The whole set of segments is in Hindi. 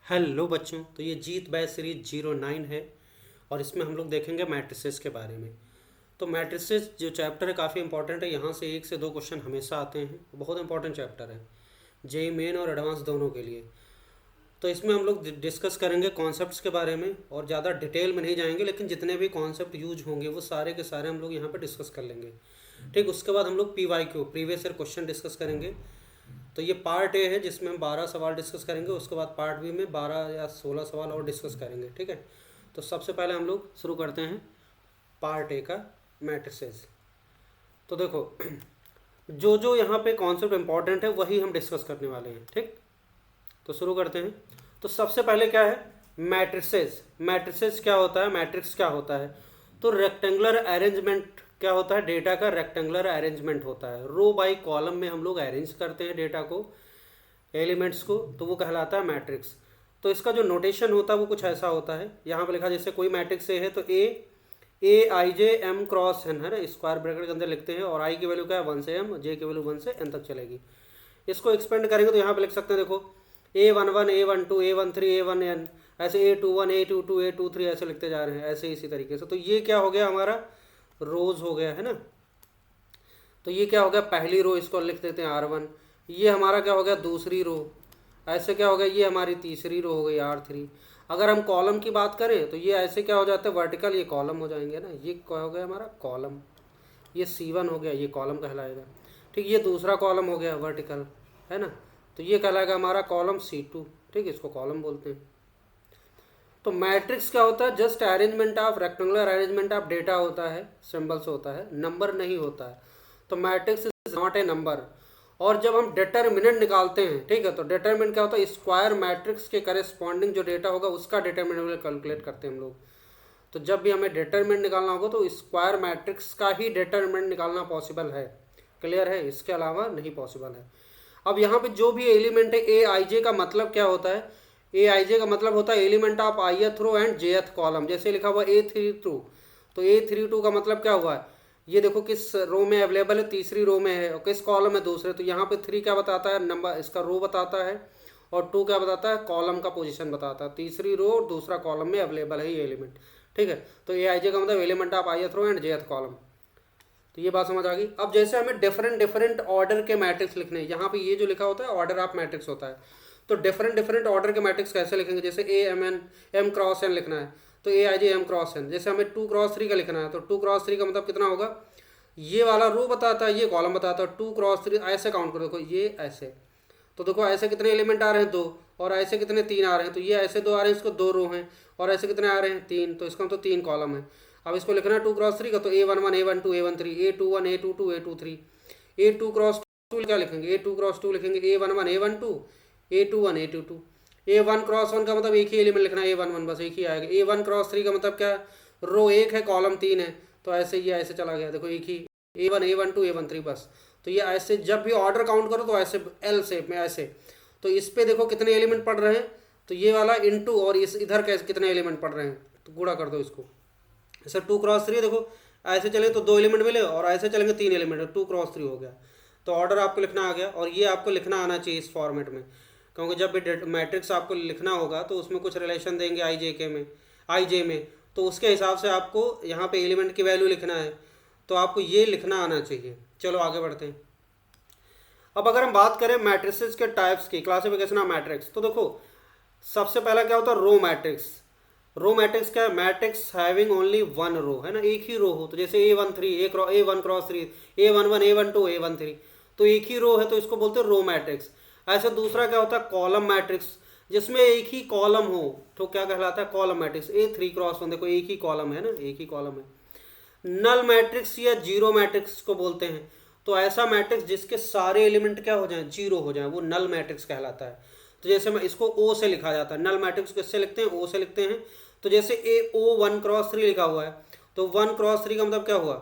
हेलो बच्चों, तो ये जीत बैच सीरीज 09 है और इसमें हम लोग देखेंगे मैट्रिसेस के बारे में। तो मैट्रिसेस जो चैप्टर है काफ़ी इंपॉर्टेंट है। यहाँ से 1 से 2 क्वेश्चन हमेशा आते हैं, बहुत इंपॉर्टेंट चैप्टर है जेई मेन और एडवांस दोनों के लिए। तो इसमें हम लोग डिस्कस करेंगे कॉन्सेप्ट्स के बारे में और ज़्यादा डिटेल में नहीं जाएंगे, लेकिन जितने भी कॉन्सेप्ट यूज होंगे वो सारे के सारे हम लोग यहाँ पर डिस्कस कर लेंगे। ठीक, उसके बाद हम लोग PYQ previous year question discuss करेंगे। तो ये पार्ट ए है जिसमें हम 12 सवाल डिस्कस करेंगे, उसके बाद पार्ट बी में 12 या 16 सवाल और डिस्कस करेंगे। ठीक है, तो सबसे पहले हम लोग शुरू करते हैं पार्ट ए का मैट्रिसेस। तो देखो जो जो यहाँ पे कॉन्सेप्ट इंपॉर्टेंट है वही हम डिस्कस करने वाले हैं। ठीक, तो शुरू करते हैं। तो सबसे पहले क्या है मैट्रिसेस। मैट्रिसेस क्या होता है, मैट्रिक्स क्या होता है? तो रेक्टेंगुलर अरेंजमेंट क्या होता है, डेटा का रेक्टेंगुलर अरेंजमेंट होता है। रो बाई कॉलम में हम लोग अरेंज करते हैं डेटा को, एलिमेंट्स को, तो वो कहलाता है मैट्रिक्स। तो इसका जो नोटेशन होता है वो कुछ ऐसा होता है, यहाँ पे लिखा जैसे कोई मैट्रिक्स ए है तो A I J M cross N है ना, स्क्वायर ब्रैकेट के अंदर लिखते हैं और आई की वैल्यू क्या है 1 से m, जे की वैल्यू 1 से n तक चलेगी। इसको एक्सपेंड करेंगे तो यहाँ पे लिख सकते हैं, देखो A11 A12 A13 A1n, ऐसे A21 A22 A23 ऐसे लिखते जा रहे हैं, ऐसे इसी तरीके से। तो ये क्या हो गया हमारा रोज हो गया है ना। तो ये क्या हो गया पहली रो, इसको लिख देते हैं R1। ये हमारा क्या हो गया दूसरी रो, ऐसे क्या हो गया ये हमारी तीसरी रो हो गई R3। अगर हम कॉलम की बात करें तो ये ऐसे क्या हो जाता है वर्टिकल, ये कॉलम हो जाएंगे ना। ये क्या हो गया हमारा कॉलम, ये C1 हो गया, ये कॉलम कहलाएगा। ठीक, ये दूसरा कॉलम हो गया वर्टिकल है ना, तो ये कहलाएगा हमारा कॉलम C2। ठीक, इसको कॉलम बोलते हैं। तो मैट्रिक्स क्या होता है, just arrangement of rectangular arrangement of data होता है, सिंबल्स होता है, नंबर नहीं होता है। तो matrix is not a number. और जब हम डिटर्मिनेंट निकालते हैं, ठीक है, तो डिटर्मिनेंट क्या होता है, स्क्वायर मैट्रिक्स के करेस्पॉन्डिंग जो डेटा होगा उसका डिटर्मिनेंट कैलकुलेट करते हैं हम लोग। तो जब भी हमें डिटर्मिनेंट निकालना होगा तो स्क्वायर मैट्रिक्स का ही डिटर्मिनेंट निकालना पॉसिबल है। क्लियर है, इसके अलावा नहीं पॉसिबल है। अब यहाँ पे जो भी एलिमेंट है ए आई जे का मतलब क्या होता है, ए आई जे का मतलब होता है element of ith row and jth column. जैसे लिखा हुआ A32, तो A32 का मतलब क्या हुआ है, ये देखो किस रो में अवेलेबल है, तीसरी रो में है, और किस कॉलम में दूसरे। तो यहाँ पे 3 क्या बताता है नंबर, इसका रो बताता है, और 2 क्या बताता है कॉलम का पोजीशन बताता है। तीसरी रो और दूसरा कॉलम में अवेलेबल है ये एलिमेंट। ठीक है, तो ए आई जे का मतलब element of ith row and jth column. तो ये बात समझ आ गई। अब जैसे हमें डिफरेंट डिफरेंट ऑर्डर के मैट्रिक्स लिखने हैं, यहाँ पे ये जो लिखा होता है ऑर्डर ऑफ मैट्रिक्स होता है। तो डिफरेंट डिफरेंट ऑर्डर के मैट्रिक्स कैसे लिखेंगे, जैसे A M N M cross N लिखना है तो A I J M cross N. जैसे हमें 2 क्रॉस 3 का लिखना है तो 2 क्रॉस 3 का मतलब कितना होगा, ये वाला रो बताता है, ये कॉलम बताता है, 2 क्रॉस 3 ऐसे काउंट करो। देखो ये ऐसे, तो देखो ऐसे कितने एलिमेंट आ रहे हैं 2, और ऐसे कितने 3 आ रहे हैं। तो ये ऐसे 2 आ रहे हैं, इसको 2 रो हैं, और ऐसे कितने आ रहे हैं 3, तो इसका तो 3 कॉलम है। अब इसको लिखना है 2 क्रॉस 3 का, तो A11 A12 A13 A21 A22 A23 A2 cross 2 क्या लिखेंगे, A2 क्रॉस 2 लिखेंगे, A11 A12 A21 A22। A1 cross 1 का मतलब एक ही एलिमेंट लिखना है A11, बस एक ही आएगा। A1 क्रॉस 3 का मतलब क्या, रो 1 है कॉलम 3 है, तो ऐसे ये ऐसे चला गया, देखो एक ही A1 A12 A13 बस। तो ये ऐसे जब भी ऑर्डर काउंट करो तो ऐसे L शेप में ऐसे। तो इस पे देखो कितने एलिमेंट पड़ रहे हैं, तो ये वाला इनटू, और इस इधर कैसे कितने एलिमेंट पड़ रहे हैं, तो गुणा कर दो इसको। जैसे 2 क्रॉस 3 देखो ऐसे चले तो 2 एलिमेंट मिले, और ऐसे चलेंगे 3 एलिमेंट, 2 क्रॉस 3 हो गया। तो ऑर्डर आपको लिखना आ गया, और ये आपको लिखना आना चाहिए इस फॉर्मेट में, क्योंकि जब भी मैट्रिक्स आपको लिखना होगा तो उसमें कुछ रिलेशन देंगे आई जे में, तो उसके हिसाब से आपको यहाँ पे एलिमेंट की वैल्यू लिखना है। तो आपको ये लिखना आना चाहिए। चलो आगे बढ़ते हैं। अब अगर हम बात करें मैट्रिसेस के टाइप्स की, क्लासिफिकेशन ऑफ मैट्रिक्स, तो देखो सबसे पहला क्या होता है रो मैट्रिक्स। रो मैट्रिक्स क्या है, मैट्रिक्स हैविंग ओनली 1 रो है ना, एक ही रो हो। तो जैसे A1 cross 3 A11 A12 A13, तो एक ही रो है तो इसको बोलते हैं रो मैट्रिक्स। ऐसे दूसरा क्या होता है कॉलम मैट्रिक्स, जिसमें एक ही कॉलम हो तो क्या कहलाता है कॉलम मैट्रिक्स। A3 क्रॉस 1 देखो एक ही कॉलम है ना, एक ही कॉलम है। नल मैट्रिक्स या जीरो मैट्रिक्स को बोलते हैं, तो ऐसा मैट्रिक्स जिसके सारे एलिमेंट क्या हो जाएं जीरो हो जाएं, वो नल मैट्रिक्स कहलाता है। तो जैसे मैं इसको O से लिखा जाता है, नल मैट्रिक्स किससे लिखते हैं, O से लिखते हैं। तो जैसे A01 क्रॉस 3 लिखा हुआ है, तो 1 क्रॉस 3 का मतलब क्या हुआ,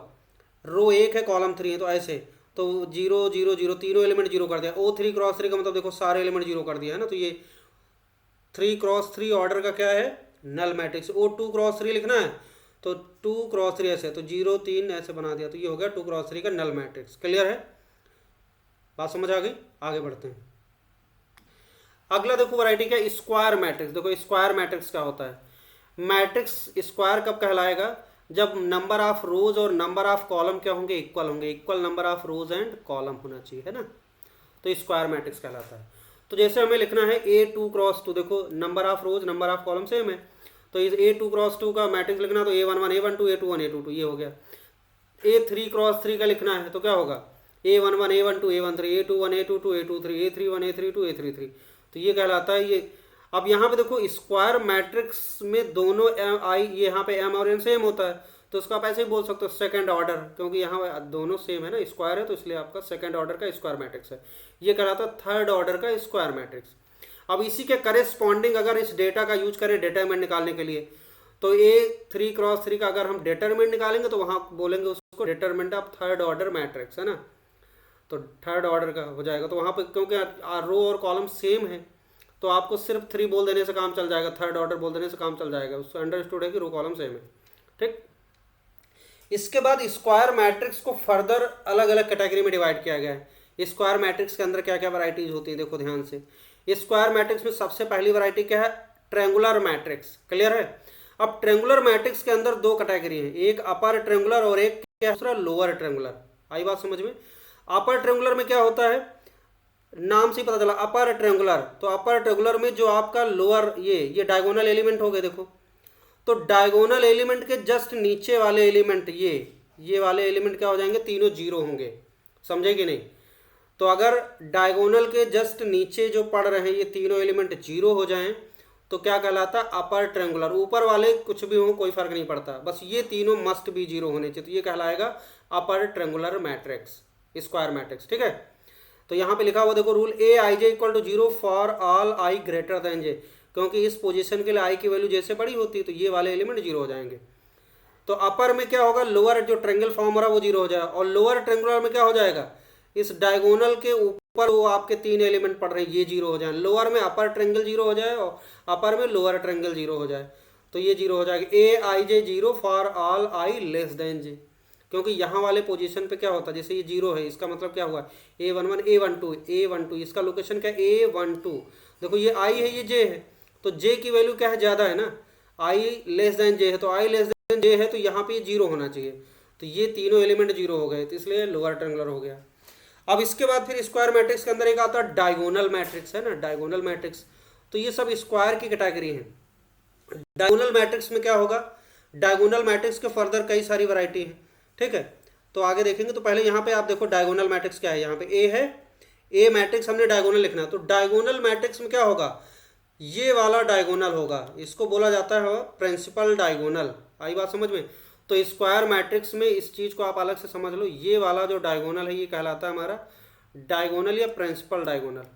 रो 1 है कॉलम 3 है, तो ऐसे तो 0 0 0 तीनों एलिमेंट जीरो कर दिया। O3 क्रॉस 3 का मतलब देखो सारे एलिमेंट जीरो कर दिया है ना, तो ये 3 क्रॉस 3 ऑर्डर का क्या है नल मैट्रिक्स। O2 क्रॉस 3 लिखना है तो 2 क्रॉस 3 ऐसे, तो 0 3 ऐसे बना दिया, तो ये हो गया 2 क्रॉस 3 का नल मैट्रिक्स। क्लियर है, बात समझ आ गई, आगे बढ़ते हैं। अगला देखो वैरायटी क्या है, स्क्वायर मैट्रिक्स। देखो स्क्वायर मैट्रिक्स क्या होता है, मैट्रिक्स स्क्वायर कब कहलाएगा, जब नंबर ऑफ रोज और नंबर ऑफ कॉलम क्या होंगे, इक्वल होंगे, equal number of rose and column होना चाहिए, है ना, तो स्क्वायर मैट्रिक्स कहलाता है। तो जैसे हमें लिखना है A2 × 2, देखो number of rose number of column same है, तो इस A2 × 2 का मैट्रिक्स लिखना तो A11 A12 A21 A22 ये हो गया। A3 × 3 का लिखना है तो क्या होगा, A11 A12 A13 A21 A22 A23 A31 A32 A33, तो ये कहलाता है ये। अब यहाँ पे देखो स्क्वायर मैट्रिक्स में दोनों आई, यहाँ पे एम और एन सेम होता है, तो उसको आप ऐसे ही बोल सकते हो सेकंड ऑर्डर, क्योंकि यहाँ दोनों सेम है ना, स्क्वायर है तो इसलिए आपका सेकंड ऑर्डर का स्क्वायर मैट्रिक्स है। ये कहलाता है थर्ड ऑर्डर का स्क्वायर मैट्रिक्स। अब इसी के करेस्पॉन्डिंग अगर इस डेटा का यूज करें डिटरमिनेंट निकालने के लिए, तो A3 × 3 का अगर हम डिटरमिनेंट निकालेंगे तो वहाँ बोलेंगे उसको determinant of third order matrix, है ना, तो थर्ड ऑर्डर का हो जाएगा। तो वहाँ पे क्योंकि रो और कॉलम सेम है तो आपको सिर्फ 3 बोल देने से काम चल जाएगा, थर्ड ऑर्डर बोल देने से काम चल जाएगा, उससे अंडरस्टूड है कि रो कॉलम सेम है, ठीक। इसके बाद स्क्वायर मैट्रिक्स को फर्दर अलग अलग कैटेगरी में डिवाइड किया गया है। स्क्वायर मैट्रिक्स के अंदर क्या क्या वैरायटीज होती है, देखो ध्यान से। स्क्वायर मैट्रिक्स में सबसे पहली वैरायटी क्या है, ट्रायंगुलर मैट्रिक्स, क्लियर है। अब ट्रायंगुलर मैट्रिक्स के अंदर दो कैटेगरी है, एक अपर ट्रायंगुलर और एक दूसरा लोअर ट्रायंगुलर। आई बात समझ में। अपर ट्रायंगुलर में क्या होता है, नाम से ही पता चला अपर ट्रायंगुलर, तो अपर ट्रायंगुलर में जो आपका लोअर ये डायगोनल एलिमेंट हो गए, देखो तो डायगोनल एलिमेंट के जस्ट नीचे वाले एलिमेंट ये वाले एलिमेंट क्या हो जाएंगे, तीनों जीरो होंगे, समझे कि नहीं। तो अगर डायगोनल के जस्ट नीचे जो पड़ रहे हैं ये तीनों एलिमेंट जीरो हो जाएं तो क्या कहलाता है, अपर ट्रायंगुलर। ऊपर वाले कुछ भी हो कोई फर्क नहीं पड़ता, बस ये तीनों मस्ट भी जीरो होने चाहिए, तो ये कहलाएगा upper triangular matrix, square matrix, ठीक है। तो यहाँ पे लिखा हुआ देखो rule, Aij = 0 for all i greater than j, क्योंकि इस पोजीशन के लिए i की वैल्यू जैसे बड़ी होती है तो ये वाले एलिमेंट जीरो हो जाएंगे। तो अपर में क्या होगा, लोअर जो ट्रायंगल फॉर्म हो रहा है वो जीरो हो जाएगा, और लोअर ट्रायंगुलर में क्या हो जाएगा, इस डायगोनल के ऊपर वो आपके तीन एलिमेंट पड़ रहे हैं ये जीरो हो जाए। लोअर में अपर ट्रायंगल जीरो हो जाए और अपर में लोअर ट्रायंगल जीरो हो जाए, तो ये जीरो हो जाएगा। Aij 0 for all i less than j, क्योंकि यहाँ वाले पोजीशन पे क्या होता है, जैसे ये जीरो है इसका मतलब क्या हुआ, A11 A12 इसका लोकेशन क्या है A12, देखो ये i है ये j है, तो j की वैल्यू क्या है, ज़्यादा है ना, i लेस देन j है, तो i लेस देन j है तो यहाँ पे जीरो होना चाहिए, तो ये तीनों एलिमेंट जीरो हो गए, तो इसलिए लोअर ट्रायंगुलर हो गया। अब इसके बाद फिर स्क्वायर मैट्रिक्स के अंदर एक आता है डायगोनल मैट्रिक्स, है ना, डायगोनल मैट्रिक्स, तो ये सब स्क्वायर की कैटेगरी है। डायगोनल मैट्रिक्स में क्या होगा, डायगोनल मैट्रिक्स के फर्दर कई सारी वैरायटी है, ठीक है, तो आगे देखेंगे। तो पहले यहाँ पे आप देखो डायगोनल मैट्रिक्स क्या है, यहाँ पे ए है, ए मैट्रिक्स हमने डायगोनल लिखना है, तो डायगोनल मैट्रिक्स में क्या होगा, ये वाला डायगोनल होगा, इसको बोला जाता है प्रिंसिपल डायगोनल। आई बात समझ में। तो स्क्वायर मैट्रिक्स में इस चीज़ को आप अलग से समझ लो, ये वाला जो डायगोनल है ये कहलाता है हमारा डायगोनल या प्रिंसिपल डायगोनल,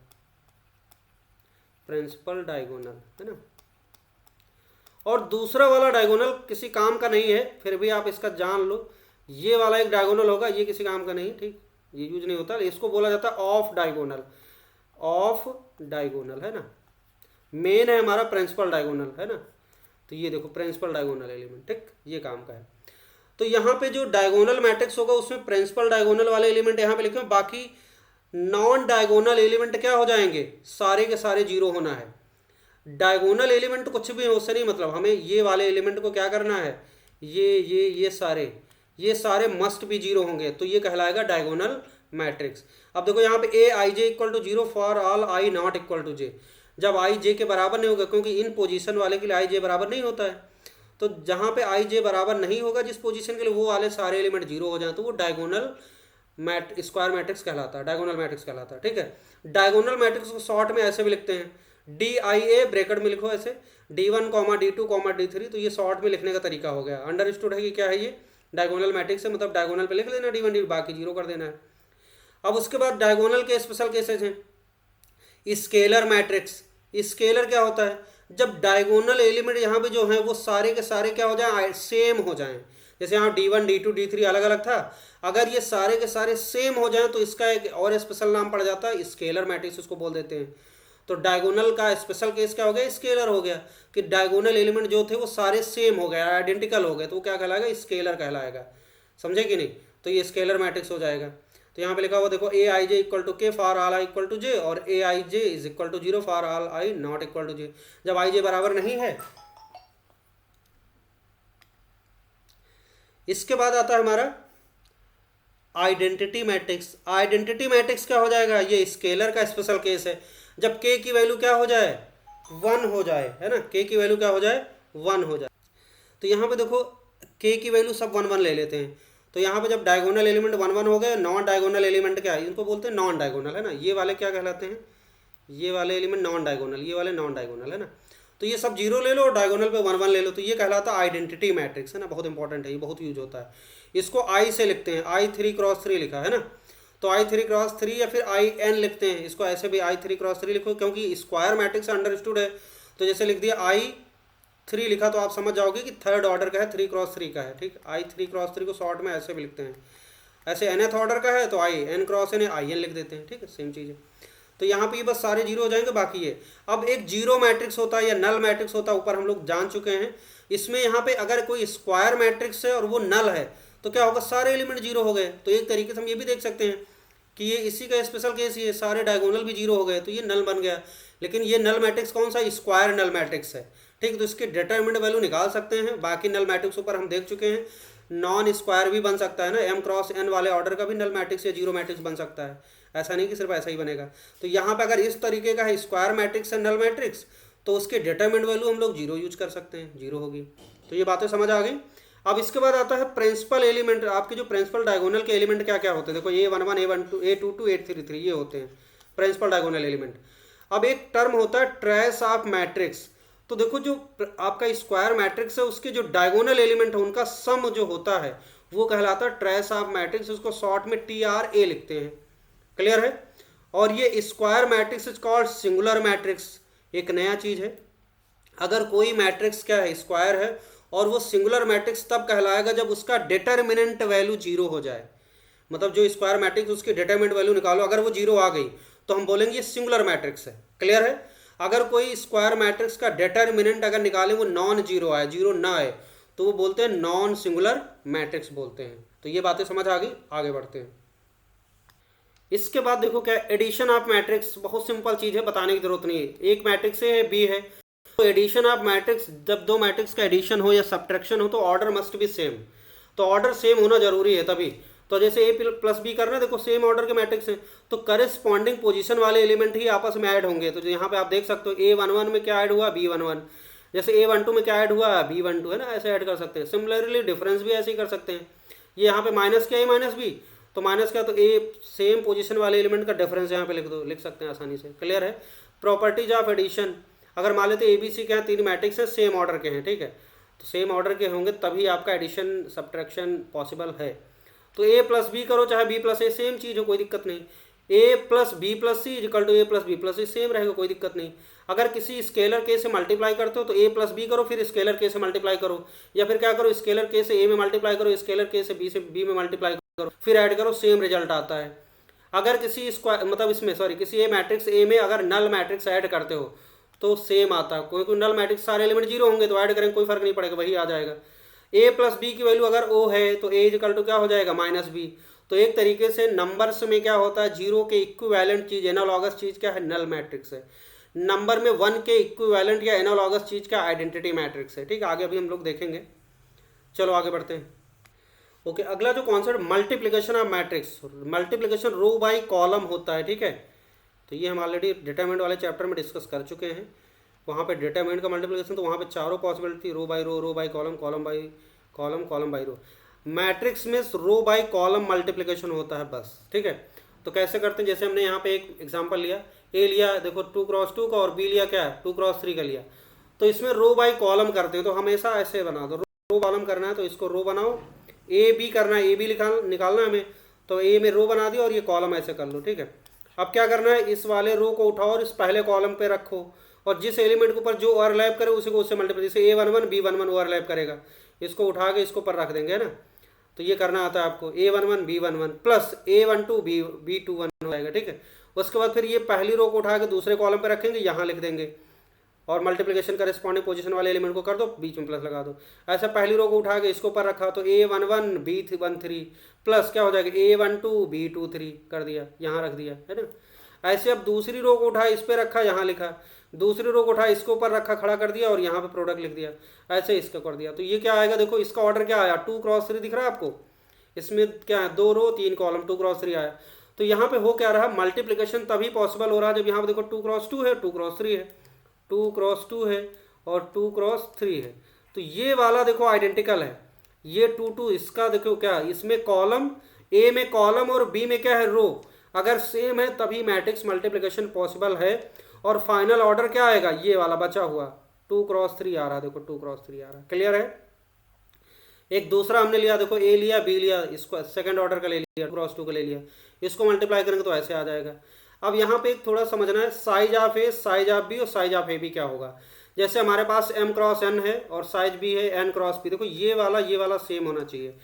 प्रिंसिपल डायगोनल, है ना। और दूसरा वाला डायगोनल किसी काम का नहीं है, फिर भी आप इसका जान लो, ये वाला एक डायगोनल होगा, ये किसी काम का नहीं, ठीक, ये यूज नहीं होता, इसको बोला जाता है ऑफ डायगोनल, ऑफ डायगोनल, है ना। मेन है हमारा प्रिंसिपल डायगोनल, है ना, तो ये देखो प्रिंसिपल डायगोनल एलिमेंट, ठीक, ये काम का है। तो यहाँ पे जो डायगोनल मैट्रिक्स होगा उसमें प्रिंसिपल डायगोनल वाले एलिमेंट यहाँ पे लिखे, बाकी नॉन डायगोनल एलिमेंट क्या हो जाएंगे, सारे के सारे जीरो होना है। डायगोनल एलिमेंट कुछ भी उससे नहीं मतलब, हमें ये वाले एलिमेंट को क्या करना है, ये सारे मस्ट भी जीरो होंगे, तो ये कहलाएगा डायगोनल मैट्रिक्स। अब देखो यहाँ पे Aij = 0 for all i not equal to j, जब i j के बराबर नहीं होगा, क्योंकि इन पोजीशन वाले के लिए i j बराबर नहीं होता है, तो जहाँ पे i j बराबर नहीं होगा जिस पोजीशन के लिए, वो वाले सारे एलिमेंट जीरो हो जाए, तो वो डायगोनल स्क्वायर मैट्रिक्स कहलाता है, डायगोनल मैट्रिक्स कहलाता है, ठीक है। डायगोनल मैट्रिक्स को शॉर्ट में ऐसे भी लिखते हैं, DIA ब्रैकेट में लिखो ऐसे, D1, D2, D3, तो ये शॉर्ट में लिखने का तरीका हो गया, अंडरस्टूड है कि क्या है ये डायगोनल मैट्रिक्स है, मतलब डायगोनल पे लिख लेना D1 D2, बाकी जीरो कर देना है। अब उसके बाद डायगोनल के स्पेशल केसेस हैं, स्केलर मैट्रिक्स। स्केलर क्या होता है, जब डायगोनल एलिमेंट यहाँ पे जो हैं वो सारे के सारे क्या हो जाए, सेम हो जाएं, जैसे यहाँ D1 D2 D3 अलग अलग था, अगर ये सारे के सारे सेम हो जाएं तो इसका एक और स्पेशल नाम पड़ जाता है स्केलर मैट्रिक्स, उसको बोल देते हैं। तो डायगोनल का स्पेशल केस क्या हो गया, स्केलर हो गया, कि डायगोनल एलिमेंट जो थे वो सारे सेम हो गए, आइडेंटिकल हो गए, तो वो क्या कहलाएगा, स्केलर कहलाएगा, समझे कि नहीं, तो ये स्केलर मैट्रिक्स हो जाएगा। तो यहाँ पे लिखा हुआ देखो A I J equal to K for all I equal to J, और A I J is equal to 0 for all I not equal to J, जब आई जे बराबर नहीं है। इसके बाद आता है हमारा आइडेंटिटी मैट्रिक्स। आइडेंटिटी मैट्रिक्स क्या हो जाएगा, ये स्केलर का स्पेशल केस है, जब के की वैल्यू क्या हो जाए 1 हो जाए, है ना, के की वैल्यू क्या हो जाए 1 हो जाए। तो यहाँ पे देखो के की वैल्यू सब 1 1 ले लेते हैं, तो यहाँ पे जब डायगोनल एलिमेंट 1 1 हो गए, नॉन डायगोनल एलिमेंट क्या है, इनको बोलते हैं नॉन डायगोनल, है ना, ये वाले क्या कहलाते हैं, ये वाले एलिमेंट नॉन डायगोनल, ये वाले नॉन डायगोनल, है ना। तो ये सब 0 ले लो और डायगोनल पे 1 1 ले लो, तो ये कहलाता है आइडेंटिटी मैट्रिक्स, है ना, बहुत इंपॉर्टेंट है, ये बहुत यूज होता है। इसको आई से लिखते हैं, आई 3 क्रॉस 3 लिखा है ना, तो आई 3 क्रॉस 3 या फिर आई एन लिखते हैं, इसको ऐसे भी आई 3 क्रॉस 3 लिखो, क्योंकि स्क्वायर मैट्रिक्स अंडरस्टूड है, तो जैसे लिख दिया आई 3 लिखा तो आप समझ जाओगे कि थर्ड ऑर्डर का है, 3 क्रॉस 3 का है, ठीक। आई 3 क्रॉस 3 को शॉर्ट में ऐसे भी लिखते हैं, ऐसे nth ऑर्डर का है तो I N cross N I N लिख देते हैं, ठीक है, सेम चीज़ है। तो यहाँ पे ये बस सारे जीरो हो जाएंगे, बाकी ये अब एक जीरो मैट्रिक्स होता है या नल मैट्रिक्स होता है, ऊपर हम लोग जान चुके हैं। इसमें यहाँ पे अगर कोई स्क्वायर मैट्रिक्स है और वो नल है तो क्या होगा, सारे एलिमेंट जीरो हो गए। तो एक तरीके से हम ये भी देख सकते हैं कि ये इसी का स्पेशल केस, ये सारे डायगोनल भी जीरो हो गए तो ये नल बन गया। लेकिन ये नल मैट्रिक्स कौन सा, स्क्वायर नल मैट्रिक्स है, ठीक। तो इसके डिटरमिनेंट वैल्यू निकाल सकते हैं। बाकी नल मैट्रिक्स ऊपर हम देख चुके हैं, नॉन स्क्वायर भी बन सकता है ना, एम क्रॉस एन वाले ऑर्डर का भी नल मैट्रिक्स या जीरो मैट्रिक्स बन सकता है, ऐसा नहीं कि सिर्फ ऐसा ही बनेगा। तो यहाँ पे अगर इस तरीके का है स्क्वायर मैट्रिक्स है नल मैट्रिक्स, तो उसके डिटरमिनेंट वैल्यू हम लोग जीरो यूज कर सकते हैं, जीरो होगी। तो ये बातें समझ आ गई। अब इसके बाद आता है प्रिंसिपल एलिमेंट। आपके जो प्रिंसिपल डायगोनल के एलिमेंट क्या क्या होते हैं, देखो A11 A12 A22 A33 ये होते हैं प्रिंसिपल डायगोनल एलिमेंट। अब एक टर्म होता है ट्रेस ऑफ मैट्रिक्स। तो देखो जो आपका स्क्वायर मैट्रिक्स है उसके जो डायगोनल एलिमेंट है उनका सम जो होता है वो कहलाता है ट्रेस ऑफ मैट्रिक्स, उसको शॉर्ट में TRA लिखते हैं, क्लियर है। और ये square matrix is called singular matrix, एक नया चीज है। अगर कोई मैट्रिक्स क्या है स्क्वायर है और वो सिंगुलर मैट्रिक्स तब कहलाएगा जब उसका डिटरमिनेंट वैल्यू जीरो हो जाए। मतलब जो स्क्वायर मैट्रिक्स उसकी डिटरमिनेंट वैल्यू निकालो, अगर वो जीरो आ गई तो हम बोलेंगे ये सिंगुलर मैट्रिक्स है, क्लियर है। अगर कोई स्क्वायर मैट्रिक्स का डिटरमिनेंट अगर निकालें वो नॉन जीरो आए, जीरो ना आए, तो वो बोलते हैं नॉन सिंगुलर मैट्रिक्स बोलते हैं। तो ये बातें समझ आ गई, आगे बढ़ते हैं। इसके बाद देखो क्या एडिशन ऑफ मैट्रिक्स, बहुत सिंपल चीज है, बताने की जरूरत नहीं है। एक मैट्रिक्स है बी है, तो एडिशन ऑफ मैट्रिक्स, जब दो मैट्रिक्स का एडिशन हो या सब्ट्रैक्शन हो तो ऑर्डर मस्ट बी सेम। तो ऑर्डर सेम होना जरूरी है तभी। तो जैसे ए प्लस बी करना है, देखो सेम ऑर्डर के मैट्रिक्स हैं तो करेस्पॉन्डिंग पोजीशन वाले एलिमेंट ही आपस में ऐड होंगे। तो यहाँ पे आप देख सकते हो A11 में क्या ऐड हुआ B11, जैसे A12 में क्या ऐड हुआ B12, है ना, ऐसे ऐड कर सकते हैं। सिमिलरली डिफरेंस भी ऐसे ही कर सकते हैं। ये यहाँ पे माइनस क्या है माइनस बी, तो माइनस क्या, तो ए सेम पोजीशन वाले एलिमेंट का डिफरेंस यहाँ पे लिख दो, लिख सकते हैं आसानी से, क्लियर है। प्रॉपर्टीज ऑफ एडिशन, अगर मान लेते ABC क्या है, तीन मैट्रिक्स है सेम ऑर्डर के हैं, ठीक है, तो सेम ऑर्डर के होंगे तभी आपका एडिशन सब्ट्रैक्शन पॉसिबल है। तो A प्लस बी करो चाहे B प्लस ए, सेम चीज़ हो, कोई दिक्कत नहीं। A plus B plus C equal to A plus B plus C, same रहेगा, कोई दिक्कत नहीं। अगर किसी स्केलर के से मल्टीप्लाई करते हो तो A प्लस बी करो फिर स्केलर के से मल्टीप्लाई करो, या फिर क्या करो स्केलर के से A में मल्टीप्लाई करो, स्केलर के से B में मल्टीप्लाई करो, फिर ऐड करो, सेम रिजल्ट आता है। अगर किसी स्क्वायर मतलब इसमें सॉरी किसी ए मैट्रिक्स ए में अगर नल मैट्रिक्स ऐड करते हो तो सेम आता है, कोई नल मैट्रिक्स सारे एलिमेंट जीरो होंगे तो ऐड करेंगे कोई फर्क नहीं पड़ेगा, वही आ जाएगा। A प्लस बी की वैल्यू अगर O है तो A इक्वल टू क्या हो जाएगा माइनस बी। तो एक तरीके से नंबर्स में क्या होता है, जीरो के इक्विवेलेंट चीज एनालॉगस चीज क्या है, नल मैट्रिक्स है। नंबर में 1 के इक्विवेलेंट या एनालॉगस चीज का आइडेंटिटी मैट्रिक्स है, ठीक है। आगे अभी हम लोग देखेंगे, चलो आगे बढ़ते हैं। ओके, अगला जो concept multiplication of matrix, multiplication row by column होता है, ठीक है। तो ये हम ऑलरेडी डिटरमिनेंट वाले चैप्टर में डिस्कस कर चुके हैं। वहाँ पे डिटरमिनेंट का मल्टीप्लिकेशन तो वहाँ पे चारों possibility, row by row, row by column, column by column, column by row. Matrix में रो बाई कॉलम मल्टीप्लिकेशन होता है बस, ठीक है। तो कैसे करते हैं, जैसे हमने यहाँ पे एक एग्जांपल लिया, ए लिया देखो 2 क्रॉस 2 का, और बी लिया क्या 2 क्रॉस 3 का लिया। तो इसमें रो बाई कॉलम करते हैं, तो हमेशा ऐसे बना दो, रो कॉलम करना है तो इसको रो बनाओ, ए बी करना है, ए बी निकालना है हमें, तो ए में रो बना दिया और ये कॉलम ऐसे कर लो, ठीक है। अब क्या करना है, इस वाले रो को उठाओ और इस पहले कॉलम पे रखो, और जिस एलिमेंट के ऊपर जो ओवरलैप करे उसी को उससे मल्टीप्लाई, जैसे A11 B11 ओवरलैप करेगा, इसको उठा के इसको ऊपर रख देंगे, है ना। तो ये करना आता है आपको, A11 B11 plus A12 B21 हो जाएगा, ठीक है। उसके बाद फिर ये पहली रो को उठा के दूसरे कॉलम पे रखेंगे, यहाँ लिख देंगे, और मल्टीप्लिकेशन का रिस्पॉन्डिंग पोजीशन वाले एलिमेंट को कर दो, बीच में प्लस लगा दो। ऐसा पहली रो को उठा के इसको ऊपर रखा तो A11 B13 प्लस क्या हो जाएगा A12 B23 कर दिया, यहाँ रख दिया, है ना। ऐसे अब दूसरी रो को उठा इस पर रखा, यहाँ लिखा, दूसरी रो को उठा इसको ऊपर रखा खड़ा कर दिया और यहाँ पे प्रोडक्ट लिख दिया, ऐसे इसका कर दिया। तो ये क्या आएगा देखो, इसका ऑर्डर क्या आया 2 क्रॉस 3 दिख रहा है आपको, इसमें क्या है 2 रो 3 कॉलम, 2 क्रॉस 3 आया। तो यहाँ पे हो क्या रहा, मल्टीप्लिकेशन तभी पॉसिबल हो रहा है जब यहाँ पे देखो 2 क्रॉस 2 है, 2 क्रॉस 3 है, 2 क्रॉस 2 है और 2 क्रॉस 3 है। तो ये वाला देखो आइडेंटिकल है, ये 2 2 इसका देखो क्या, इसमें कॉलम ए में कॉलम और बी में क्या है रो, अगर सेम है तभी मैट्रिक्स मल्टीप्लिकेशन पॉसिबल है। और फाइनल ऑर्डर क्या आएगा, ये वाला बचा हुआ 2 क्रॉस 3 आ रहा है, देखो 2 क्रॉस 3 आ रहा है, क्लियर है। एक दूसरा हमने लिया, देखो ए लिया बी लिया, इसको सेकंड ऑर्डर का ले लिया, 2 क्रॉस 2 का ले लिया, इसको मल्टीप्लाई करेंगे तो ऐसे आ जाएगा। अब यहाँ पे एक थोड़ा समझना है, size of A, size of B और साइज ऑफ ए बी क्या होगा। जैसे हमारे पास m क्रॉस n है और साइज बी है n क्रॉस p, देखो ये वाला सेम होना चाहिए,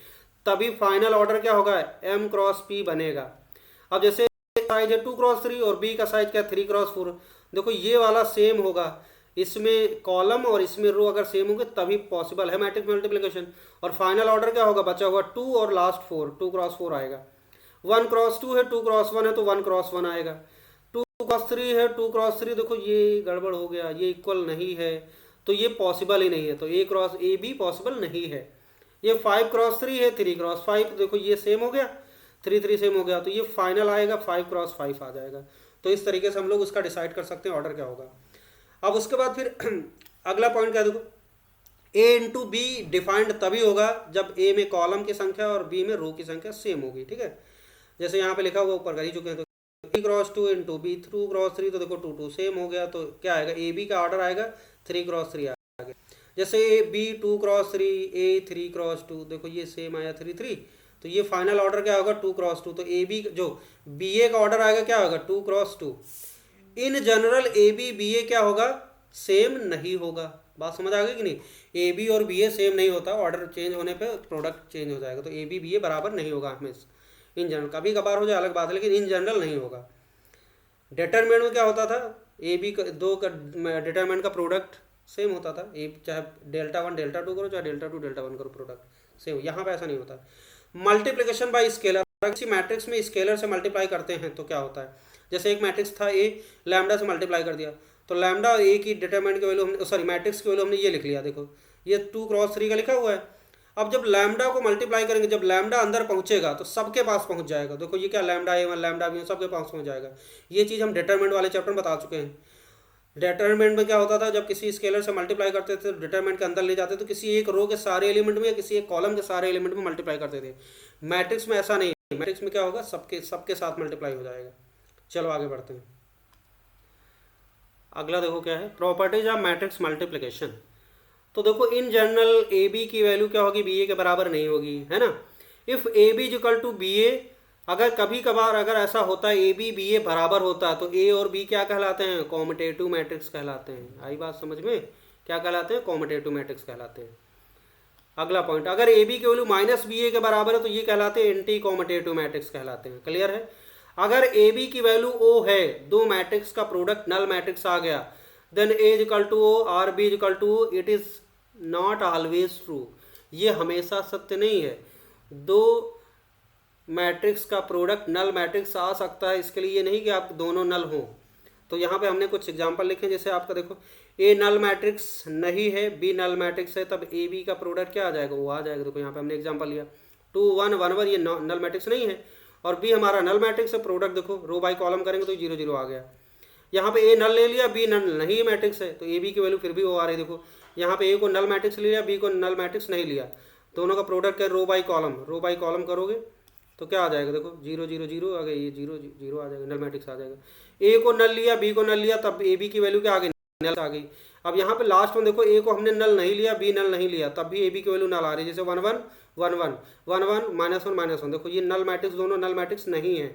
तभी फाइनल ऑर्डर क्या होगा m क्रॉस p बनेगा। अब जैसे साइज है 2 क्रॉस 3 और b का साइज क्या 3 क्रॉस 4, देखो ये वाला सेम होगा, इसमें कॉलम और इसमें रो अगर सेम होंगे तभी पॉसिबल है मैट्रिक्स मल्टीप्लिकेशन। और फाइनल ऑर्डर क्या होगा, बचा हुआ 2 और लास्ट 4, 2 क्रॉस 4 आएगा। 1 क्रॉस 2 है, 2 क्रॉस 1 है तो 1 क्रॉस 1 आएगा। 2 क्रॉस 3 है, 2 क्रॉस 3, देखो ये गड़बड़ हो गया, ये इक्वल नहीं है तो ये पॉसिबल ही नहीं है, तो ए क्रॉस ए बी पॉसिबल नहीं है। ये 5 क्रॉस 3 है, 3 क्रॉस 5, देखो ये सेम हो गया, 3 3 सेम हो गया, तो ये फाइनल आएगा 5 क्रॉस 5 आ जाएगा। तो इस तरीके से हम लोग उसका डिसाइड कर सकते हैं ऑर्डर क्या होगा। अब उसके बाद फिर अगला पॉइंट क्या देखो, ए इंटू बी डिफाइंड तभी होगा जब ए में कॉलम की संख्या और बी में रो की संख्या सेम होगी, ठीक है। जैसे यहाँ पे लिखा हुआ ऊपर कर ही चुके हैं, तो 3 क्रॉस 2 इंटू बी 2 क्रॉस 3, तो देखो 2 2 सेम हो गया, तो क्या आएगा ए बी का ऑर्डर आएगा 3 क्रॉस 3 आ गया। जैसे A B 2 cross 3, A 3 cross 2, देखो ये सेम आया 3 3, तो ये फाइनल ऑर्डर क्या होगा 2 क्रॉस 2, तो ए बी जो बी ए का ऑर्डर आएगा क्या होगा 2 cross 2। In general A B B A क्या होगा, सेम नहीं होगा। बात समझ आ गई कि नहीं, ए बी और बी ए सेम नहीं होता, ऑर्डर चेंज होने पे प्रोडक्ट चेंज हो जाएगा। तो ए बी बी ए बराबर नहीं होगा हमेशा, इन जनरल, कभी कभार हो जाए अलग बात है, लेकिन इन जनरल नहीं होगा। डिटरमिनेंट में क्या होता था, ए बी दो का डिटरमिनेंट का प्रोडक्ट सेम होता था, ए चाहे डेल्टा 1 डेल्टा 2 करो, चाहे डेल्टा 2 डेल्टा 1 करो, प्रोडक्ट सेम। यहाँ पे ऐसा नहीं होता। मल्टीप्लिकेशन बाय स्केलर, किसी मैट्रिक्स में स्केलर से मल्टीप्लाई करते हैं तो क्या होता है, जैसे एक मैट्रिक्स था ए, लैम्डा से मल्टीप्लाई कर दिया, तो लैम्डा ए की डिटरमिनेंट की वैल्यू हमने, सॉरी मैट्रिक्स की वैल्यू हमने ये लिख लिया, देखो ये 2 क्रॉस 3 का लिखा हुआ है। अब जब लैम्डा को मल्टीप्लाई करेंगे, जब लैम्डा अंदर पहुंचेगा तो सबके पास पहुंच जाएगा, देखो ये क्या लैम्डा A1 लैम्डा B1 सबके पास पहुंच जाएगा। ये चीज़ हम डिटरमिनेंट वाले चैप्टर में बता चुके हैं। डिटरमिनेंट में क्या होता था, जब किसी स्केलर से मल्टीप्लाई करते थे डिटरमिनेंट के अंदर ले जाते, तो किसी एक रो के सारे एलिमेंट में या किसी एक कॉलम के सारे एलिमेंट में मल्टीप्लाई करते थे। मैट्रिक्स में ऐसा नहीं है, मैट्रिक्स में क्या होगा सबके साथ मल्टीप्लाई हो जाएगा। चलो आगे बढ़ते हैं। अगला देखो क्या है, प्रॉपर्टीज ऑफ मैट्रिक्स मल्टीप्लिकेशन। तो देखो इन जनरल ए बी की वैल्यू क्या होगी, बी ए के बराबर नहीं होगी, है ना। If A B equal to B A, अगर कभी कभार अगर ऐसा होता है ए बी बी ए बराबर होता है तो ए और बी क्या कहलाते हैं, कॉम्यूटेटिव मैट्रिक्स कहलाते हैं। आई बात समझ में, क्या कहलाते हैं, कॉम्यूटेटिव मैट्रिक्स कहलाते हैं। अगला पॉइंट, अगर ए बी की वैल्यू माइनस बी ए के बराबर है तो ये कहलाते हैं एंटी कॉम्यूटेटिव मैट्रिक्स कहलाते हैं। क्लियर है। अगर ए बी की वैल्यू ओ है, दो मैट्रिक्स का प्रोडक्ट नल मैट्रिक्स आ गया, then A is equal to O or B is equal to, it is not always true, ये हमेशा सत्य नहीं है। दो मैट्रिक्स का प्रोडक्ट नल मैट्रिक्स आ सकता है, इसके लिए ये नहीं कि आप दोनों नल हों। तो यहाँ पे हमने कुछ एग्जांपल लिखे, जैसे आपका देखो ए नल मैट्रिक्स नहीं है, बी नल मैट्रिक्स है, तब ए बी का प्रोडक्ट क्या आ जाएगा, वो आ जाएगा। देखो यहाँ पे हमने एग्जांपल लिया 2 1 1 1, ये नल मैट्रिक्स नहीं है, और बी हमारा नल मैट्रिक्स है। प्रोडक्ट देखो रो बाई कॉलम करेंगे तो 0 0 आ गया। यहाँ पे ए नल ले लिया, बी नल नहीं मैट्रिक्स है, तो ए बी की वैल्यू फिर भी वो आ रही है। देखो यहाँ पे ए को नल मैट्रिक्स लिया, बी को नल मैट्रिक्स नहीं लिया, दोनों का प्रोडक्ट है row by column. Row by column करोगे तो क्या आ जाएगा, देखो 0 0 0 आ गया, ये 0 0 आ जाएगा, नल मैट्रिक्स आ जाएगा। ए को नल लिया, बी को नल लिया, तब ए बी की वैल्यू क्या आ गई, नल आ गई। अब यहाँ पे लास्ट में देखो ए को हमने नल नहीं लिया, बी नल नहीं लिया, तब भी ए बी की वैल्यू नल आ रही है। जैसे 1 1 1 1 1 1 -1 -1, देखो ये नल मैट्रिक्स, दोनों नल मैट्रिक्स नहीं है,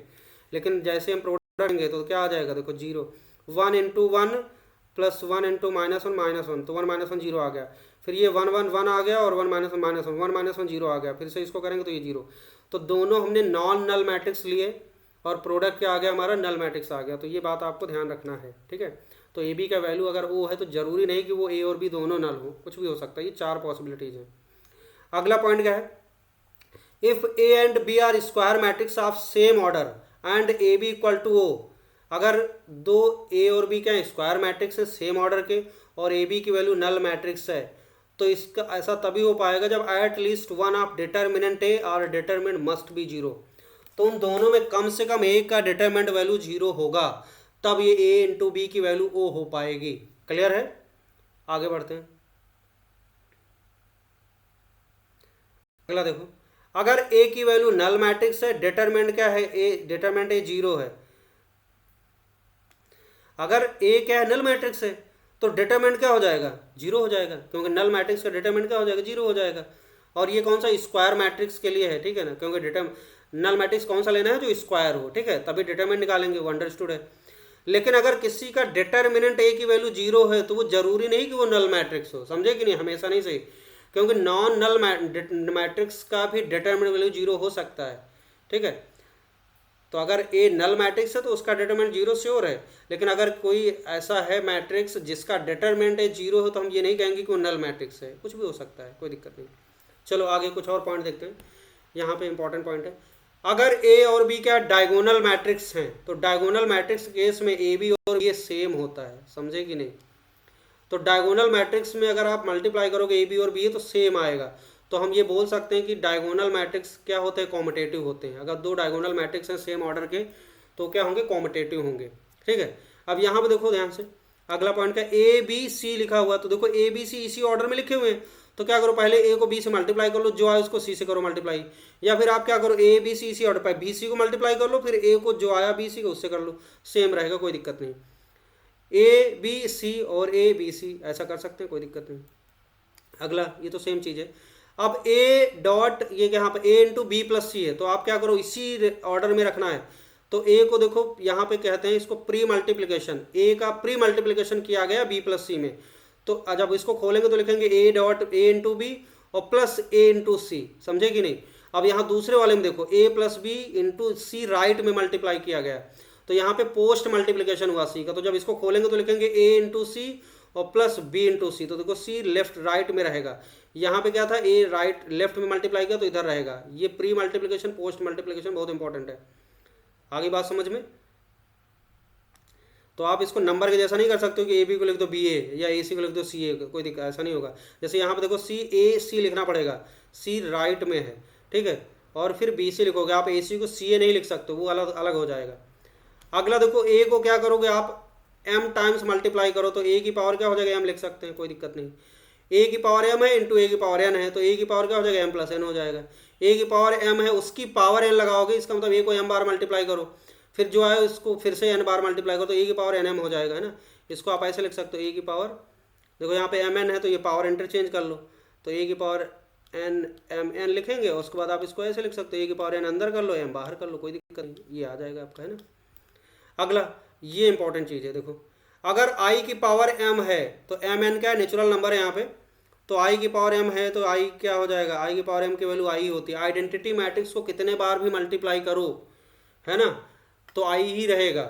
लेकिन जैसे हम प्रोडक्ट करेंगे तो क्या आ जाएगा, देखो 0 1 × 1 + 1 × -1 तो 1 -1 0 आ गया। फिर ये 1 1 1 आ गया और 1 -1 1 -1 0 आ गया। फिर से इसको करेंगे तो ये 0। तो दोनों हमने नॉन नल मैट्रिक्स लिए और प्रोडक्ट क्या आ गया, हमारा नल मैट्रिक्स आ गया। तो ये बात आपको ध्यान रखना है, ठीक है। तो ए बी का वैल्यू अगर ओ है तो जरूरी नहीं कि वो ए और बी दोनों नल हो, कुछ भी हो सकता है। ये 4 पॉसिबिलिटीज हैं। अगला पॉइंट क्या है, if A and B are square matrix of same order and A B equal to O, अगर दो ए और बी क्या स्क्वायर मैट्रिक्स है सेम ऑर्डर के और ए बी की वैल्यू नल मैट्रिक्स है, तो इसका ऐसा तभी हो पाएगा जब at least one of determinant A और डिटर्मिनेंट मस्ट बी जीरो। तो उन दोनों में कम से कम एक का डिटर्मिनेंट वैल्यू जीरो होगा, तब ये ए इंटू बी की वैल्यू ओ हो पाएगी। क्लियर है? आगे बढ़ते हैं। अगला देखो, अगर ए की वैल्यू नल मैट्रिक्स है, डिटरमिनेंट क्या है, ए डिटरमिनेंट ए जीरो है। अगर ए क्या है, नल मैट्रिक्स है, तो डिटरमिनेंट क्या हो जाएगा, जीरो हो जाएगा, क्योंकि नल मैट्रिक्स का डिटरमिनेंट क्या हो जाएगा, जीरो हो जाएगा। और ये कौन सा, स्क्वायर मैट्रिक्स के लिए है, ठीक है ना, क्योंकि नल मैट्रिक्स कौन सा लेना है, जो स्क्वायर हो, ठीक है, तभी डिटरमिनेंट निकालेंगे, वो अंडरस्टूड है। लेकिन अगर किसी का डिटरमिनेंट ए की वैल्यू जीरो है तो वो जरूरी नहीं कि वो नल मैट्रिक्स हो, समझे कि नहीं, हमेशा नहीं सही, क्योंकि नॉन नल मैट्रिक्स का भी डिटरमिनेंट वैल्यू जीरो हो सकता है, ठीक है। तो अगर ए नल मैट्रिक्स है तो उसका डिटरमिनेंट जीरो श्योर है, लेकिन अगर कोई ऐसा है मैट्रिक्स जिसका डिटरमिनेंट है जीरो है, तो हम ये नहीं कहेंगे कि वो नल मैट्रिक्स है, कुछ भी हो सकता है, कोई दिक्कत नहीं। चलो आगे कुछ और पॉइंट देखते हैं। यहाँ पे इंपॉर्टेंट पॉइंट है, अगर ए और बी क्या डायगोनल मैट्रिक्स हैं, तो डायगोनल मैट्रिक्स केस में ए बी और ये सेम होता है, समझे कि नहीं। तो डायगोनल मैट्रिक्स में अगर आप मल्टीप्लाई करोगे ए बी और बी तो सेम आएगा, तो हम ये बोल सकते हैं कि डायगोनल मैट्रिक्स क्या होते हैं, कॉम्पिटेटिव होते हैं। अगर दो डायगोनल मैट्रिक्स हैं सेम ऑर्डर के तो क्या होंगे, कॉम्पिटेटिव होंगे, ठीक है। अब यहाँ पे देखो ध्यान से, अगला पॉइंट का ए बी सी लिखा हुआ, तो देखो ए बी सी इसी ऑर्डर में लिखे हुए हैं, तो क्या करो, पहले ए को बी से मल्टीप्लाई कर लो, जो आया उसको सी से करो मल्टीप्लाई, या फिर आप क्या करो, ए बी सी इसी ऑर्डर पर बी सी को मल्टीप्लाई कर लो, फिर ए को जो आया बी सी को उससे कर लो, सेम रहेगा, कोई दिक्कत नहीं। ए बी सी और ए बी सी ऐसा कर सकते हैं, कोई दिक्कत नहीं। अगला ये तो सेम चीज़ है। अब ए डॉट ये यहाँ पे ए इंटू बी प्लस सी है, तो आप क्या करो, इसी ऑर्डर में रखना है। तो ए को देखो यहाँ पे कहते हैं इसको प्री मल्टीप्लिकेशन, ए का प्री मल्टीप्लिकेशन किया गया बी प्लस सी में, तो जब इसको खोलेंगे तो लिखेंगे A dot A into B और प्लस ए इंटू सी, समझे कि नहीं। अब यहाँ दूसरे वाले में देखो A plus B into C right में मल्टीप्लाई किया गया, तो यहाँ पे पोस्ट मल्टीप्लिकेशन हुआ सी का, तो जब इसको खोलेंगे तो लिखेंगे ए इंटू सी और प्लस बी इंटू सी, तो देखो सी लेफ्ट राइट में रहेगा, यहाँ पे क्या था, ए राइट लेफ्ट में मल्टीप्लाई किया तो इधर रहेगा। ये प्री मल्टीप्लिकेशन पोस्ट मल्टीप्लिकेशन बहुत इंपॉर्टेंट है। आगे बात समझ में, तो आप इसको नंबर के जैसा नहीं कर सकते हो कि ए बी को लिख दो बी ए या ए सी को लिख दो सी ए, कोई दिक्कत ऐसा नहीं होगा। जैसे यहाँ पे देखो सी ए सी लिखना पड़ेगा, सी राइट में है, ठीक है, और फिर बी सी लिखोगे, आप ए सी को सी ए नहीं लिख सकते, वो अलग अलग हो जाएगा। अगला देखो ए को क्या करोगे आप, एम टाइम्स मल्टीप्लाई करो, तो ए की पावर क्या हो जाएगा, एम लिख सकते हैं, कोई दिक्कत नहीं। ए की पावर एम है इंटू ए की पावर एन है, तो ए की पावर क्या हो जाएगा, एम प्लस एन हो जाएगा। ए की पावर एम है, उसकी पावर एन लगाओगे, इसका मतलब ए को एम बार मल्टीप्लाई करो, फिर जो है उसको फिर से एन बार मल्टीप्लाई करो, तो ए की पावर एन एम हो जाएगा, है ना। इसको आप ऐसे लिख सकते हो, ए की पावर, देखो यहाँ पे एम एन है तो ये पावर इंटरचेंज कर लो, तो ए की पावर एन एम एन लिखेंगे, और उसके बाद आप इसको ऐसे लिख सकते हो, ए की पावर एन अंदर कर लो, एम बाहर कर लो, कोई दिक्कत नहीं, ये आ जाएगा आपका, है ना। अगला ये इंपॉर्टेंट चीज़ है, देखो अगर आई की पावर एम है तो एम एन क्या है, नेचुरल नंबर है यहाँ पे, तो आई की पावर एम है तो आई क्या हो जाएगा, आई की पावर एम की वैल्यू आई होती है। आइडेंटिटी मैट्रिक्स को कितने बार भी मल्टीप्लाई करो, है ना, तो आई ही रहेगा,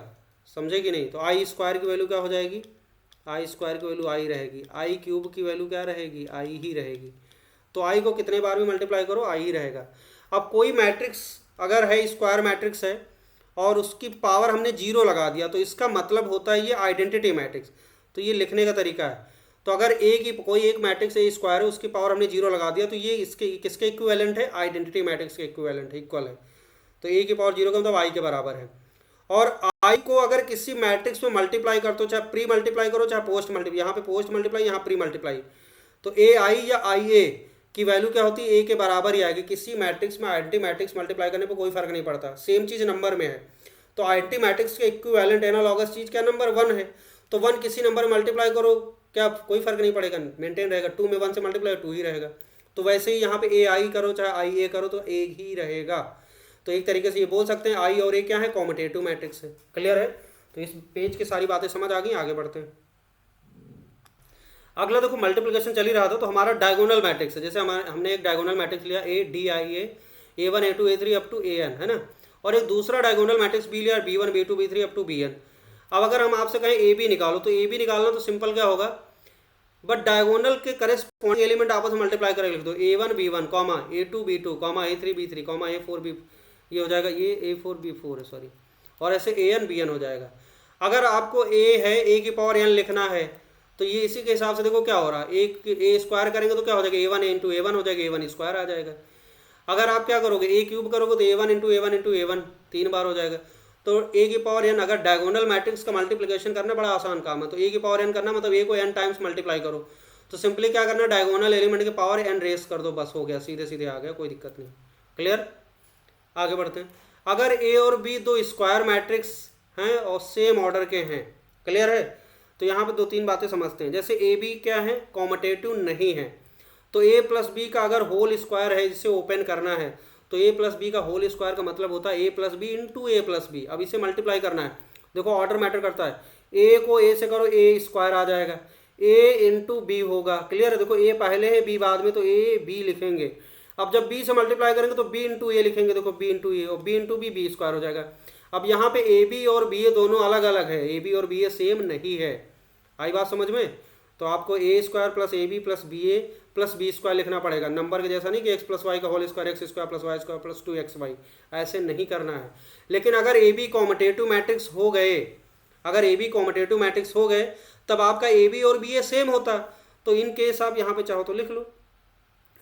समझे कि नहीं। तो आई स्क्वायर की वैल्यू क्या हो जाएगी, आई स्क्वायर की वैल्यू आई रहेगी, आई क्यूब की वैल्यू क्या रहेगी, आई ही रहेगी। तो आई को कितने बार भी मल्टीप्लाई करो आई ही रहेगा। अब कोई मैट्रिक्स अगर है स्क्वायर मैट्रिक्स है और उसकी पावर हमने जीरो लगा दिया, तो इसका मतलब होता है ये आइडेंटिटी मैट्रिक्स। तो ये लिखने का तरीका है, तो अगर ए की कोई एक मैट्रिक्स ए स्क्वायर है, उसकी पावर हमने जीरो लगा दिया, तो ये इसके किसके इक्विवेलेंट है, आइडेंटिटी मैट्रिक्स के इक्विवेलेंट है, इक्वल है। तो ए की पावर जीरो का मतलब आई के बराबर है। और आई को अगर किसी मैट्रिक्स में मल्टीप्लाई करते हो, चाहे प्री मल्टीप्लाई करो चाहे पोस्ट मल्टीप्लाई, यहाँ पे पोस्ट मल्टीप्लाई यहाँ प्री मल्टीप्लाई, तो ए आई या आई ए की वैल्यू क्या होती है, ए के बराबर ही आएगी। किसी मैट्रिक्स में आइडेंटिटी मैट्रिक्स मल्टीप्लाई करने पर कोई फर्क नहीं पड़ता, सेम चीज़ नंबर में है। तो आइडेंटिटी मैट्रिक्स के इक्विवेलेंट एनालॉगस चीज़ क्या, नंबर 1 है, तो 1 किसी नंबर में मल्टीप्लाई करो क्या कोई फर्क नहीं पड़ेगा, मेंटेन रहेगा। 2 में 1 से मल्टीप्लाई 2 ही रहेगा। तो वैसे ही यहाँ पे ए आई करो चाहे आई ए करो तो ए ही रहेगा। तो एक तरीके से ये बोल सकते हैं आई और ए क्या है, कॉम्पिटेटिव मैट्रिक्स है। क्लियर है, तो इस पेज की सारी बातें समझ आ गई, आगे बढ़ते हैं। अगला देखो मल्टीप्लिकेशन चल ही रहा था, तो हमारा डायगोनल मैट्रिक्स है। जैसे हमने एक डायगोनल मैट्रिक्स लिया A D I A one A two A three up to A N, है ना, और एक दूसरा डायगोनल मैट्रिक्स बी लिया B one B two B three up to B N. अब अगर हम आपसे कहें ए बी निकालो, तो ए बी निकालना तो सिंपल क्या होगा, बट डायगोनल के करेस्पॉन्डिंग एलिमेंट आपस में मल्टीप्लाई करके लिख दो, A1 B1 comma A2 B2 comma A3 B3 comma A4 B, ये हो जाएगा, ये A4 B4 है सॉरी, और ऐसे AN BN हो जाएगा। अगर आपको A है A⁴n लिखना है तो ये इसी के हिसाब से देखो क्या हो रहा है, एक A स्क्वायर करेंगे तो क्या हो जाएगा, A1 इंटू A1 हो जाएगा, A1 स्क्वायर आ जाएगा। अगर आप क्या करोगे, A³ करोगे तो A1 into A1 into A1 3 बार हो जाएगा। तो A⁴n अगर डायगोनल मैट्रिक्स का मल्टीप्लिकेशन करना बड़ा आसान काम है, तो A⁴n करना मतलब A को n टाइम्स मल्टीप्लाई करो, तो सिंपली क्या करना, डायगोनल एलिमेंट के पावर n रेस कर दो, बस हो गया, सीधे सीधे आ गया, कोई दिक्कत नहीं। क्लियर, आगे बढ़ते हैं। अगर A और B दो स्क्वायर मैट्रिक्स हैं और सेम ऑर्डर के हैं, क्लियर है, तो यहाँ पे 2-3 बातें समझते हैं। जैसे A B क्या है, कॉमटेटिव नहीं है, तो A प्लस बी का अगर होल स्क्वायर है, जिसे ओपन करना है, तो A प्लस बी का होल स्क्वायर का मतलब होता है A plus B into A plus B. अब इसे मल्टीप्लाई करना है, देखो ऑर्डर मैटर करता है, A को A से करो A स्क्वायर आ जाएगा, A इंटू बी होगा। क्लियर है, देखो A पहले है B बाद में, तो A B लिखेंगे। अब जब B से मल्टीप्लाई करेंगे तो B इंटू A लिखेंगे, देखो B इंटू A, और B इंटू B स्क्वायर हो जाएगा। अब यहाँ पे AB और BA दोनों अलग अलग है, AB और BA सेम नहीं है, आई बात समझ में। तो आपको A square plus AB plus BA plus B square लिखना पड़ेगा, नंबर के जैसा नहीं कि x प्लस वाई का whole square x square plus Y square plus 2xy, ऐसे नहीं करना है। लेकिन अगर AB कॉमटेटिव मैट्रिक्स हो गए, अगर AB कॉमटेटिव मैट्रिक्स हो गए, तब आपका AB और BA सेम होता, तो इन केस आप यहाँ पे चाहो तो लिख लो।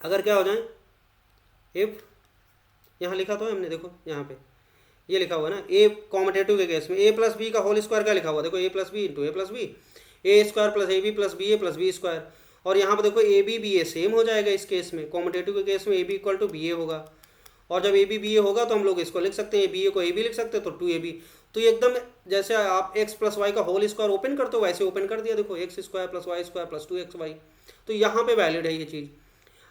अगर क्या हो जाए, इफ यहाँ लिखा तो है हमने, देखो यहाँ पे ये लिखा हुआ है ना, A कॉमटेटिव के केस में A प्लस बी का होल स्क्वायर क्या लिखा हुआ, देखो A plus B into A plus B, A square plus AB plus BA plus B square, और यहाँ पर देखो AB BA सेम हो जाएगा इस केस में, कॉमटेटिव के केस में AB इक्वल टू BA होगा, और जब AB BA होगा तो हम लोग इसको लिख सकते हैं, BA को AB लिख सकते हैं, तो 2AB। तो ये एकदम जैसे आप x प्लस वाई का होल स्क्वायर ओपन करते हो वैसे ओपन कर दिया, देखो x square plus Y square plus 2xy, तो यहाँ पे वैलिड है ये चीज़।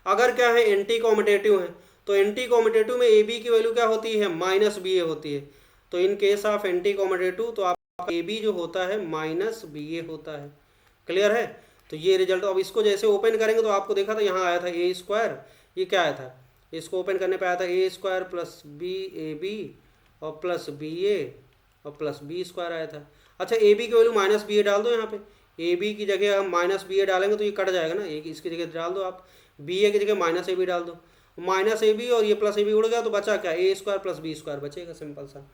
अगर क्या है, एंटी कॉमटेटिव है, तो एंटी कॉमटेटिव में AB की वैल्यू क्या होती है, माइनस BA होती है, तो इन केस ऑफ एंटी कॉमटेटिव तो आप AB जो होता है माइनस BA होता है। क्लियर है, तो ये रिजल्ट। अब इसको जैसे ओपन करेंगे तो आपको देखा था यहाँ आया था A स्क्वायर, ये क्या आया था, इसको ओपन करने पे आया था A स्क्वायर प्लस BAB और प्लस BA और प्लस B स्क्वायर आया था। अच्छा, AB की वैल्यू माइनस BA डाल दो, यहाँ पे AB की जगह हम माइनस BA डालेंगे तो ये कट जाएगा ना, एक इसकी जगह डाल दो आप, BA की जगह माइनस AB डाल दो, माइनस AB और ये प्लस AB उड़ गया, तो बचा क्या, A square plus B square बचेगा, सिंपल सा।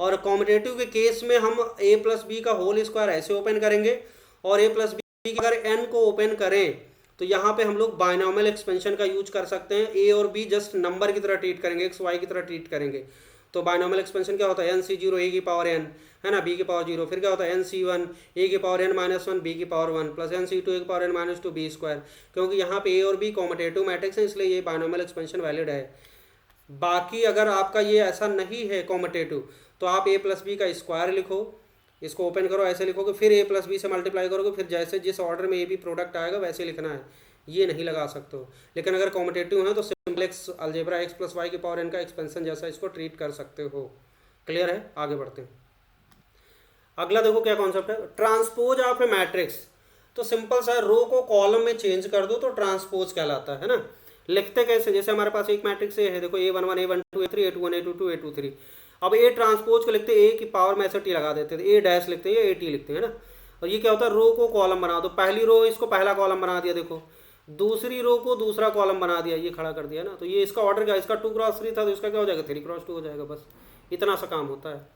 और कॉमटेटिव के केस में हम A प्लस बी का होल स्क्वायर ऐसे ओपन करेंगे, और A प्लस बी अगर n को ओपन करें तो यहाँ पे हम लोग बायनॉमियल एक्सपेंशन का यूज कर सकते हैं। A और B जस्ट नंबर की तरह ट्रीट करेंगे, x y की तरह ट्रीट करेंगे, तो बायनॉमियल एक्सपेंशन क्या होता है, nc0 A की पावर n है ना, B की पावर 0, फिर क्या होता है nc1 A की पावर n माइनस 1 B की पावर 1 प्लस nc2 A की power n minus 2 B square. क्योंकि यहाँ पे A और B कॉमटेटिव मैट्रिक्स है, इसलिए ये बायनॉमियल एक्सपेंशन वैलिड है। बाकी अगर आपका ये ऐसा नहीं है कॉमटेटिव, तो आप A प्लस बी का स्क्वायर लिखो, इसको ओपन करो, ऐसे लिखोगे, फिर A प्लस बी से मल्टीप्लाई करोगे, फिर जैसे जिस ऑर्डर में A B प्रोडक्ट आएगा वैसे लिखना है, ये नहीं लगा सकते हो। लेकिन अगर कॉमटेटिव है तो simplex algebra x plus Y की पावर n का एक्सपेंशन जैसा इसको ट्रीट कर सकते हो। क्लियर है, आगे बढ़ते हैं। अगला देखो क्या कॉन्सेप्ट है, ट्रांसपोज ऑफ ए मैट्रिक्स। तो सिंपल सा, रो को कॉलम में चेंज कर दो तो ट्रांसपोज कहलाता है ना। लिखते कैसे, जैसे हमारे पास एक मैट्रिक्स है, देखो A11 A12 A3 A21 A22 A23, अब A ट्रांसपोज को लिखते हैं, A की पावर में ऐसे टी लगा देते हैं, A डैश लिखते हैं या AT लिखते हैं ना। और ये क्या होता है, रो को कॉलम बना दो, पहली रो इसको पहला कॉलम बना दिया, देखो दूसरी रो को दूसरा कॉलम बना दिया, ये खड़ा कर दिया ना। तो ये इसका ऑर्डर क्या, इसका 2x3 था तो इसका क्या हो जाएगा 3x2 हो जाएगा, बस इतना सा काम होता है।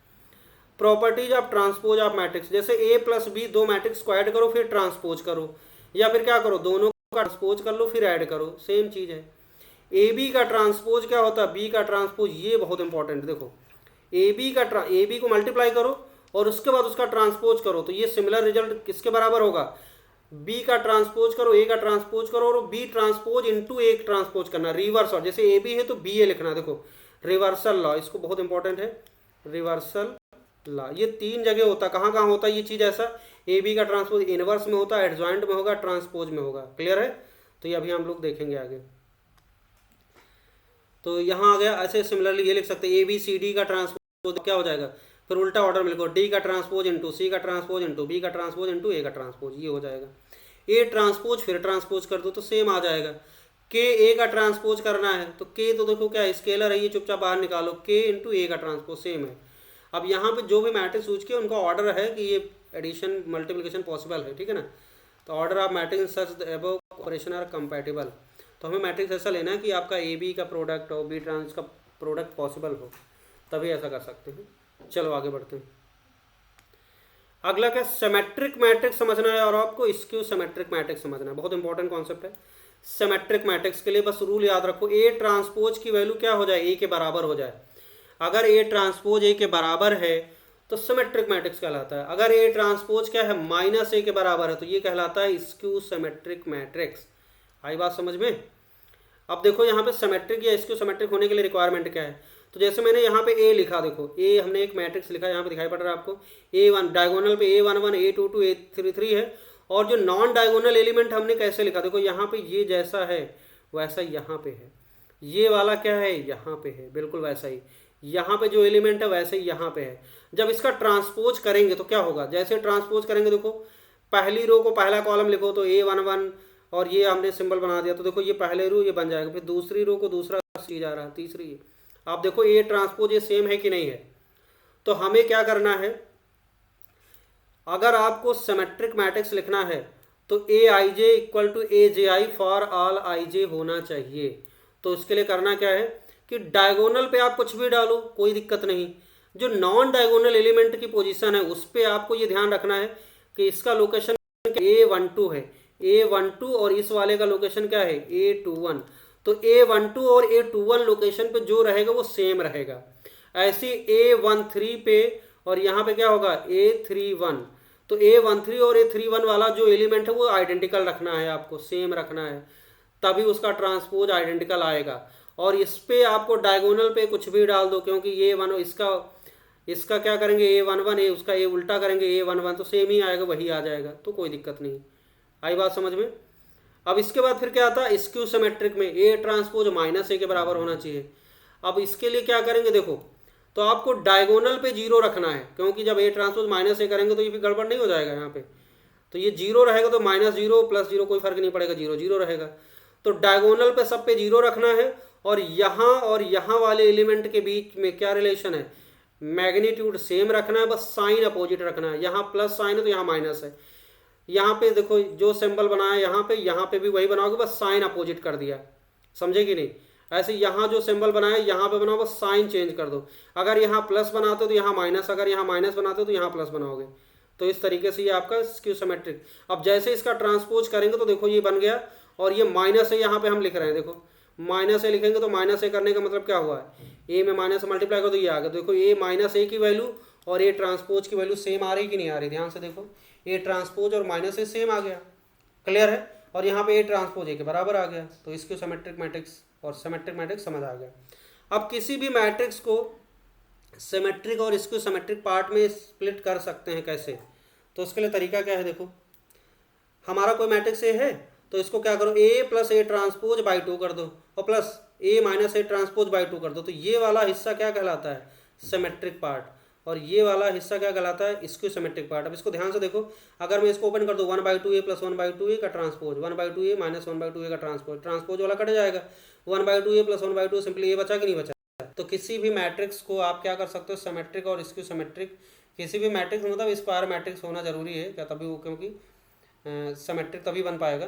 Properties of transpose of matrix, जैसे A प्लस बी दो मैट्रिक्स को ऐड करो फिर ट्रांसपोज करो, या फिर क्या करो, दोनों का ट्रांसपोज कर लो फिर ऐड करो, सेम चीज़ है। ए बी का ट्रांसपोज क्या होता है, बी का ट्रांसपोज, ये बहुत इंपॉर्टेंट, देखो ए बी को मल्टीप्लाई करो और उसके बाद उसका ट्रांसपोज करो, तो ये सिमिलर रिजल्ट किसके बराबर होगा, बी का ट्रांसपोज करो, ए का ट्रांसपोज करो, और B transpose into A transpose करना, रिवर्स। और जैसे ए बी है तो बी ए लिखना, देखो रिवर्सल लॉ, इसको बहुत इंपॉर्टेंट है, रिवर्सल लॉ। ये 3 जगह होता है, कहाँ कहाँ होता है ये चीज़ ऐसा, ए बी का ट्रांसपोज इनवर्स में होता है, एडजॉइंट में होगा, ट्रांसपोज में होगा। क्लियर है, तो ये अभी हम लोग देखेंगे आगे। तो यहाँ आ गया, ऐसे सिमिलरली ये लिख सकते हैं, ए बी सी डी का ट्रांसपोज क्या हो जाएगा, फिर उल्टा ऑर्डर में लिखो, डी का ट्रांसपोज इंटू सी का ट्रांसपोज इंटू बी का ट्रांसपोज इंटू ए का ट्रांसपोज, ये हो जाएगा। ए ट्रांसपोज फिर ट्रांसपोज कर दो तो सेम आ जाएगा। के ए का ट्रांसपोज करना है तो के तो देखो क्या स्केलर है, ये चुपचाप बाहर निकालो, के इंटू ए का ट्रांसपोज सेम है। अब यहाँ पे जो भी मैट्रिक्स यूज किए उनका ऑर्डर है कि ये एडिशन मल्टीप्लिकेशन पॉसिबल है, ठीक है ना। तो order of matrix such above operation are compatible. तो हमें मैट्रिक्स ऐसा लेना है कि आपका ए बी का प्रोडक्ट हो, बी ट्रांस का प्रोडक्ट पॉसिबल हो, तभी ऐसा कर सकते हैं। चलो आगे बढ़ते हैं। अगला क्या, सिमेट्रिक मैट्रिक्स समझना है और आपको स्क्यू सिमेट्रिक मैट्रिक्स समझना है। बहुत इंपॉर्टेंट कॉन्सेप्ट है। सिमेट्रिक मैट्रिक्स के लिए बस रूल याद रखो, ए ट्रांसपोज की वैल्यू क्या हो जाए, ए के बराबर हो जाए। अगर ए ट्रांसपोज ए के बराबर है तो सिमेट्रिक मैट्रिक्स कहलाता है। अगर ए ट्रांसपोज क्या है, माइनस ए के बराबर है, तो ये कहलाता है स्क्यू सिमेट्रिक मैट्रिक्स। आई बात समझ में। अब देखो यहाँ पे सिमेट्रिक या स्क्यू सिमेट्रिक होने के लिए रिक्वायरमेंट क्या है। तो जैसे मैंने यहाँ पे ए लिखा, देखो ए हमने एक मैट्रिक्स लिखा, यहाँ पे दिखाई पड़ रहा है आपको A1 डायगोनल पे A11 A22 A33 है। और जो नॉन डायगोनल एलिमेंट हमने कैसे लिखा, देखो यहाँ पे ये जैसा है वैसा यहाँ पे है, ये वाला क्या है यहाँ पे है, बिल्कुल वैसा ही यहाँ पे जो एलिमेंट है वैसे ही यहाँ पे है। जब इसका ट्रांसपोज करेंगे तो क्या होगा, जैसे ट्रांसपोज करेंगे देखो पहली रो को पहला कॉलम लिखो तो A11 और ये हमने सिंबल बना दिया, तो देखो ये पहले रो ये बन जाएगा, फिर दूसरी रो को दूसरा चीज आ रहा है, तीसरी। आप देखो ए ट्रांसपोज ये सेम है कि नहीं है। तो हमें क्या करना है, अगर आपको सिमेट्रिक मैट्रिक्स लिखना है तो A I J equal to A J I for all I J होना चाहिए। तो इसके लिए करना क्या है कि डायगोनल पे आप कुछ भी डालो कोई दिक्कत नहीं, जो नॉन डायगोनल एलिमेंट की पोजीशन है उस पर आपको ये ध्यान रखना है कि इसका लोकेशन A12 है, A12 और इस वाले का लोकेशन क्या है A21। तो A12 और A21 लोकेशन पे जो रहेगा वो सेम रहेगा। ऐसे A13 पे और यहाँ पे क्या होगा A31। तो A13 और A31 वाला जो एलिमेंट है वो आइडेंटिकल रखना है, आपको सेम रखना है, तभी उसका ट्रांसपोज आइडेंटिकल आएगा। और इस पे आपको डायगोनल पे कुछ भी डाल दो, क्योंकि ये वन इसका क्या करेंगे A11 ए उसका ए उल्टा करेंगे A11 तो सेम ही आएगा, वही आ जाएगा, तो कोई दिक्कत नहीं। आई बात समझ में। अब इसके बाद फिर क्या आता है, स्क्यू सिमेट्रिक में ए ट्रांसपोज माइनस ए के बराबर होना चाहिए। अब इसके लिए क्या करेंगे, देखो तो आपको डायगोनल पे जीरो रखना है, क्योंकि जब ए ट्रांसपोज माइनस ए करेंगे तो ये भी गड़बड़ नहीं हो जाएगा यहाँ पे। तो ये जीरो रहेगा तो माइनस जीरो प्लस जीरो कोई फर्क नहीं पड़ेगा, जीरो जीरो रहेगा। तो डायगोनल पे सब पे जीरो रखना है। और यहाँ वाले एलिमेंट के बीच में क्या रिलेशन है, मैग्नीट्यूड सेम रखना है, बस साइन अपोजिट रखना है। यहाँ प्लस साइन है तो यहाँ माइनस है। यहाँ पे देखो जो सिंबल बनाया यहाँ पे भी वही बनाओगे, बस साइन अपोजिट कर दिया, समझे कि नहीं। ऐसे यहाँ जो सिंबल बनाया यहाँ पे बनाओ, बस साइन चेंज कर दो। अगर यहाँ प्लस बनाते हो तो यहाँ माइनस, अगर यहाँ माइनस बनाते हो तो यहाँ प्लस बनाओगे। तो इस तरीके से ये आपका स्क्यू सिमेट्रिक। अब जैसे इसका ट्रांसपोज करेंगे तो देखो ये बन गया, और ये माइनस है यहाँ पे हम लिख रहे हैं, देखो माइनस ए लिखेंगे तो माइनस ए करने का मतलब क्या हुआ है, ए में माइनस मल्टीप्लाई करो तो ये आ गया। देखो ए माइनस ए की वैल्यू और ए ट्रांसपोज की वैल्यू सेम आ रही कि नहीं आ रही, ध्यान से देखो ए ट्रांसपोज और माइनस ए सेम आ गया, क्लियर है। और यहाँ पे ए ट्रांसपोज ए के बराबर आ गया, तो इसको सिमेट्रिक मैट्रिक्स और सिमेट्रिक मैट्रिक्स समझ आ गया। अब किसी भी मैट्रिक्स को सिमेट्रिक और इसको सिमेट्रिक पार्ट में स्प्लिट कर सकते हैं कैसे, तो उसके लिए तरीका क्या है, देखो हमारा कोई मैट्रिक्स ए है तो इसको क्या करो ए प्लस ए ट्रांसपोज बाई 2 कर दो और plus A minus A transpose by 2 कर दो। तो ये वाला हिस्सा क्या कहलाता है, सिमेट्रिक पार्ट, और ये वाला हिस्सा क्या कहलाता है, स्क्यू सिमेट्रिक पार्ट। अब इसको ध्यान से देखो, अगर मैं इसको ओपन कर दूँ 1/2a प्लस 1/2a का ट्रांसपोज, 1/2a माइनस 1/2a का ट्रांसपोज, ट्रांसपोज वाला कट जाएगा, 1/2a प्लस 1/2 सिंपली ये बचा कि नहीं बचा। तो किसी भी मैट्रिक्स को आप क्या कर सकते हो, सिमेट्रिक और स्क्यू सिमेट्रिक, किसी भी मैट्रिक्स मतलब स्क्वायर मैट्रिक्स होना जरूरी है क्या, तभी वो, क्योंकि सिमेट्रिक तभी बन पाएगा।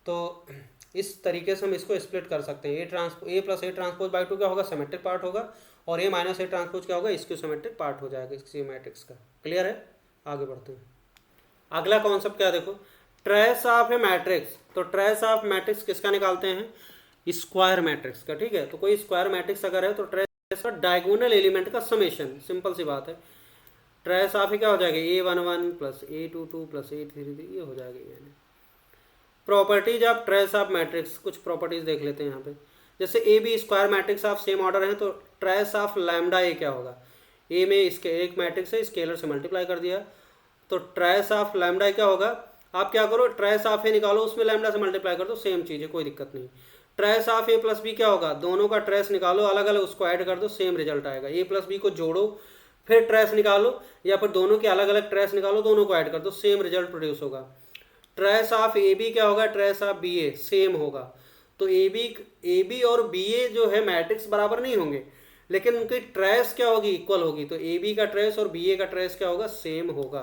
तो इस तरीके से हम इसको स्प्लिट कर सकते हैं। ए प्लस ए ट्रांसपोज बाई 2 क्या होगा, सिमेट्रिक पार्ट होगा, और ए माइनस ए ट्रांसपोज क्या होगा, स्क्यू सिमेट्रिक पार्ट हो जाएगा किसी मैट्रिक्स का। क्लियर है, आगे बढ़ते हैं। अगला कॉन्सेप्ट क्या, देखो ट्रेस ऑफ ए मैट्रिक्स। तो ट्रेस ऑफ मैट्रिक्स किसका निकालते हैं, स्क्वायर मैट्रिक्स का, ठीक है। तो कोई स्क्वायर मैट्रिक्स अगर है तो ट्रेस का डायगोनल एलिमेंट का समेशन, सिंपल सी बात है। ट्रेस ऑफ क्या हो जाएगा, A11 plus A22 plus A33, ये हो जाएगा। यानी properties of trace of matrix, कुछ प्रॉपर्टीज देख लेते हैं यहाँ पे। जैसे A B square matrix of same order है तो ट्रेस ऑफ लैम्डा ए क्या होगा, ए में इसके एक मैट्रिक्स है, स्केलर से मल्टीप्लाई कर दिया, तो ट्रेस ऑफ लैम्डा क्या होगा, आप क्या करो ट्रेस ऑफ ए निकालो, उसमें लैम्डा से मल्टीप्लाई कर दो, सेम चीज़ है, कोई दिक्कत नहीं। Trace of A plus B क्या होगा, दोनों का ट्रेस निकालो अलग अलग, उसको ऐड कर दो, सेम रिजल्ट आएगा। ए प्लस बी को जोड़ो फिर ट्रेस निकालो, या फिर दोनों के अलग अलग ट्रेस निकालो, दोनों को ऐड कर दो, सेम रिजल्ट प्रोड्यूस होगा। ट्रेस ऑफ ए बी क्या होगा, trace of B A same होगा। तो ए बी और बी ए जो है मैट्रिक्स बराबर नहीं होंगे, लेकिन उनकी ट्रेस क्या होगी, इक्वल होगी। तो ए बी का ट्रेस और बी ए का ट्रेस क्या होगा, सेम होगा।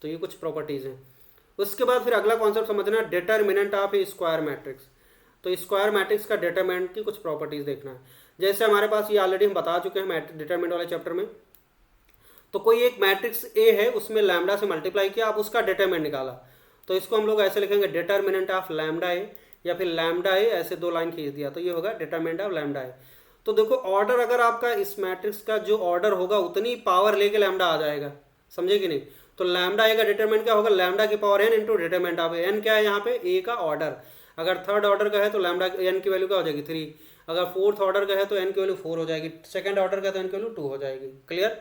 तो ये कुछ प्रॉपर्टीज़ हैं। उसके बाद फिर अगला कॉन्सेप्ट समझना, determinant of A square matrix. तो स्क्वायर मैट्रिक्स का डिटर्मिनेंट की कुछ प्रॉपर्टीज़ देखना है। जैसे हमारे पास ये ऑलरेडी हम बता चुके हैं डिटर्मिनेंट वाले चैप्टर में। तो कोई एक मैट्रिक्स ए है, उसमें लैम्डा से मल्टीप्लाई किया, आप उसका डिटरमिनेंट निकाला, तो इसको हम लोग ऐसे लिखेंगे डिटर्मिनेंट ऑफ लैम्डा ए, या फिर लैम्डा ए, ऐसे 2 लाइन खींच दिया तो ये होगा डिटर्मिनेंट ऑफ लैम्डा ए। तो देखो ऑर्डर अगर आपका इस मैट्रिक्स का जो ऑर्डर होगा उतनी पावर लेके लैम्डा आ जाएगा, समझे कि नहीं। तो लैम्डा ए का डिटरमिनेंट क्या होगा, लैम्डा की power n into determinant of n क्या है यहाँ पे, ए का ऑर्डर। अगर थर्ड ऑर्डर का है तो लैम्डा एन की वैल्यू क्या हो जाएगी 3, अगर फोर्थ ऑर्डर का है तो एन की वैल्यू 4 हो जाएगी, सेकंड ऑर्डर का है तो एन की वैल्यू 2 हो जाएगी। क्लियर।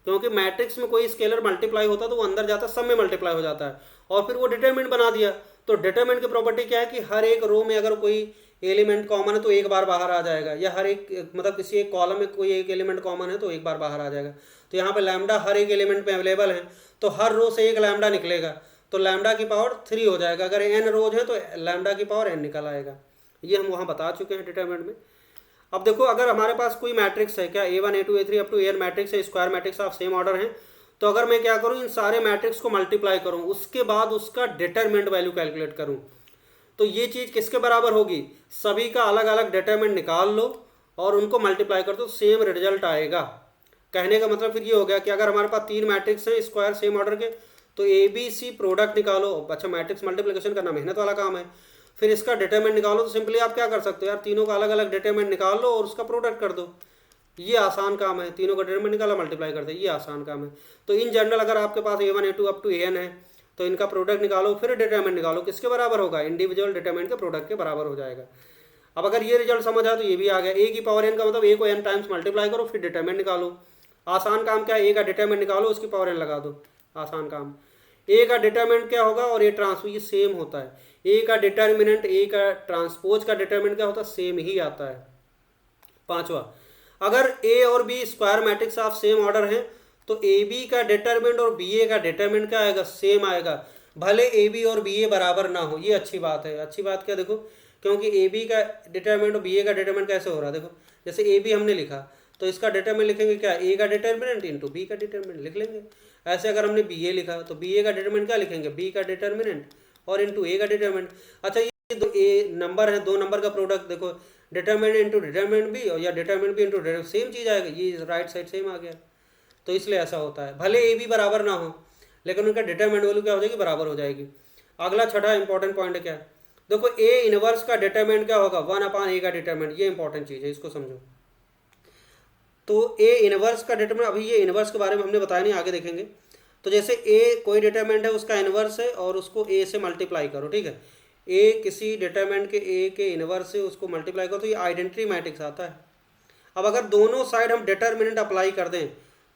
क्योंकि मैट्रिक्स में कोई स्केलर मल्टीप्लाई होता है तो वो अंदर जाता है, सब में मल्टीप्लाई हो जाता है, और फिर वो डिटरमिनेंट बना दिया। तो डिटरमिनेंट की प्रॉपर्टी क्या है कि हर एक रो में अगर कोई एलिमेंट कॉमन है तो एक बार बाहर आ जाएगा, या हर एक मतलब किसी एक कॉलम में कोई एक एलिमेंट कॉमन है तो एक बार बाहर आ जाएगा। तो यहाँ पे लैम्डा हर एक एलिमेंट में अवेलेबल है, तो हर रो से एक लैम्डा निकलेगा, तो लैम्डा की पावर 3 हो जाएगा। अगर एन रोज है तो लैम्डा की पावर एन निकल आएगा। ये हम वहाँ बता चुके हैं डिटरमिनेंट में। अब देखो अगर हमारे पास कोई मैट्रिक्स है, क्या A1 A2 A3 up to N matrix है, square matrix of same order है, तो अगर मैं क्या करूं, इन सारे मैट्रिक्स को मल्टीप्लाई करूं, उसके बाद उसका डिटरमिनेंट वैल्यू कैलकुलेट करूं, तो ये चीज़ किसके बराबर होगी, सभी का अलग अलग डिटरमिनेंट निकाल लो और उनको मल्टीप्लाई कर दो, सेम रिजल्ट आएगा। कहने का मतलब फिर ये हो गया कि अगर हमारे पास 3 मैट्रिक्स हैं स्क्वायर सेम ऑर्डर के, तो ABC प्रोडक्ट निकालो। अच्छा, मैट्रिक्स मल्टीप्लिकेशन करना मेहनत वाला काम है, फिर इसका डिटरमिनेंट निकालो। तो सिंपली आप क्या कर सकते हो यार, तीनों का अलग अलग डिटरमिनेंट निकाल लो और उसका प्रोडक्ट कर दो। ये आसान काम है, तीनों का डिटरमिनेंट निकाला मल्टीप्लाई करते, ये आसान काम है। तो इन जनरल अगर आपके पास A1 A2 up to AN है, तो इनका प्रोडक्ट निकालो, फिर डिटरमिनेंट निकालो, किसके बराबर होगा, इंडिविजुअल डिटरमिनेंट के प्रोडक्ट के बराबर हो जाएगा। अब अगर ये रिजल्ट समझ आया तो ये भी आ गया। A की पावर n का मतलब A को n टाइम्स मल्टीप्लाई करो, फिर डिटरमिनेंट निकालो। आसान काम क्या है, A का डिटरमिनेंट निकालो, उसकी पावर n लगा दो, आसान काम। A का डिटरमिनेंट क्या होगा और A ट्रांसपोज, ये सेम होता है। A का डिटरमिनेंट A का ट्रांसपोज का डिटरमिनेंट क्या होता है, सेम ही आता है। पांचवा, अगर A और B square matrix of same order है, तो AB का डिटरमिनेंट और BA का डिटरमिनेंट क्या आएगा, सेम आएगा, भले AB और BA बराबर ना हो। ये अच्छी बात है। अच्छी बात क्या, देखो क्योंकि AB का डिटरमिनेंट और BA का डिटरमिनेंट कैसे हो रहा है, देखो जैसे AB हमने लिखा तो इसका डिटरमिनेंट लिखेंगे क्या, A का डिटरमिनेंट इंटू B का डिटरमिनेंट लिख लेंगे। ऐसे अगर हमने BA लिखा तो BA का डिटरमिनेंट क्या लिखेंगे, B का डिटरमिनेंट और इंटू A का डिटरमिनेंट। अच्छा, ये दो A नंबर है, 2 नंबर का प्रोडक्ट, देखो डिटरमिनेंट इंटू डिटरमिनेंट भी, और या डिटरमिनेंट भी इंटू डिटरमिनेंट, सेम चीज़ आएगा, ये राइट साइड सेम आ गया। तो इसलिए ऐसा होता है, भले A B बराबर ना हो लेकिन उनका डिटरमिनेंट वैल्यू क्या हो जाएगी, बराबर हो जाएगी। अगला छठा इंपॉर्टेंट पॉइंट है क्या, देखो A इनवर्स का डिटरमिनेंट क्या होगा, 1/A का डिटरमिनेंट। ये इंपॉर्टेंट चीज़ है, इसको समझो। तो A इनवर्स का डिटरमिनेंट, अभी ये इनवर्स के बारे में हमने बताया नहीं, आगे देखेंगे। तो जैसे A कोई डिटरमिनेंट है, उसका इनवर्स है और उसको A से मल्टीप्लाई करो, ठीक है। A किसी डिटरमिनेंट के A के इनवर्स से उसको मल्टीप्लाई करो तो ये आइडेंटिटी मैट्रिक्स आता है। अब अगर दोनों साइड हम डिटरमिनेंट अप्लाई कर दें,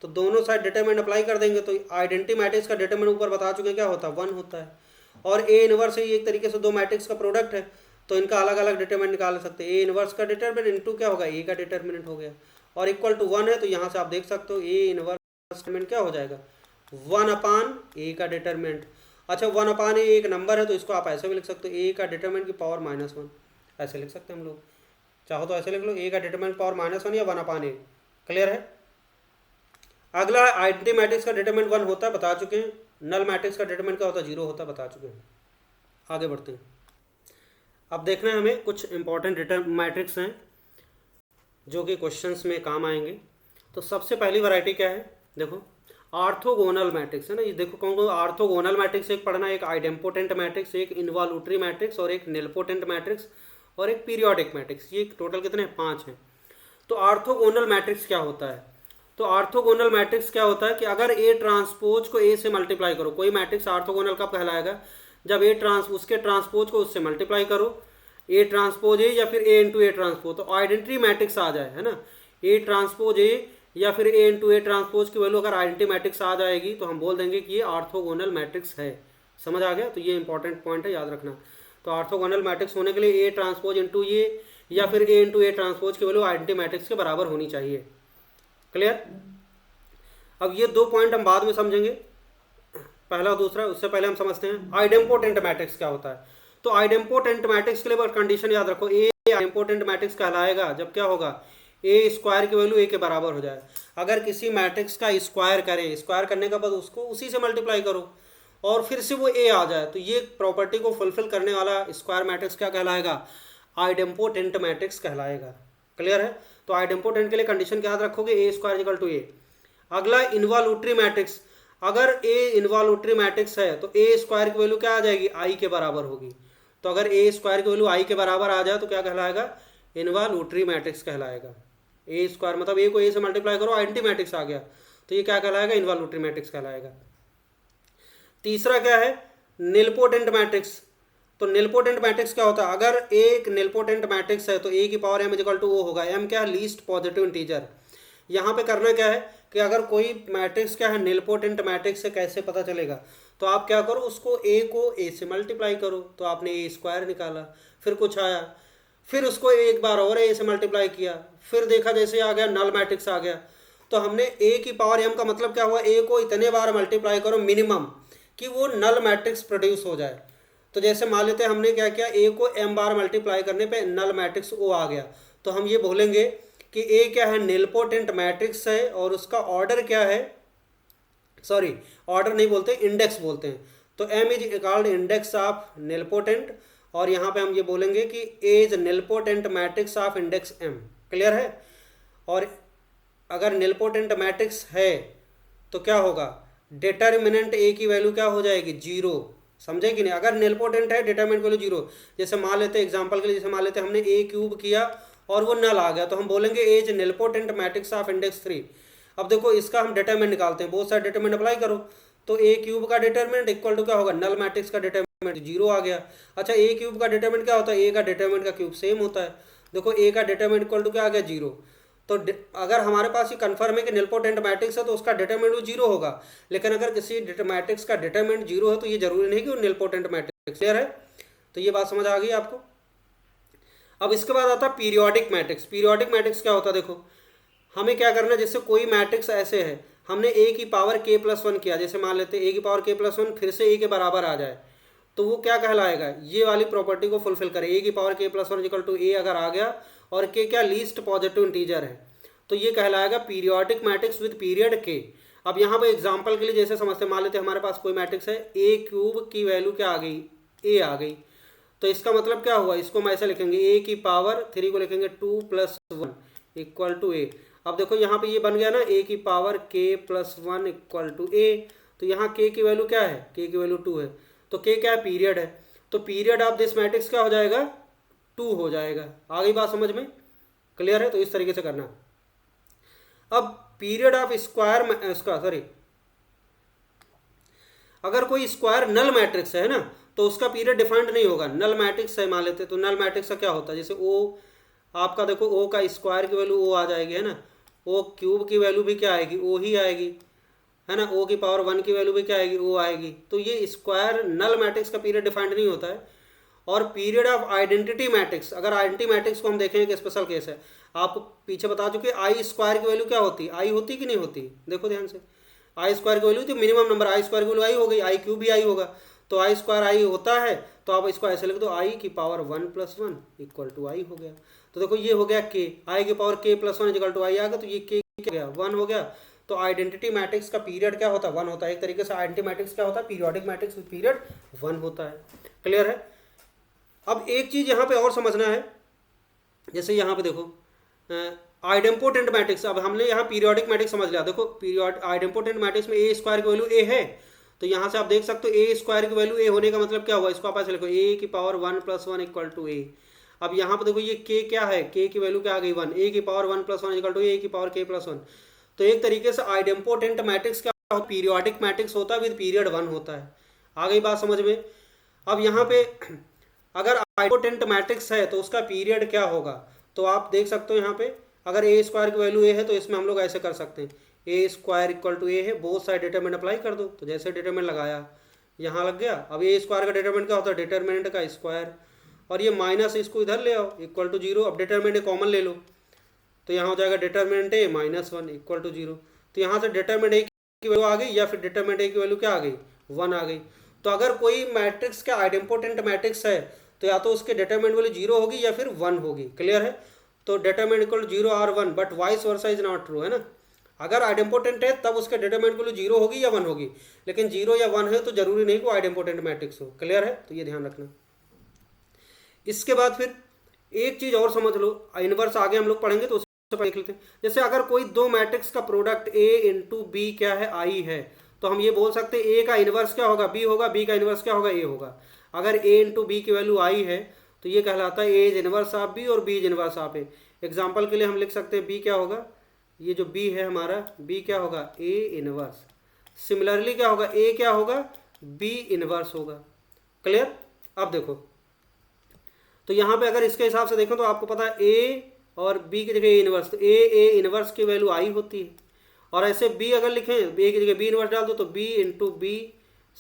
तो दोनों साइड डिटरमिनेंट अप्लाई कर देंगे तो आइडेंटिटी मैट्रिक्स का डिटरमिनेंट ऊपर बता चुके हैं क्या होता है, 1 होता है। और A इनवर्स है, ये एक तरीके से 2 मैट्रिक्स का प्रोडक्ट है, तो इनका अलग अलग डिटरमिनेंट निकाल सकते हैं। A इनवर्स का डिटरमिनेंट इंटू क्या होगा, A का डिटरमिनेंट हो गया, और इक्वल टू 1 है, तो यहाँ से आप देख सकते हो A इनवर्स डिटरमिनेंट क्या हो जाएगा, 1/A का डिटरमिनेंट। अच्छा, 1/A एक नंबर है तो इसको आप ऐसे भी लिख सकते हो, A का डिटरमिनेंट की पावर -1, ऐसे लिख सकते हैं हम लोग। चाहो तो ऐसे लिख लो, A का डिटरमिनेंट पावर -1 या 1/A। क्लियर है। अगला आइडेंटिटी मैट्रिक्स का डिटरमिनेंट 1 होता है, बता चुके हैं। नल मैट्रिक्स का डिटरमिनेंट क्या होता है, 0 होता है, बता चुके हैं। आगे बढ़ते हैं। अब देखना है हमें कुछ इंपॉर्टेंट मैट्रिक्स हैं जो कि क्वेश्चंस में काम आएंगे। तो सबसे पहली वैरायटी क्या है, देखो ऑर्थोगोनल मैट्रिक्स है ना। ये देखो कौन कौन ऑर्थोगोनल मैट्रिक्स एक पढ़ना, एक आइडेम्पोटेंट मैट्रिक्स, एक इन्वॉल्यूटरी मैट्रिक्स, और एक निलपोटेंट मैट्रिक्स, और एक पीरियोडिक मैट्रिक्स। ये टोटल कितने हैं, 5 हैं। तो ऑर्थोगोनल मैट्रिक्स क्या होता है, तो ऑर्थोगोनल मैट्रिक्स क्या होता है कि अगर A ट्रांसपोज को A से मल्टीप्लाई करो, कोई मैट्रिक्स ऑर्थोगोनल कब कहलाएगा, जब उसके ट्रांसपोज को उससे मल्टीप्लाई करो, A ट्रांसपोज A या फिर A इंटू A ट्रांसपोज, तो आइडेंटिटी मैट्रिक्स आ जाए, है ना। A ट्रांसपोज A या फिर A इंटू A ट्रांसपोज की वैल्यू अगर आइडेंटिटी मैट्रिक्स आ जाएगी तो हम बोल देंगे कि ये ऑर्थोगोनल मैट्रिक्स है। समझ आ गया। तो ये इंपॉर्टेंट पॉइंट है, याद रखना। तो ऑर्थोगोनल मैट्रिक्स होने के लिए A ट्रांसपोज इंटू A या फिर A इंटू A ट्रांसपोज की वैल्यू आइडेंटिटी मैट्रिक्स के बराबर होनी चाहिए। क्लियर। अब ये 2 पॉइंट हम बाद में समझेंगे, पहला और दूसरा। उससे पहले हम समझते हैं आइडेम्पोटेंट मैट्रिक्स क्या होता है। तो आइडेम्पोटेंट मैट्रिक्स के लिए कंडीशन याद रखो, A आइडेम्पोटेंट मैट्रिक्स कहलाएगा जब क्या होगा, ए स्क्वायर की वैल्यू ए के बराबर हो जाए। अगर किसी मैट्रिक्स का स्क्वायर करें, स्क्वायर करने के बाद उसको उसी से मल्टीप्लाई करो और फिर से वो ए आ जाए, तो ये प्रॉपर्टी को फुलफिल करने वाला स्क्वायर मैट्रिक्स क्या कहलाएगा? आइडेम्पोटेंट मैट्रिक्स कहलाएगा। क्लियर है? तो आइडेम्पोटेंट के लिए कंडीशन क्या याद रखोगे? ए स्क्वायर इक्वल टू ए। अगला इन्वॉल्यूटरी मैट्रिक्स, अगर ए इन्वॉल्यूटरी मैट्रिक्स है तो ए स्क्वायर की वैल्यू क्या आ जाएगी? आई के बराबर होगी। तो अगर ए स्क्वायर की वैल्यू आई के बराबर आ जाए तो क्या कहलाएगा? इन्वॉल्यूटरी मैट्रिक्स कहलाएगा। ए स्क्वायर मतलब ए को ए से मल्टीप्लाई करो, आइडेंटिटी मैट्रिक्स आ गया, तो ये क्या कहलाएगा? इन्वॉल्यूटरी मैट्रिक्स कहलाएगा। तीसरा क्या है? Nilpotent matrix. तो निलपोटेंट मैट्रिक्स क्या होता है? अगर एक निलपोटेंट मैट्रिक्स है तो ए की power M equal to O होगा। एम क्या है? Least positive integer. यहाँ पे करना क्या है कि अगर कोई मैट्रिक्स क्या है निलपोटेंट मैट्रिक्स से कैसे पता चलेगा? तो आप क्या करो, उसको ए को ए से मल्टीप्लाई करो, तो आपने ए स्क्वायर निकाला, फिर कुछ आया, फिर उसको एक बार और ए से मल्टीप्लाई किया, फिर देखा जैसे आ गया नल मैट्रिक्स आ गया। तो हमने ए की पावर एम का मतलब क्या हुआ? ए को इतने बार मल्टीप्लाई करो मिनिमम कि वो नल मैट्रिक्स प्रोड्यूस हो जाए। तो जैसे मान लेते हैं हमने क्या किया, ए को एम बार मल्टीप्लाई करने पे नल मैट्रिक्स ओ आ गया, तो हम ये बोलेंगे कि ए क्या है? निलपोटेंट मैट्रिक्स है और उसका ऑर्डर क्या है? सॉरी, ऑर्डर नहीं बोलते, इंडेक्स बोलते हैं। तो M is called index of nilpotent, और यहाँ पे हम ये बोलेंगे कि A is nilpotent matrix of index M. Clear है? और अगर निलपोटेंट मैट्रिक्स है तो क्या होगा? डिटर्मिनेंट ए की वैल्यू क्या हो जाएगी? जीरो। समझे कि नहीं? अगर निलपोटेंट है डिटर्मिनेंट वैल्यू जीरो। जैसे मान लेते एग्जांपल के लिए, जैसे मान लेते हमने ए क्यूब किया और वो नल आ गया, तो हम बोलेंगे A is nilpotent matrix of index 3। अब देखो इसका हम डिटर्मिनेंट निकालते हैं, बहुत सारे डिटर्मिनेंट अप्लाई करो, तो ए क्यूब का डिटर्मिनेंट इक्वल टू क्या होगा? नल मैट्रिक्स का डिटर्मिनेंट जीरो आ गया। अच्छा, ए क्यूब का डिटर्मिनेंट क्या होता है? ए का डिटर्मिनेंट का क्यूब सेम होता है। देखो ए का डिटर्मिनेंट इक्वल टू क्या आ गया? जीरो। तो अगर हमारे पास ये कन्फर्म है कि निलपोटेंट मैट्रिक्स है तो उसका डिटर्मिनेंट जीरो होगा। लेकिन अगर किसी मैट्रिक्स का डिटर्मिनेंट जीरो है तो ये जरूरी नहीं कि वो निलपोटेंट मैट्रिक्स। क्लियर है? तो ये बात समझ आ गई आपको। अब इसके बाद आता है पीरियोडिक मैट्रिक्स। पीरियोडिक मैट्रिक्स क्या होता है? देखो हमें क्या करना है, जैसे कोई मैट्रिक्स ऐसे है, हमने ए की पावर के प्लस वन किया, जैसे मान लेते हैं ए की पावर के प्लस वन फिर से ए के बराबर आ जाए, तो वो क्या कहलाएगा? ये वाली प्रॉपर्टी को फुलफिल करे। ए की पावर के प्लस वन इक्वल टू ए अगर आ गया और के क्या लीस्ट पॉजिटिव इंटीजर है, तो ये कहलाएगा पीरियोडिक मैट्रिक्स विद पीरियड के। अब यहाँ पे एग्जांपल के लिए जैसे समझते, मान लेते हमारे पास कोई मैट्रिक्स है, ए क्यूब की वैल्यू क्या आ गई? ए आ गई। तो इसका मतलब क्या हुआ? इसको हम ऐसे लिखेंगे, ए की पावर 3 को लिखेंगे 2 + 1 इक्वल टू ए। अब देखो यहाँ पे ये बन गया ना, ए की पावर के प्लस 1 इक्वल टू ए। तो यहाँ के की वैल्यू क्या है? के की वैल्यू 2 है, तो के क्या है? पीरियड है। तो पीरियड ऑफ दिस मैट्रिक्स क्या हो जाएगा? 2 हो जाएगा। आ गई बात समझ में? क्लियर है? तो इस तरीके से करना। अब पीरियड ऑफ स्क्वायर इसका सॉरी, अगर कोई स्क्वायर नल मैट्रिक्स है ना तो उसका पीरियड डिफाइंड नहीं होगा। नल मैट्रिक्स है मान लेते, तो नल मैट्रिक्स का क्या होता है? जैसे ओ आपका देखो, ओ का स्क्वायर की वैल्यू ओ आ जाएगी, है ना। ओ क्यूब की वैल्यू भी क्या आएगी? ओ ही आएगी, है ना। ओ की पावर 1 की वैल्यू भी क्या आएगी? ओ आएगी। तो ये स्क्वायर नल मैट्रिक्स का पीरियड डिफाइंड नहीं होता है। और पीरियड ऑफ आइडेंटिटी मैट्रिक्स, अगर आइडेंटिटी मैट्रिक्स को हम देखें एक स्पेशल केस है, आपको पीछे बता चुके, आई स्क्वायर की वैल्यू क्या होती है? आई होती कि नहीं होती? देखो ध्यान से, आई स्क्वायर की वैल्यू तो मिनिमम नंबर, आई स्क्वायर की वैल्यू आई हो गई, आई क्यूब भी आई होगा, तो आई स्क्वायर आई होता है। तो आप इसको ऐसे लिख दो, आई की पावर 1 + 1 इक्वल टू आई हो गया। तो देखो ये हो गया के, आई की पावर के प्लस 1 इक्वल टू आई आ गया, तो ये के क्या गया? 1 हो गया। तो आइडेंटिटी मैट्रिक्स का पीरियड क्या होता है? 1 होता है। एक तरीके से आइडेंटिटी मैट्रिक्स क्या होता है? पीरियोडिक मैट्रिक्स विद पीरियड 1 होता है। क्लियर है? अब एक चीज यहाँ पे और समझना है, जैसे यहाँ पे देखो आइडेम्पोटेंट मैट्रिक्स। अब हमने यहाँ पीरियोडिक मैट्रिक्स समझ लिया। देखो पीरियड आइडेम्पोटेंट मैट्रिक्स में ए स्क्वायर की वैल्यू ए है, तो यहाँ से आप देख सकते हो ए स्क्वायर की वैल्यू ए होने का मतलब क्या हुआ? इसको आप ऐसे लिखो, ए की पावर 1 + 1 इक्वल टू ए। अब यहाँ पे देखो ये के क्या है? के की वैल्यू क्या आ गई? 1। ए की पावर 1 + 1 इक्वल टू ए की पावर के प्लस 1। तो एक तरीके से आइडेम्पोटेंट मैट्रिक्स क्या होता है? पीरियोडिक मैट्रिक्स होता है विद पीरियड 1 होता है। आ गई बात समझ में? अब यहाँ पे अगर आइडेम्पोटेंट मैट्रिक्स है तो उसका पीरियड क्या होगा? तो आप देख सकते हो यहाँ पे, अगर ए स्क्वायर की वैल्यू ए है तो इसमें हम लोग ऐसे कर सकते हैं, ए स्क्वायर इक्वल टू ए है, बहुत सारे डिटरमिनेंट अप्लाई कर दो। तो जैसे डिटरमिनेंट लगाया यहाँ लग गया। अब ए स्क्वायर का डिटरमिनेंट क्या होता है? डिटरमिनेंट का स्क्वायर, और ये माइनस इसको इधर ले आओ इक्वल टू 0। अब डिटरमिनेंट कॉमन ले लो, तो यहाँ हो जाएगा डिटरमिनेंट ए -1 इक्वल टू 0। तो यहाँ से डिटरमिनेंट ए की वैल्यू आ गई, या फिर डिटरमिनेंट ए की वैल्यू क्या आ गई? 1 आ गई। तो अगर कोई मैट्रिक्स का आइडेम्पोटेंट मैट्रिक्स है तो या तो उसके डिटरमिनेंट वैल्यू 0 होगी या फिर 1 होगी। क्लियर है? तो डिटरमिनेंट इक्वल टू 0 और 1, but vice versa is not true, है ना। अगर आइडेम्पोटेंट है तब उसके डिटरमिनेंट इक्वल टू 0 होगी या 1 होगी, लेकिन 0 या 1 है तो जरूरी नहीं कि वो आइडेम्पोटेंट मैट्रिक्स हो। क्लियर है, तो ये ध्यान रखना। इसके बाद फिर एक चीज और समझ लो, इनवर्स आगे हम लोग पढ़ेंगे तो उससे देख लेते हैं। जैसे अगर कोई दो मैट्रिक्स का प्रोडक्ट ए इंटू बी क्या है, आई है, तो हम ये बोल सकते हैं ए का इनवर्स क्या होगा, बी होगा, बी का इनवर्स क्या होगा, ए होगा। अगर ए इंटू बी की वैल्यू आई है तो ये कहलाता है A is inverse of B और B is inverse of A. Example के लिए हम लिख सकते हैं बी क्या होगा, ये जो बी है हमारा, बी क्या होगा, ए इनवर्स। सिमिलरली क्या होगा, ए क्या होगा, बी इनवर्स होगा। क्लियर। अब देखो, तो यहाँ पे अगर इसके हिसाब से देखो तो आपको पता है ए और बी की जगह ए इनवर्स, तो ए इनवर्स की वैल्यू आई होती है। और ऐसे बी अगर लिखें, ए की जगह बी इनवर्स डाल दो तो B into B,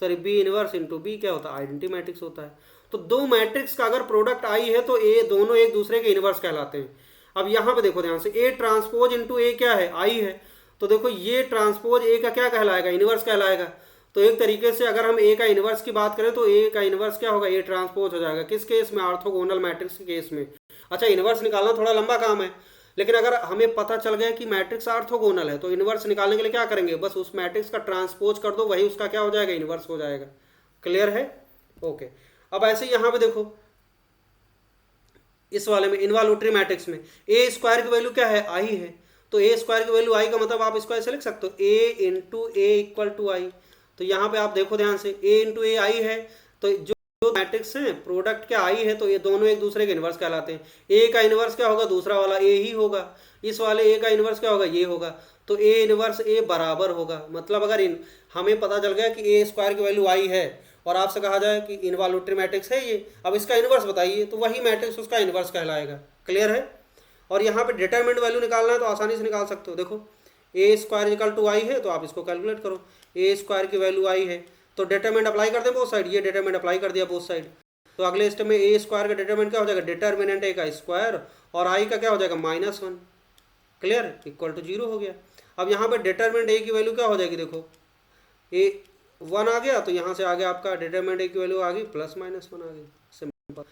sorry B inverse into B क्या होता है, आइडेंटिटी मैट्रिक्स होता है। तो दो मैट्रिक्स का अगर प्रोडक्ट आई है तो ए दोनों एक दूसरे के इनवर्स कहलाते हैं। अब यहाँ पे देखो ध्यान से, ए ट्रांसपोज इंटू ए क्या है, आई है, तो देखो ये ट्रांसपोज ए का क्या कहलाएगा, इनवर्स कहलाएगा। तो एक तरीके से अगर हम ए का इनवर्स की बात करें तो ए का इनवर्स क्या होगा, ए ट्रांसपोज हो जाएगा। किस केस में, ऑर्थोगोनल मैट्रिक्स के केस में। अच्छा, इनवर्स निकालना थोड़ा लंबा काम है, लेकिन अगर हमें पता चल गया कि मैट्रिक्स ऑर्थोगोनल है तो इनवर्स निकालने के लिए क्या करेंगे, बस उस मैट्रिक्स का ट्रांसपोज कर दो, वही उसका क्या हो जाएगा, इनवर्स हो जाएगा। क्लियर है, ओके। अब ऐसे यहाँ पे देखो, इस वाले में इनवॉल्यूटरी मैट्रिक्स में ए स्क्वायर की वैल्यू क्या है, आई है, तो ए स्क्वायर की वैल्यू आई का मतलब आप इसको ऐसे लिख सकते हो, ए इंटू ए इक्वल टू आई। तो यहाँ पे आप देखो ध्यान से, ए इंटू ए आई है, तो जो मैट्रिक्स हैं प्रोडक्ट क्या आई है, तो ये दोनों एक दूसरे के इनवर्स कहलाते हैं। ए का इनवर्स क्या होगा, दूसरा वाला ए ही होगा, इस वाले ए का इनवर्स क्या होगा, ये होगा। तो ए इनवर्स ए बराबर होगा, मतलब अगर हमें पता चल गया कि ए स्क्वायर की वैल्यू आई है और आपसे कहा जाए कि इनवॉल्यूटरी मैट्रिक्स है ये, अब इसका इनवर्स बताइए, तो वही मैट्रिक्स उसका इनवर्स कहलाएगा। क्लियर है। और यहाँ पे डिटरमिनेंट वैल्यू निकालना है तो आसानी से निकाल सकते हो। देखो ए स्क्वायर इक्वल टू आई है तो आप इसको कैलकुलेट करो, ए स्क्वायर की वैल्यू आई है तो डिटरमिनेंट अप्लाई कर दें बोथ साइड, ये डिटरमिनेंट अप्लाई कर दिया बोथ साइड। तो अगले स्टेप में ए स्क्वायर का डिटरमिनेंट क्या हो जाएगा, डिटरमिनेंट ए का स्क्वायर और आई का क्या हो जाएगा, -1। क्लियर, इक्वल टू 0 हो गया। अब यहाँ पे डिटरमिनेंट ए की वैल्यू क्या हो जाएगी, देखो ए 1 आ गया तो यहाँ से आगे आपका डिटरमिनेंट ए की वैल्यू आ गई +-1 आ गई, सिंपल।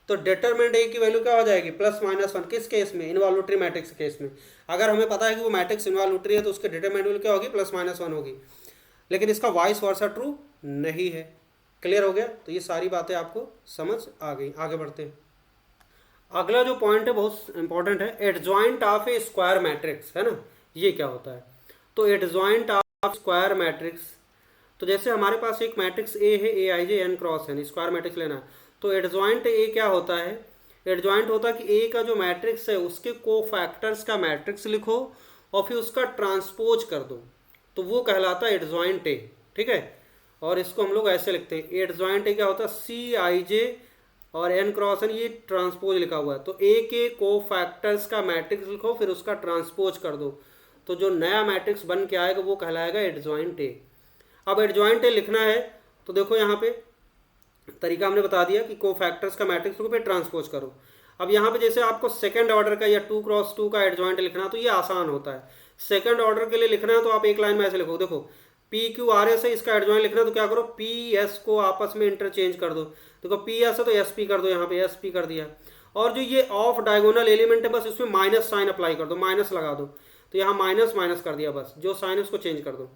तो डिटरमिनेंट ए की वैल्यू क्या हो जाएगी, +-1। किस केस में, इनवॉल्यूटरी मैट्रिक्स केस में। अगर हमें पता है कि वो मैट्रिक्स इनवॉल्यूटरी है तो उसके डिटरमिनेंट वैल्यू क्या होगी, +-1 होगी, लेकिन इसका वाइस वर्सा ट्रू नहीं है। क्लियर हो गया। तो ये सारी बातें आपको समझ आ गई। आगे बढ़ते हैं। अगला जो पॉइंट है बहुत इंपॉर्टेंट है, adjoint of A square matrix, है ना। ये क्या होता है, तो एडजॉइंट ऑफ स्क्वायर मैट्रिक्स, तो जैसे हमारे पास एक मैट्रिक्स ए है, A I J N cross N, square matrix लेना है, तो एडजॉइंट ए क्या होता है, एडजॉइंट होता है कि ए का जो मैट्रिक्स है उसके कोफैक्टर्स का मैट्रिक्स लिखो और फिर उसका ट्रांसपोज कर दो, तो वो कहलाता है एडजॉइंट ए। ठीक है, और इसको हम लोग ऐसे लिखते हैं, एडजॉइंट ए क्या होता है, सी आई जे और एन क्रॉस एन, ये ट्रांसपोज लिखा हुआ है, तो ए के कोफैक्टर्स का मैट्रिक्स लिखो फिर उसका ट्रांसपोज कर दो, तो जो नया मैट्रिक्स बन के आएगा वो कहलाएगा एडजॉइंट ए। अब एडजॉइंट ए लिखना है तो देखो यहाँ पे तरीका हमने बता दिया कि कोफैक्टर्स का मैट्रिक्स को फिर ट्रांसपोज करो। अब यहाँ पे जैसे आपको सेकंड ऑर्डर का या 2x2 का एडजॉइंट लिखना तो ये आसान होता है। सेकंड ऑर्डर के लिए लिखना है तो आप एक लाइन में ऐसे लिखो, देखो पी क्यू आर एस है, इसका एडजॉइंट लिखना है तो क्या करो, पी एस को आपस में इंटरचेंज कर दो। देखो पी एस है तो एस पी कर दो, यहाँ पे एस पी कर दिया। और जो ये ऑफ डायगोनल एलिमेंट है बस उसमें माइनस साइन अप्लाई कर दो, माइनस लगा दो, तो यहाँ माइनस माइनस कर दिया, बस जो साइन है उसको चेंज कर दो,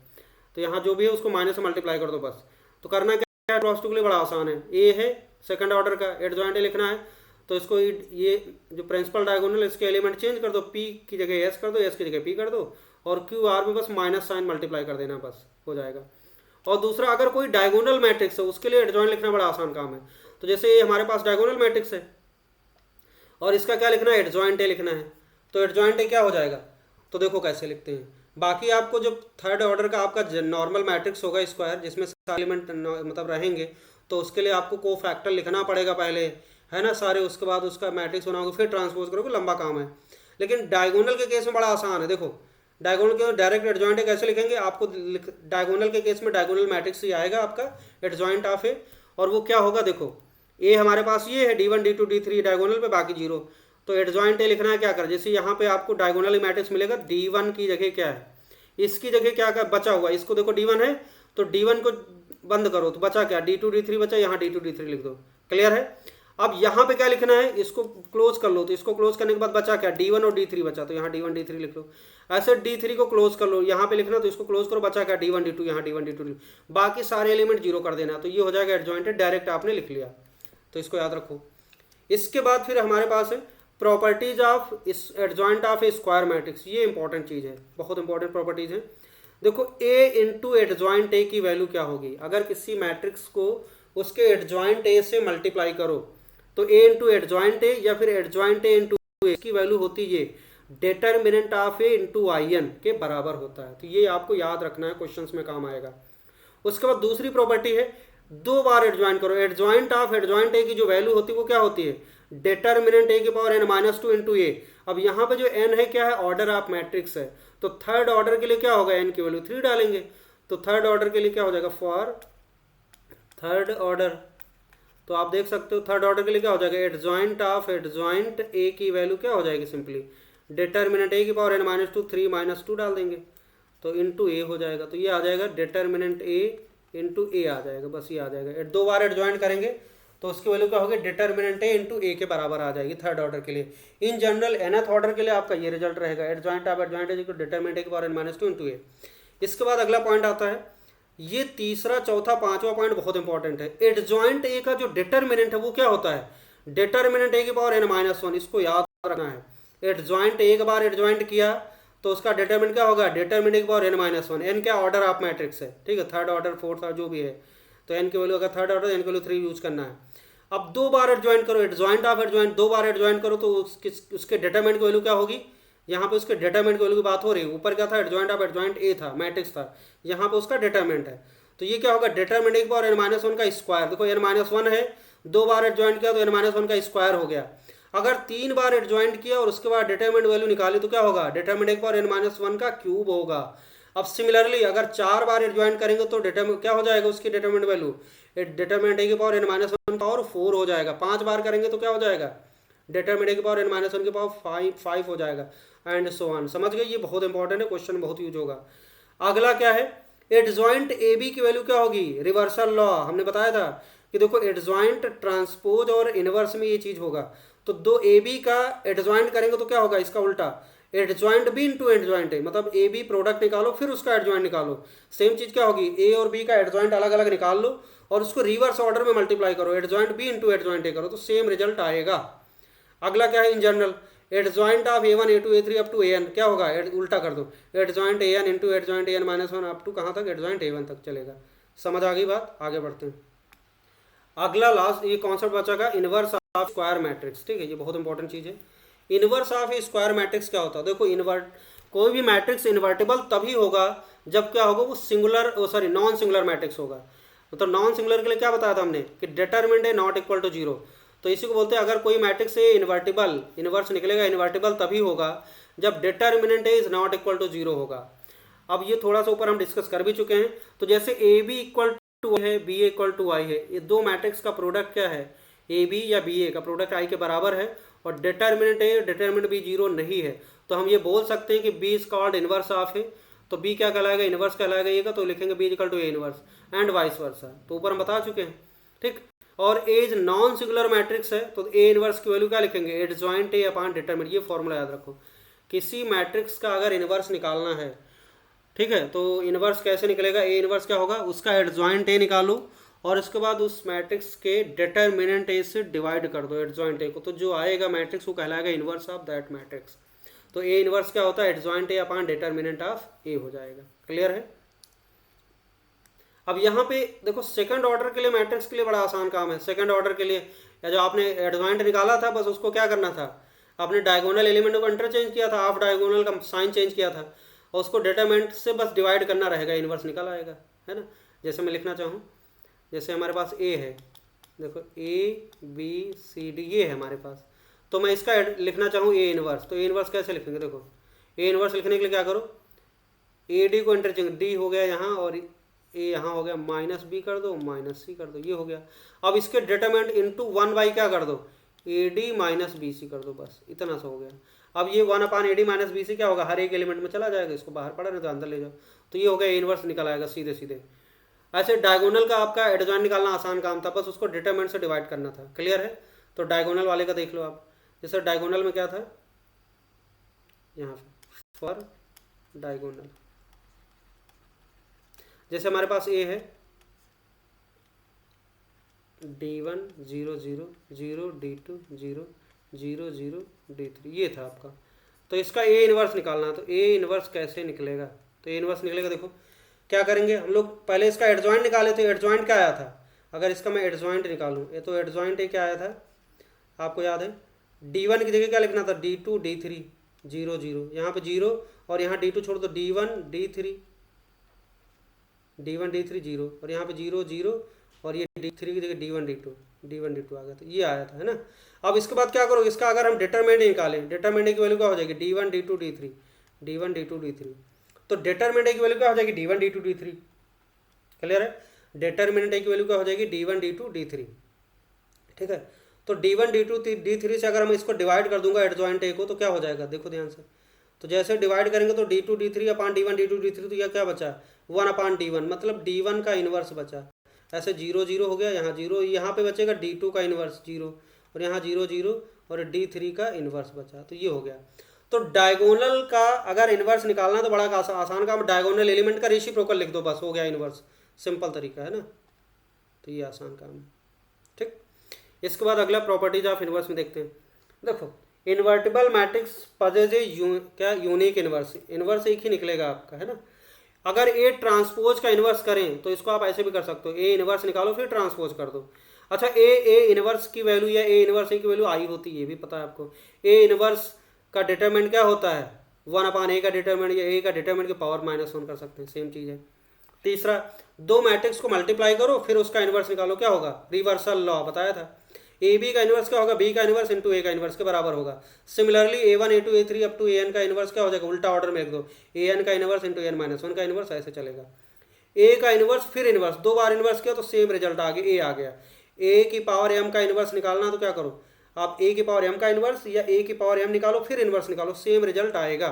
तो यहाँ जो भी है उसको माइनस से मल्टीप्लाई कर दो बस। तो करना क्या है, क्रॉस टू के लिए बड़ा आसान है, ए है सेकंड ऑर्डर का एडजॉइंट लिखना है तो इसको ये जो प्रिंसिपल डायगोनल इसके एलिमेंट चेंज कर दो, पी की जगह एस कर दो, एस की जगह पी कर दो, और क्यू आर में बस माइनस साइन मल्टीप्लाई कर देना, बस हो जाएगा। और दूसरा, अगर कोई डायगोनल मैट्रिक्स है उसके लिए एडजॉइंट लिखना बड़ा आसान काम है। तो जैसे ये हमारे पास डायगोनल मैट्रिक्स है और इसका क्या लिखना है, एडजॉइंट ए लिखना है, तो एडजॉइंट ए क्या हो जाएगा, तो देखो कैसे लिखते हैं। बाकी आपको जो थर्ड ऑर्डर का आपका नॉर्मल मैट्रिक्स होगा स्क्वायर जिसमें सारे एलिमेंट मतलब रहेंगे, तो उसके लिए आपको कोफैक्टर लिखना पड़ेगा पहले, है ना, सारे, उसके बाद उसका मैट्रिक्स बनाओगे फिर ट्रांसपोज करोगे, लंबा काम है। लेकिन डायगोनल के केस में बड़ा आसान है। देखो डायगोनल के डायरेक्ट एडजॉइंट ए कैसे लिखेंगे, आपको डायगोनल के केस में डायगोनल मैट्रिक्स ही आएगा आपका एडजॉइंट ऑफ ए, और वो क्या होगा, देखो ए हमारे पास ये है D1 D2 D3 डायगोनल पे, बाकी 0, तो एडजॉइंट ए लिखना है क्या कर, जैसे यहाँ पे आपको डायगोनल मैट्रिक्स मिलेगा, D1 की जगह क्या है, इसकी जगह क्या कर बचा हुआ, इसको देखो D1 है तो D1 को बंद करो तो बचा क्या, D2 D3 बचा, यहाँ D2 D3 लिख दो। क्लियर है। अब यहाँ पे क्या लिखना है, इसको क्लोज कर लो, तो इसको क्लोज करने के बाद बचा क्या, D1 और D3 बचा, तो यहाँ D1 D3 लिख लो। ऐसे D3 को क्लोज कर लो, यहाँ पे लिखना, तो इसको क्लोज करो, बचा क्या D1 D2, यहाँ D1 D2, बाकी सारे एलिमेंट जीरो कर देना, तो ये हो जाएगा एडजॉइंटेड, डायरेक्ट आपने लिख लिया, तो इसको याद रखो। इसके बाद फिर हमारे पास है properties of adjoint of A square matrix. ये इंपॉर्टेंट चीज़ है, बहुत इंपॉर्टेंट प्रॉपर्टीज है। देखो ए इंटू एडजॉइंट ए की वैल्यू क्या होगी, अगर किसी मैट्रिक्स को उसके एडजॉइंट ए से मल्टीप्लाई करो तो ए इंटू एडजॉइंट ए या फिर एडजॉइंट ए इंटू ए की वैल्यू होती है determinant of A into I N के बराबर होता है। तो ये आपको याद रखना है, क्वेश्चंस में काम आएगा। उसके बाद दूसरी प्रॉपर्टी है, दो बार एडजॉइंट करो, एडजॉइंट ऑफ एडजॉइंट ए की जो वैल्यू होती है वो क्या होती है, डिटर्मिनेंट ए की power N minus two into A. अब यहाँ पे जो एन है क्या है, ऑर्डर ऑफ मैट्रिक्स है, तो थर्ड ऑर्डर के लिए क्या होगा, एन की वैल्यू 3 डालेंगे, तो थर्ड ऑर्डर के लिए क्या हो जाएगा, फॉर थर्ड ऑर्डर, तो आप देख सकते हो थर्ड ऑर्डर के लिए क्या हो जाएगा, एडजॉइंट ऑफ एडजॉइंट ए की वैल्यू क्या हो जाएगी, सिंपली डिटर्मिनेंट ए की power N minus two 3 minus two डाल देंगे, तो इंटू ए हो जाएगा, तो ये आ जाएगा डिटर्मिनेंट ए इंटू ए आ जाएगा, बस ये आ जाएगा। दो बार एडजॉइंट करेंगे तो उसकी वैल्यू क्या होगी, डिटर्मिनेंट ए इंटू ए के बराबर आ जाएगी थर्ड ऑर्डर के लिए। इन जनरल nth ऑर्डर के लिए आपका ये रिजल्ट रहेगा, adjoint of adjoint A determinant A की power N minus two into A. इसके बाद अगला पॉइंट आता है, ये तीसरा चौथा पांचवा पॉइंट बहुत इंपॉर्टेंट है। एडजॉइंट ए का जो डिटर्मिनेंट है वो क्या होता है, डिटर्मिनेंट ए की पावर एन माइनस वन, इसको याद रखना है। एडजॉइंट एक बार एडजॉइंट किया तो उसका डिटर्मिनेंट क्या होगा, डिटर्मिनेंट ए की power N minus one. N क्या ऑर्डर ऑफ मैट्रिक्स है, ठीक है, थर्ड ऑर्डर फोर्थ जो भी है, तो एन की वैल्यू अगर थर्ड ऑर्डर, एन की वैल्यू 3 यूज करना है। अब दो बार एडजॉइंट करो, एडजॉइंट ऑफ एडजॉइंट दो बार एडजॉइंट करो तो उसके डिटरमिनेंट की वैल्यू क्या होगी, यहाँ पे उसके डिटरमिनेंट की वैल्यू की बात हो रही है, ऊपर क्या था, एडजॉइंट ऑफ एडजॉइंट ए था, मैट्रिक्स था, यहाँ पे उसका डिटरमिनेंट है, तो ये क्या होगा, डिटरमिनेंट एक बार एन माइनस वन का स्क्वायर। देखो एन माइनस वन है, दो बार एडजॉइंट किया तो एन माइनस वन का स्क्वायर हो गया। अगर तीन बार एडजॉइंट किया और उसके बाद डिटरमिनेंट वैल्यू निकाली तो क्या होगा, डिटरमिनेंट एक बार एन माइनस वन का क्यूब होगा। अब सिमिलरली अगर चार बार एडजॉइंट करेंगे तो डिटरमिनेंट क्या हो जाएगा, उसकी डिटरमिनेंट वैल्यू डिटरमिनेंट ए की power N minus one power 4 हो जाएगा। पांच बार करेंगे तो क्या हो जाएगा, डिटरमिनेंट ए की पावर एन माइनस वन की पावर 5 हो जाएगा, एंड सो ऑन। समझ गए, ये बहुत इंपॉर्टेंट है, क्वेश्चन बहुत यूज होगा। अगला क्या है, एडजॉइंट ए बी की वैल्यू क्या होगी, रिवर्सल लॉ हमने बताया था कि देखो एडजॉइंट ट्रांसपोज और इनवर्स में ये चीज होगा, तो दो ए बी का एडजॉइंट करेंगे तो क्या होगा, इसका उल्टा adjoint B into adjoint A, मतलब ए बी प्रोडक्ट निकालो फिर उसका एडजॉइंट निकालो। सेम चीज क्या होगी, ए और बी का एडजॉइंट अलग अलग निकाल लो और उसको रिवर्स ऑर्डर में मल्टीप्लाई करो, adjoint B into adjoint A करो, तो सेम रिजल्ट आएगा। अगला क्या है, in general adjoint of A one A two A three up to A n क्या होगा, उल्टा कर दो, adjoint A n into adjoint A n minus one up to कहाँ तक, एडजॉइंट ए वन तक चलेगा। समझ आ गई बात, आगे बढ़ते हैं। अगला लास्ट ये कॉन्सेप्ट बचा इनवर्स ऑफ स्क्वायर मैट्रिक्स, ठीक है, ये बहुत इंपॉर्टेंट चीज है। Inverse of A square matrix क्या होता है, देखो इन्वर्ट कोई भी मैट्रिक्स इन्वर्टेबल तभी होगा जब क्या होगा, वो singular sorry non singular matrix होगा। तो नॉन सिंगुलर के लिए क्या बताया था हमने कि डिटरमिनेंट है नॉट इक्वल टू जीरो, तो इसी को बोलते हैं अगर कोई मैट्रिक्स से इन्वर्टिबल इन्वर्स निकलेगा, इन्वर्टिबल तभी होगा जब determinant is not equal to zero होगा। अब ये थोड़ा सा ऊपर हम डिस्कस कर भी चुके हैं, तो जैसे ए बी इक्वल टू है, बी इक्वल टू आई है, ये दो मैट्रिक्स का प्रोडक्ट क्या है, ए बी या बी ए का प्रोडक्ट आई के बराबर है और determinant A determinant B zero नहीं है, तो हम ये बोल सकते हैं कि B is called inverse of A, तो बी क्या कहलाएगा, इनवर्स कहलाएगा ए का, तो लिखेंगे B equal to A inverse and vice versa, तो ऊपर हम बता चुके हैं, ठीक। और A is non singular matrix है तो ए इनवर्स की वैल्यू क्या लिखेंगे, एडजॉइंट ए अपॉन डिटरमिनेंट, ये फॉर्मूला याद रखो। किसी मैट्रिक्स का अगर इनवर्स निकालना है, ठीक है, तो इनवर्स कैसे निकलेगा, ए इनवर्स क्या होगा, उसका एडजॉइंट ए निकालो और उसके बाद उस मैट्रिक्स के डिटरमिनेंट ए से डिवाइड कर दो एडजॉइंट ए को, तो जो आएगा मैट्रिक्स वो कहलाएगा इनवर्स ऑफ दैट मैट्रिक्स। तो ए इनवर्स क्या होता है, adjoint A upon determinant of A हो जाएगा। क्लियर है। अब यहाँ पे देखो सेकंड ऑर्डर के लिए मैट्रिक्स के लिए बड़ा आसान काम है। सेकंड ऑर्डर के लिए या जो आपने एडजॉइंट निकाला था, बस उसको क्या करना था, आपने डायगोनल एलिमेंट को इंटरचेंज किया था, हाफ डायगोनल का साइन चेंज किया था और उसको डिटरमिनेंट से बस डिवाइड करना रहेगा, इनवर्स निकल आएगा, है ना। जैसे मैं लिखना चाहूँ, जैसे हमारे पास ए है, देखो ए बी सी डी ये है हमारे पास, तो मैं इसका लिखना चाहूँ ए इनवर्स, तो ए इनवर्स कैसे लिखेंगे, देखो ए इनवर्स लिखने के लिए क्या करो, ए डी को इंटरचेंज, डी हो गया यहाँ और ए यहाँ हो गया, माइनस बी कर दो माइनस सी कर दो, ये हो गया। अब इसके डिटरमिनेंट इंटू वन बाई क्या कर दो, A D minus B C कर दो, बस इतना सा हो गया। अब ये one upon A D minus B C क्या होगा, हर एक एलिमेंट में चला जाएगा, इसको बाहर पड़ा नहीं तो अंदर ले जाओ, तो ये हो गया इनवर्स निकल आएगा सीधे सीधे। ऐसे डायगोनल का आपका एडजॉइंट निकालना आसान काम था, बस उसको डिटरमिनेंट से डिवाइड करना था। क्लियर है। तो डायगोनल वाले का देख लो आप। जैसे डायगोनल में क्या था, यहाँ पे फॉर डायगोनल, जैसे हमारे पास ए है D1 0 0 0 D2 0 0 0 D3, ये था आपका। तो इसका ए इनवर्स निकालना है, तो ए इनवर्स कैसे निकलेगा, तो ए इनवर्स निकलेगा, देखो क्या करेंगे हम लोग, पहले इसका एडजॉइंट निकाले थे। एडजॉइंट क्या आया था, अगर इसका मैं एडजॉइंट निकालूँ, ये तो एडजॉइंट ये क्या आया था आपको याद है, D1 की जगह क्या लिखना था, D2 D3 0 0, यहाँ पे 0 और यहाँ D2 छोड़ दो, D1 D3 0 और यहाँ पे 0 0 और ये D3 की जगह D1 D2 आ गया, तो ये आया था, है ना। अब इसके बाद क्या करो, इसका अगर हम डिटरमिनेंट निकालें, डिटरमिनेंट की वैल्यू क्या हो जाएगी, D1 D2 D3, तो डिटरमिनेंट की वैल्यू क्या हो जाएगी, D1 D2 D3, क्लियर है। डिटरमिनेंट की वैल्यू क्या हो जाएगी, D1 D2 D3, ठीक है। तो D1 D2 D3 से अगर मैं इसको डिवाइड कर दूंगा एडजॉइंट ए को, तो क्या हो जाएगा, देखो ध्यान से, तो जैसे डिवाइड करेंगे तो D2 D3 अपान D1 D2 D3, तो यह क्या बचा, 1 अपान D1, मतलब D1 का इन्वर्स बचा। ऐसे 0 0 हो गया, यहाँ 0, यहाँ पे बचेगा D2 का इन्वर्स 0 और यहाँ 0 0 और D3 का इन्वर्स बचा, तो ये हो गया। तो डायगोनल का अगर इन्वर्स निकालना है तो बड़ा आसान काम, डायगोनल एलिमेंट का रेसिप्रोकल लिख दो, बस हो गया इन्वर्स, सिंपल तरीका है ना, तो ये आसान काम है, ठीक। इसके बाद अगला प्रॉपर्टीज ऑफ इन्वर्स में देखते हैं। देखो इन्वर्टिबल मैट्रिक्स पजेज क्या यूनिक इन्वर्स, इन्वर्स एक ही निकलेगा आपका, है ना। अगर ए ट्रांसपोज का इन्वर्स करें तो इसको आप ऐसे भी कर सकते हो, ए इन्वर्स निकालो फिर ट्रांसपोज कर दो। अच्छा ए इन्वर्स की वैल्यू या ए इन्वर्स ए की वैल्यू आई होती है, ये भी पता है आपको। ए इन्वर्स का डिटरमिनेंट क्या होता है, 1 अपान ए का डिटरमिनेंट, या ए का डिटरमिनेंट की पावर -1 कर सकते हैं, सेम चीज़ है। तीसरा, दो मैट्रिक्स को मल्टीप्लाई करो फिर उसका इन्वर्स निकालो, क्या होगा, रिवर्सल लॉ बताया था। ए बी का इन्वर्स क्या होगा, बी का इन्वर्स इंटू ए का इन्वर्स के बराबर होगा। Similarly A1 A2 A3 up to AN का इन्वर्स क्या हो जाएगा, उल्टा ऑर्डर में लिख दो, AN का इन्वर्स इंटू N-1 का इन्वर्स, ऐसे चलेगा। ए का इन्वर्स फिर इन्वर्स, 2 बार इन्वर्स किया तो सेम रिजल्ट आ गया, ए आ गया। ए की पावर m का इन्वर्स निकालना तो क्या करो आप, ए की पावर m का इन्वर्स या ए की पावर m निकालो फिर इन्वर्स निकालो, सेम रिजल्ट आएगा।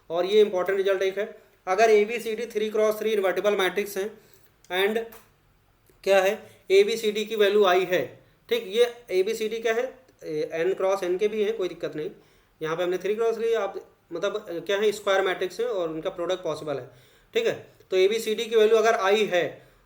और ये इंपॉर्टेंट रिजल्ट एक है, अगर ABCD 3x3 इन्वर्टिबल मैट्रिक्स हैं एंड क्या है ABCD की वैल्यू आई है, ठीक, ये ABCD क्या है, n×n के भी हैं, कोई दिक्कत नहीं। यहाँ पे हमने 3x लिए, आप मतलब क्या है, स्क्वायर मैट्रिक्स है और उनका प्रोडक्ट पॉसिबल है, ठीक है। तो ABCD की वैल्यू अगर आई है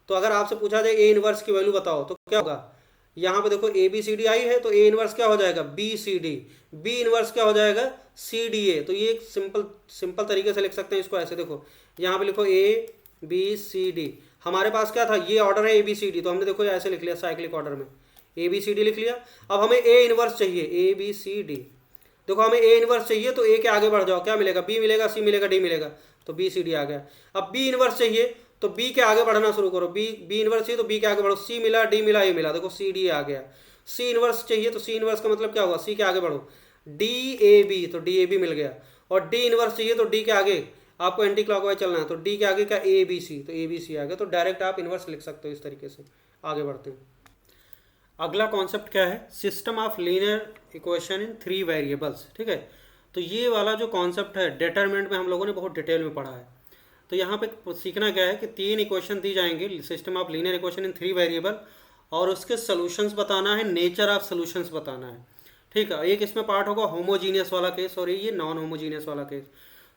तो अगर आपसे पूछा जाए ए इनवर्स की वैल्यू बताओ तो क्या होगा, यहाँ पे देखो ABCD आई है तो ए इनवर्स क्या हो जाएगा, BCD, बी इनवर्स क्या हो जाएगा, CDA। तो ये एक सिंपल तरीके से लिख सकते हैं इसको, ऐसे देखो यहाँ पे लिखो ABCD, हमारे पास क्या था, ये ऑर्डर है ABCD, तो हमने देखो ऐसे लिख लिया साइक्लिक ऑर्डर में, ABCD लिख लिया। अब हमें ए इनवर्स चाहिए, ABCD, देखो हमें ए इनवर्स चाहिए तो ए के आगे बढ़ जाओ, क्या मिलेगा, बी मिलेगा, सी मिलेगा, डी मिलेगा, तो BCD आ गया। अब बी इनवर्स चाहिए तो बी के आगे बढ़ना शुरू करो, बी इनवर्स चाहिए तो बी के आगे बढ़ो, सी मिला, डी मिला, ए मिला, देखो CD आ गया। सी इनवर्स चाहिए तो सी इनवर्स का मतलब क्या होगा, सी के आगे बढ़ो, DAB, तो DAB मिल गया। और डी इनवर्स चाहिए तो डी के आगे आपको एंटी क्लॉकवाइज चलना है, तो डी के आगे क्या, ABC, तो ABC आ गया। तो डायरेक्ट आप इनवर्स लिख सकते हो इस तरीके से। आगे बढ़ते हैं, अगला कॉन्सेप्ट क्या है, system of linear equation in 3 variables, ठीक है। तो ये वाला जो कॉन्सेप्ट है डिटरमिनेंट में हम लोगों ने बहुत डिटेल में पढ़ा है। तो यहाँ पे सीखना क्या है कि 3 इक्वेशन दी जाएंगी, system of linear equation in 3 variable, और उसके सोल्यूशंस बताना है, नेचर ऑफ सोल्यूशंस बताना है, ठीक है। एक इसमें पार्ट होगा होमोजीनियस वाला केस और ये नॉन होमोजीनियस वाला केस।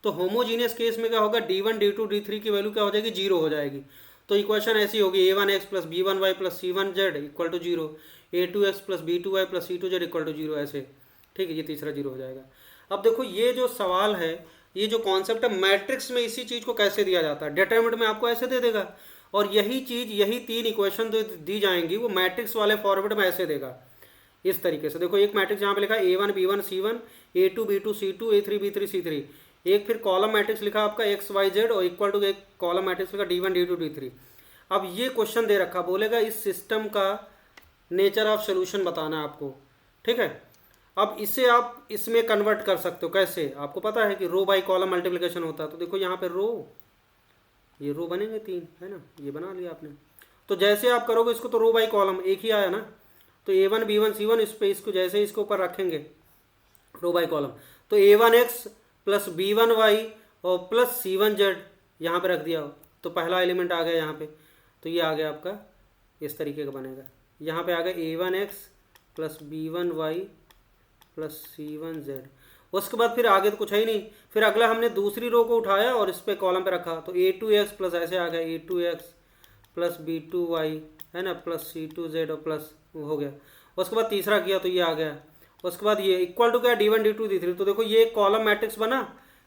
तो होमोजीनियस केस में क्या होगा, D1 D2 D3 की वैल्यू क्या हो जाएगी, 0 हो जाएगी। तो इक्वेशन ऐसी होगी, A1x plus B1y plus C1z equal to 0, A2x plus B2y plus C2z equal to 0, ऐसे, ठीक है। ये तीसरा 0 हो जाएगा। अब देखो ये जो सवाल है, ये जो कॉन्सेप्ट है, मैट्रिक्स में इसी चीज़ को कैसे दिया जाता है, डिटरमिनेंट में आपको ऐसे दे देगा, और यही चीज़, यही 3 इक्वेशन दी जाएंगी वो मैट्रिक्स वाले फॉर्मेट में ऐसे देगा, इस तरीके से। देखो एक मैट्रिक्स यहाँ पे लिखा A1 B1 C1, A2 B2 C2, A3 B3 C3, एक फिर कॉलम मैट्रिक्स लिखा आपका XYZ और इक्वल टू एक कॉलम मैट्रिक्स लिखा D1 D2 D3। अब ये क्वेश्चन दे रखा, बोलेगा इस सिस्टम का नेचर ऑफ सोल्यूशन बताना है आपको, ठीक है। अब इसे आप इसमें कन्वर्ट कर सकते हो, कैसे, आपको पता है कि रो बाई कॉलम मल्टीप्लिकेशन होता है। तो देखो यहाँ पे रो, ये रो बनेंगे 3, है ना, ये बना लिया आपने। तो जैसे आप करोगे इसको तो रो बाई कॉलम एक ही आया ना, तो A1 B1 C1 इस पे इसको जैसे इसके ऊपर रखेंगे रो बाई कॉलम, तो A1x प्लस B1y और प्लस C1z यहाँ पे रख दिया, तो पहला एलिमेंट आ गया यहाँ पे, तो ये आ गया आपका, इस तरीके का बनेगा। यहाँ पे आ गया A1x plus B1Y plus C1Z। उसके बाद फिर आगे तो कुछ है ही नहीं, फिर अगला हमने दूसरी रो को उठाया और इस पे कॉलम पे रखा, तो A2X प्लस ऐसे आ गया A2X प्लस B2Y है ना, प्लस C2Z और प्लस हो गया। उसके बाद तीसरा किया तो ये आ गया। उसके बाद ये इक्वल टू क्या, D1 D2 D3। तो देखो ये एक कॉलम मैट्रिक्स बना,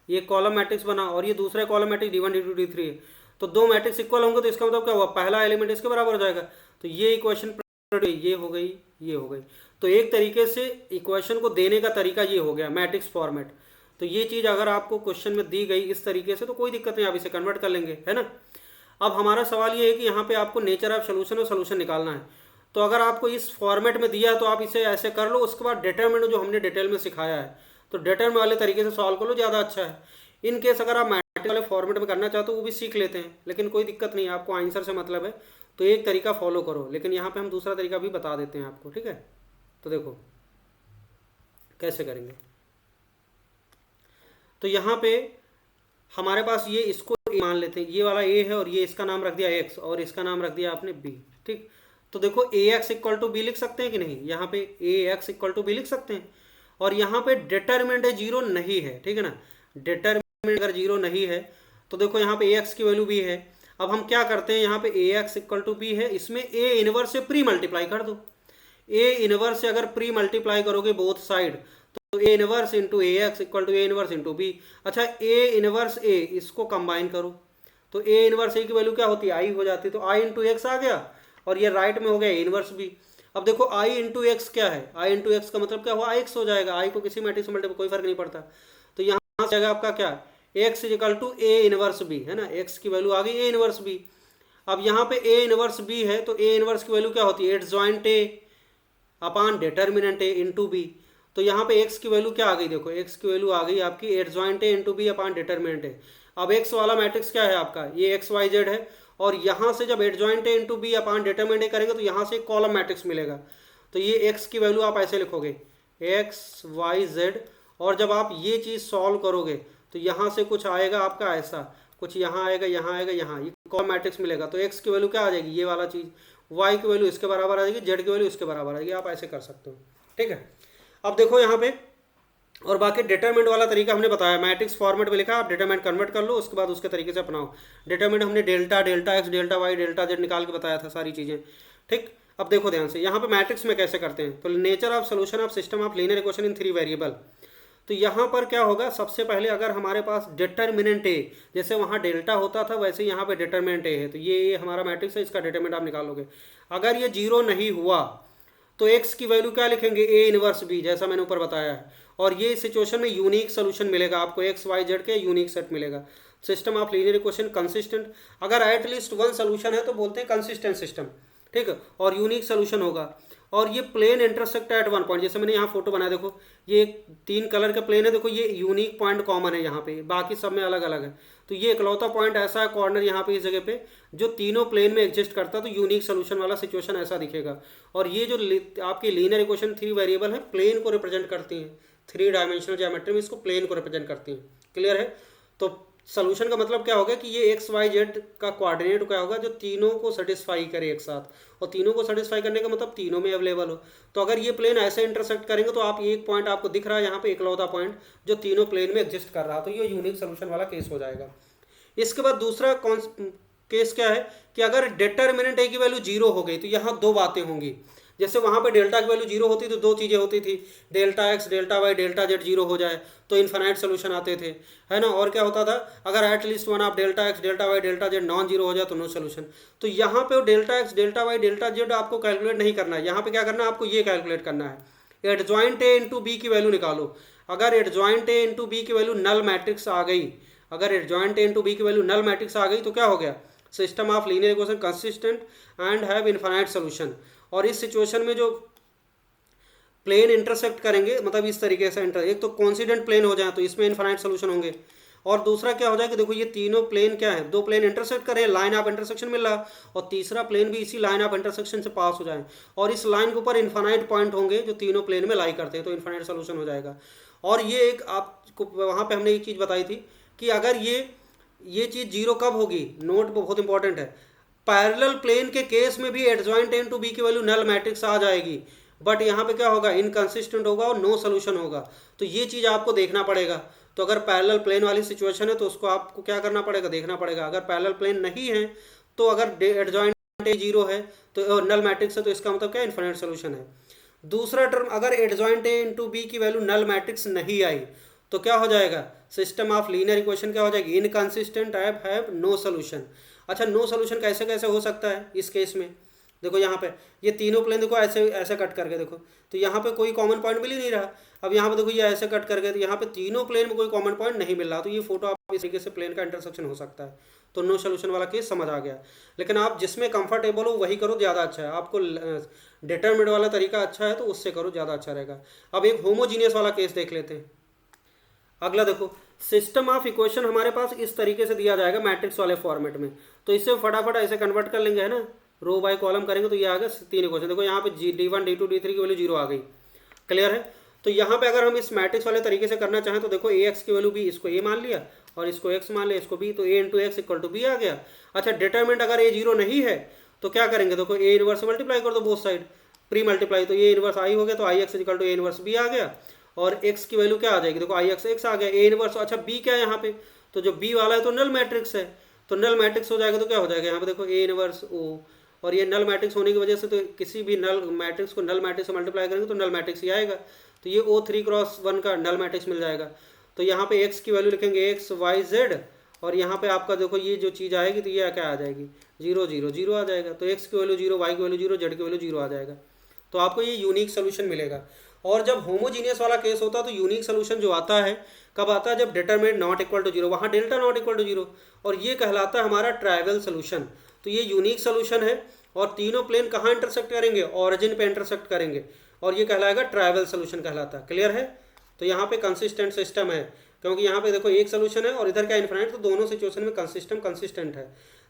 ये कॉलम मैट्रिक्स बना, और ये दूसरा column matrix D1 D2 D3 है। तो दो मैट्रिक्स इक्वल होंगे तो इसका मतलब क्या हुआ, पहला एलिमेंट इसके बराबर हो जाएगा। तो ये इक्वेशन ये हो गई, ये हो गई। तो एक तरीके से इक्वेशन को देने का तरीका ये हो गया, मैट्रिक्स फॉर्मेट। तो ये चीज़ अगर आपको क्वेश्चन में दी गई इस तरीके से तो कोई दिक्कत नहीं, आप इसे कन्वर्ट कर लेंगे, है ना। अब हमारा सवाल ये है कि यहाँ पे आपको नेचर ऑफ सोल्यूशन और सोल्यूशन निकालना है। तो अगर आपको इस फॉर्मेट में दिया तो आप इसे ऐसे कर लो, उसके बाद डिटरमिनेंट जो हमने डिटेल में सिखाया है तो डिटरमिनेंट वाले तरीके से सॉल्व कर लो, ज़्यादा अच्छा है। इन केस अगर आप मैट्रिक्स वाले फॉर्मेट में करना चाहते हो वो भी सीख लेते हैं, लेकिन कोई दिक्कत नहीं, आपको आंसर से मतलब है तो एक तरीका फॉलो करो, लेकिन यहाँ पे हम दूसरा तरीका भी बता देते हैं आपको, ठीक है। तो देखो कैसे करेंगे। तो यहाँ पे हमारे पास ये इसको मान लेते हैं, ये वाला ए है और ये इसका नाम रख दिया एक्स और इसका नाम रख दिया आपने बी, ठीक। तो देखो ए एक्स इक्वल टू बी लिख सकते हैं कि नहीं, यहाँ पे A X equal to B लिख सकते हैं। और यहाँ पे डिटरमिनेंट है जीरो नहीं है, ठीक है ना। डिटरमिनेंट अगर जीरो नहीं है तो देखो यहाँ पे ए एक्स की वैल्यू बी है। अब हम क्या करते हैं, यहाँ पे A X equal to B है, इसमें ए इनवर्स से प्री मल्टीप्लाई कर दो। ए इनवर्स से अगर प्री मल्टीप्लाई करोगे बोथ साइड तो A inverse into A X equal to A inverse into B. अच्छा ए इनवर्स ए इसको कंबाइन करो तो ए इनवर्स ए की वैल्यू क्या होती है, आई हो जाती है। तो आई इंटू एक्स आ गया और ये राइट में हो गया ए इनवर्स बी। अब देखो आई इंटू एक्स क्या है, आई इंटू एक्स का मतलब क्या हुआ, एक्स हो जाएगा। आई को किसी मैट्रिक्स से मल्टीप्लाई कोई फर्क नहीं पड़ता। तो यहाँ से आपका क्या, X equal to A inverse B, है ना। एक्स की वैल्यू आ गई ए इनवर्स बी। अब यहाँ पे ए इनवर्स बी है तो ए इनवर्स की वैल्यू क्या होती है, adjoint A upon determinant A into B. तो यहाँ पे x की वैल्यू क्या आ गई, देखो x की वैल्यू आ गई आपकी adjoint A into B upon determinant है। अब x वाला मैट्रिक्स क्या है आपका, ये एक्स वाई जेड है, और यहाँ से जब adjoint A into B upon determinant A करेंगे तो यहाँ से एक कॉलम मैट्रिक्स मिलेगा। तो ये x की वैल्यू आप ऐसे लिखोगे एक्स वाई जेड, और जब आप ये चीज़ सॉल्व करोगे तो यहाँ से कुछ आएगा आपका ऐसा, कुछ यहाँ आएगा, यहाँ आएगा, यहाँ ये कॉलम मैट्रिक्स मिलेगा। तो x की वैल्यू क्या आ जाएगी, ये वाला चीज़, y की वैल्यू इसके बराबर आ जाएगी, z की वैल्यू इसके बराबर आ जाएगी। आप ऐसे कर सकते हो, ठीक है। अब देखो यहाँ पे, और बाकी डिटरमिनेंट वाला तरीका हमने बताया, मैट्रिक्स फॉर्मेट में लिखा, आप डिटरमिनेंट कन्वर्ट कर लो, उसके बाद उसके तरीके से अपनाओ। डिटरमिनेंट हमने delta, delta X, delta Y, delta Z निकाल के बताया था सारी चीज़ें, ठीक। अब देखो ध्यान से यहाँ पे मैट्रिक्स में कैसे करते हैं। तो nature of solution of system of linear equation in three variable. तो यहाँ पर क्या होगा, सबसे पहले अगर हमारे पास डिटरमिनेंट ए, जैसे वहाँ डेल्टा होता था वैसे यहाँ पे डिटरमिनेंट ए है, तो ये हमारा मैट्रिक्स है, इसका डिटरमिनेंट आप निकालोगे। अगर ये जीरो नहीं हुआ तो x की वैल्यू क्या लिखेंगे, ए इनवर्स बी, जैसा मैंने ऊपर बताया है। और ये सिचुएशन में यूनिक सोल्यूशन मिलेगा आपको, एक्स वाई जेड के यूनिक सेट मिलेगा। System of linear equation consistent, अगर एट लीस्ट वन सोल्यूशन है तो बोलते हैं कंसिस्टेंट सिस्टम, ठीक है। और यूनिक सोल्यूशन होगा। और ये plane intersect at one point, जैसे मैंने यहाँ फोटो बनाया, देखो ये तीन कलर का प्लेन है, देखो ये यूनिक पॉइंट कॉमन है यहाँ पे, बाकी सब में अलग अलग है। तो ये इकलौता पॉइंट ऐसा है कॉर्नर यहाँ पे इस जगह पे जो तीनों प्लेन में एग्जिस्ट करता है, तो यूनिक सोल्यूशन वाला सिचुएशन ऐसा दिखेगा। और ये जो आपकी लीनियर इक्वेशन थ्री वेरिएबल है, प्लेन को रिप्रेजेंट करती हैं, थ्री डायमेंशनल ज्योमेट्री में इसको प्लेन को रिप्रेजेंट करती हैं। क्लियर है। तो सोल्यूशन का मतलब क्या होगा कि ये एक्स वाई जेड का कोऑर्डिनेट क्या होगा जो तीनों को सेटिस्फाई करे एक साथ, और तीनों को सेटिस्फाई करने का मतलब तीनों में अवेलेबल हो। तो अगर ये प्लेन ऐसे इंटरसेक्ट करेंगे तो आप एक पॉइंट आपको दिख रहा है यहाँ पे इकलौता पॉइंट जो तीनों प्लेन में एग्जिस्ट कर रहा है, तो ये यूनिक सोल्यूशन वाला केस हो जाएगा। इसके बाद दूसरा केस क्या है कि अगर डिटरमिनेंट ए की वैल्यू जीरो हो गई तो यहाँ दो बातें होंगी। जैसे वहाँ पे डेल्टा की वैल्यू जीरो होती तो दो चीज़ें होती थी, delta X, delta Y, delta Z zero हो जाए तो इन्फिनाइट सोल्यूशन आते थे, है ना। और क्या होता था, अगर at least one of delta X, delta Y, delta Z non zero हो जाए तो नो सोल्यूशन। तो यहाँ पे delta X, delta Y, delta Z आपको कैलकुलेट नहीं करना है, यहाँ पे क्या करना है, आपको ये कैलकुलेट करना है, एडजॉइंट ए इंटू बी की वैल्यू निकालो। अगर एडजॉइंट ए इंटू बी की वैल्यू नल मैट्रिक्स आ गई, अगर एडजॉइंट ए इंटू बी की वैल्यू नल मैट्रिक्स आ गई तो क्या हो गया, system of linear equation consistent and have infinite solution. और इस सिचुएशन में जो प्लेन इंटरसेक्ट करेंगे, मतलब इस तरीके से एक तो कॉन्सिडेंट प्लेन हो जाए तो इसमें इनफाइनाइट सोल्यूशन होंगे, और दूसरा क्या हो जाए कि देखो ये तीनों प्लेन क्या है, दो प्लेन इंटरसेक्ट करें, लाइन ऑफ इंटरसेक्शन मिल रहा, और तीसरा प्लेन भी इसी लाइन ऑफ इंटरसेक्शन से पास हो जाए, और इस लाइन के ऊपर इनफाइनाइट पॉइंट होंगे जो तीनों प्लेन में लाई करते हैं, तो इनफाइनाइट सोल्यूशन हो जाएगा। और ये एक आपको वहाँ पे हमने एक चीज़ बताई थी कि अगर ये चीज़ जीरो कब होगी, नोट बहुत इंपॉर्टेंट है, पैरेलल प्लेन के केस में भी एडजॉइंट ए इंटू बी की वैल्यू नल मैट्रिक्स आ जाएगी, बट यहाँ पे क्या होगा, इनकंसिस्टेंट होगा और नो सोल्यूशन होगा। तो ये चीज़ आपको देखना पड़ेगा। तो अगर पैरेलल प्लेन वाली सिचुएशन है तो उसको आपको क्या करना पड़ेगा, देखना पड़ेगा। अगर पैरेलल प्लेन नहीं है तो अगर एडजॉइंट ए जीरो है तो नल मैट्रिक्स है, तो इसका मतलब क्या, इनफाइनाइट सोल्यूशन है। दूसरा टर्म, अगर एडजॉइंट ए इंटू बी की वैल्यू नल मैट्रिक्स नहीं आई तो क्या हो जाएगा, सिस्टम ऑफ लीनियर इक्वेशन क्या हो जाएगी, इनकंसिस्टेंट हैव नो सोल्यूशन। अच्छा, नो सोल्यूशन कैसे कैसे हो सकता है इस केस में, देखो यहाँ पे ये तीनों प्लेन देखो ऐसे ऐसे कट करके देखो, तो यहाँ पे कोई कॉमन पॉइंट मिल ही नहीं रहा। अब यहाँ पे देखो ये ऐसे कट करके, तो यहाँ पे तीनों प्लेन में कोई कॉमन पॉइंट नहीं मिल रहा, तो ये फोटो आप इस तरीके से प्लेन का इंटरसेक्शन हो सकता है। तो नो सोल्यूशन वाला केस समझ आ गया। लेकिन आप जिसमें कंफर्टेबल हो वही करो, ज़्यादा अच्छा है। आपको डिटरमिनेंट वाला तरीका अच्छा है तो उससे करो, ज़्यादा अच्छा रहेगा। अब एक होमोजीनियस वाला केस देख लेते हैं। अगला देखो, सिस्टम ऑफ इक्वेशन हमारे पास इस तरीके से दिया जाएगा मैट्रिक्स वाले फॉर्मेट में, तो इससे फटाफट ऐसे कन्वर्ट कर लेंगे, है ना, रो बाय कॉलम करेंगे तो ये आ गया तीन इक्वेशन। देखो यहाँ पे D1 D2 D3 की वैल्यू जीरो आ गई, क्लियर है। तो यहाँ पे अगर हम इस मैट्रिक्स वाले तरीके से करना चाहें तो देखो Ax की वैल्यू भी, इसको A मान लिया और इसको x मान लिया, इसको B, तो A into X equal to B आ गया। अच्छा, डिटरमिनेंट अगर A जीरो नहीं है तो क्या करेंगे, देखो A इनवर्स मल्टीप्लाई कर दो बोथ साइड, प्री मल्टीप्लाई, तो A इनवर्स I हो गया, तो I X equal to A inverse B आ गया। और x की वैल्यू क्या आ जाएगी, देखो आई एक्स एक्स आ गया, A इनवर्स। अच्छा, B क्या है यहाँ पे, तो जो B वाला है तो नल मैट्रिक्स है, तो नल मैट्रिक्स हो जाएगा, तो क्या हो जाएगा यहाँ पे देखो A इनवर्स O, और ये नल मैट्रिक्स होने की वजह से तो किसी भी नल मैट्रिक्स को नल मैट्रिक्स से मल्टीप्लाई करेंगे तो नल मैट्रिक्स ही आएगा, तो ये O3x1 का नल मैट्रिक्स मिल जाएगा। तो यहाँ पे x की वैल्यू लिखेंगे x y z, और यहाँ पे आपका देखो ये जो चीज़ आएगी तो ये क्या आ जाएगी, जीरो जीरो जीरो आ जाएगा। तो x की वैल्यू जीरो, y की वैल्यू जीरो, z की वैल्यू जीरो आ जाएगा। तो आपको ये यूनिक सोल्यूशन मिलेगा। और जब होमोजीनियस वाला केस होता है तो यूनिक सोल्यूशन जो आता है कब आता है, जब determinant not equal to zero, वहाँ delta not equal to zero, और ये कहलाता है हमारा ट्राइवल सोल्यूशन। तो ये यूनिक सोल्यूशन है, और तीनों प्लेन कहाँ इंटरसेक्ट करेंगे, ऑरिजिन पे इंटरसेक्ट करेंगे, और ये कहलाएगा ट्राइवल सोल्यूशन कहलाता है, क्लियर है। तो यहाँ पे कंसिस्टेंट सिस्टम है, क्योंकि यहाँ पे देखो एक सोल्यूशन है और इधर क्या इन्फिनिट, तो दोनों सिचुएशन में कंसिस्टेंट है,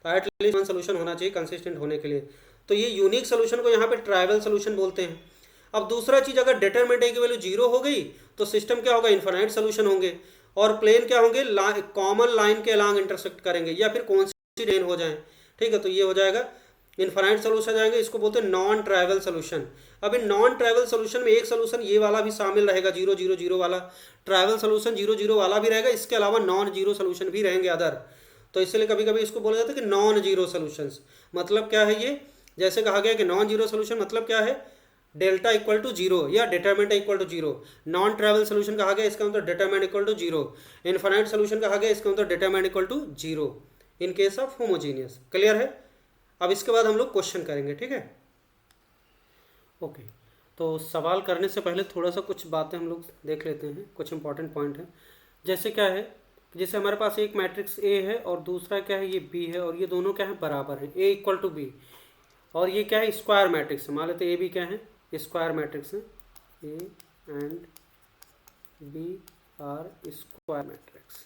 तो एटलीस्ट वन सोल्यूशन होना चाहिए कंसिस्टेंट होने के लिए। तो ये यूनिक सोल्यूशन को यहाँ पे ट्राइवल सोल्यूशन बोलते हैं। अब दूसरा चीज, अगर डिटरमिनेंट ए की वैल्यू जीरो हो गई तो सिस्टम क्या होगा, इन्फिनिट सोल्यूशन होंगे, और प्लेन क्या होंगे, कॉमन लाइन के अलॉन्ग इंटरसेक्ट करेंगे, या फिर कौन सी रेन हो जाए, ठीक है। तो ये हो जाएगा इनफाइनाइट सोल्यूशन जाएंगे, इसको बोलते हैं नॉन ट्राइवल सोल्यूशन। अब इन नॉन ट्राइवल सोल्यूशन में एक सोल्यूशन ये वाला भी शामिल रहेगा, जीरो जीरो जीरो वाला, ट्राइवल सोल्यूशन जीरो जीरो वाला भी रहेगा, इसके अलावा नॉन जीरो सोल्यूशन भी रहेंगे अदर। तो इसलिए कभी कभी इसको बोला जाता है कि नॉन जीरो सोल्यूशंस। मतलब क्या है ये, जैसे कहा गया कि नॉन जीरो सोल्यूशन मतलब क्या है, डेल्टा इक्वल टू जीरो या determinant equal to zero. Non trivial solution कहा गया, इसका मतलब determinant equal to zero. Infinite solution कहा गया, इसका मतलब determinant equal to zero in case of homogeneous, clear है। अब इसके बाद हम लोग क्वेश्चन करेंगे, ठीक है, ओके। तो सवाल करने से पहले थोड़ा सा कुछ बातें हम लोग देख लेते हैं, कुछ इंपॉर्टेंट पॉइंट है। जैसे क्या है, जैसे हमारे पास एक मैट्रिक्स ए है और दूसरा क्या है, ये बी है, और ये दोनों क्या है, बराबर है, ए इक्वल टू बी, और ये क्या है, स्क्वायर मैट्रिक्स है। मान लेते ए बी क्या है, स्क्वायर मैट्रिक्स है, A and B are square matrix,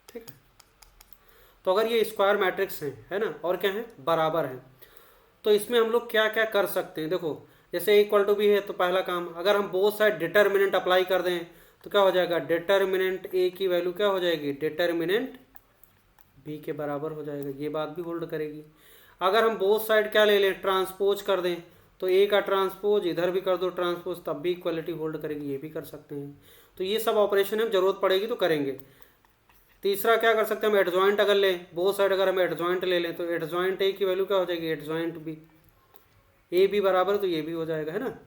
ठीक है। तो अगर ये स्क्वायर मैट्रिक्स हैं, है ना, और क्या है, बराबर है, तो इसमें हम लोग क्या क्या कर सकते हैं। देखो, जैसे इक्वल टू बी है तो पहला काम, अगर हम बोथ साइड डिटर्मिनेंट अप्लाई कर दें तो क्या हो जाएगा, डिटर्मिनेंट ए की वैल्यू क्या हो जाएगी, डिटर्मिनेंट बी के बराबर हो जाएगा, ये बात भी होल्ड करेगी। अगर हम बोथ साइड क्या ले लें, ट्रांसपोज कर दें, तो ए का ट्रांसपोज इधर भी कर दो ट्रांसपोज, तब भी इक्वलिटी होल्ड करेगी, ये भी कर सकते हैं। तो ये सब ऑपरेशन हम जरूरत पड़ेगी तो करेंगे। तीसरा क्या कर सकते हैं हम, एडजॉइंट अगर लें, बोथ साइड अगर हम एडजॉइंट ले लें तो एडजॉइंट ए की वैल्यू क्या हो जाएगी, एडजॉइंट बी, ए बी बराबर, तो ये भी हो जाएगा, है ना।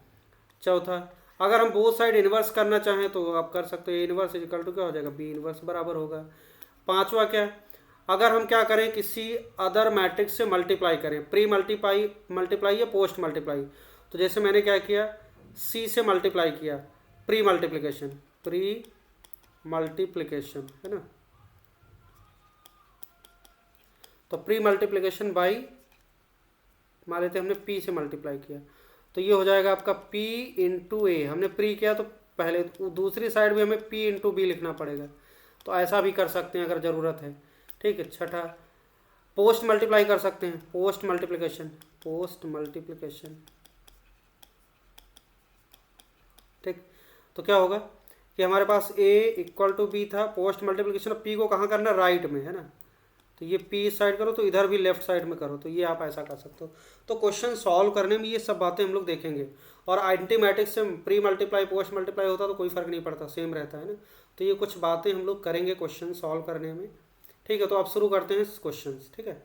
चौथा, अगर हम बोथ साइड इन्वर्स करना चाहें तो आप कर सकते हो, ए इन्वर्स इक्वल टू क्या हो जाएगा, बी इन्वर्स बराबर होगा। पांचवा क्या, अगर हम क्या करें, किसी अदर मैट्रिक्स से मल्टीप्लाई करें, प्री मल्टीप्लाई या पोस्ट मल्टीप्लाई, तो जैसे मैंने क्या किया, सी से मल्टीप्लाई किया, प्री मल्टीप्लिकेशन है ना, तो प्री मल्टीप्लिकेशन बाई, मान लेते हमने p से मल्टीप्लाई किया, तो ये हो जाएगा आपका p इंटू ए, हमने प्री किया तो पहले दूसरी साइड भी हमें p इंटू बी लिखना पड़ेगा, तो ऐसा भी कर सकते हैं अगर ज़रूरत है, ठीक है। छठा, पोस्ट मल्टीप्लाई कर सकते हैं, पोस्ट मल्टीप्लिकेशन, ठीक। तो क्या होगा कि हमारे पास a इक्वल टू बी था, पोस्ट मल्टीप्लिकेशन, p को कहाँ करना, राइट में, है ना, तो ये पी इस साइड करो तो इधर भी लेफ्ट साइड में करो, तो ये आप ऐसा कर सकते हो। तो क्वेश्चन सॉल्व करने में ये सब बातें हम लोग देखेंगे। और आइडेंटिटी मैट्रिक्स से प्री मल्टीप्लाई पोस्ट मल्टीप्लाई होता तो कोई फर्क नहीं पड़ता, सेम रहता है ना। तो ये कुछ बातें हम लोग करेंगे क्वेश्चन सॉल्व करने में, ठीक है। तो आप शुरू करते हैं क्वेश्चन, ठीक है।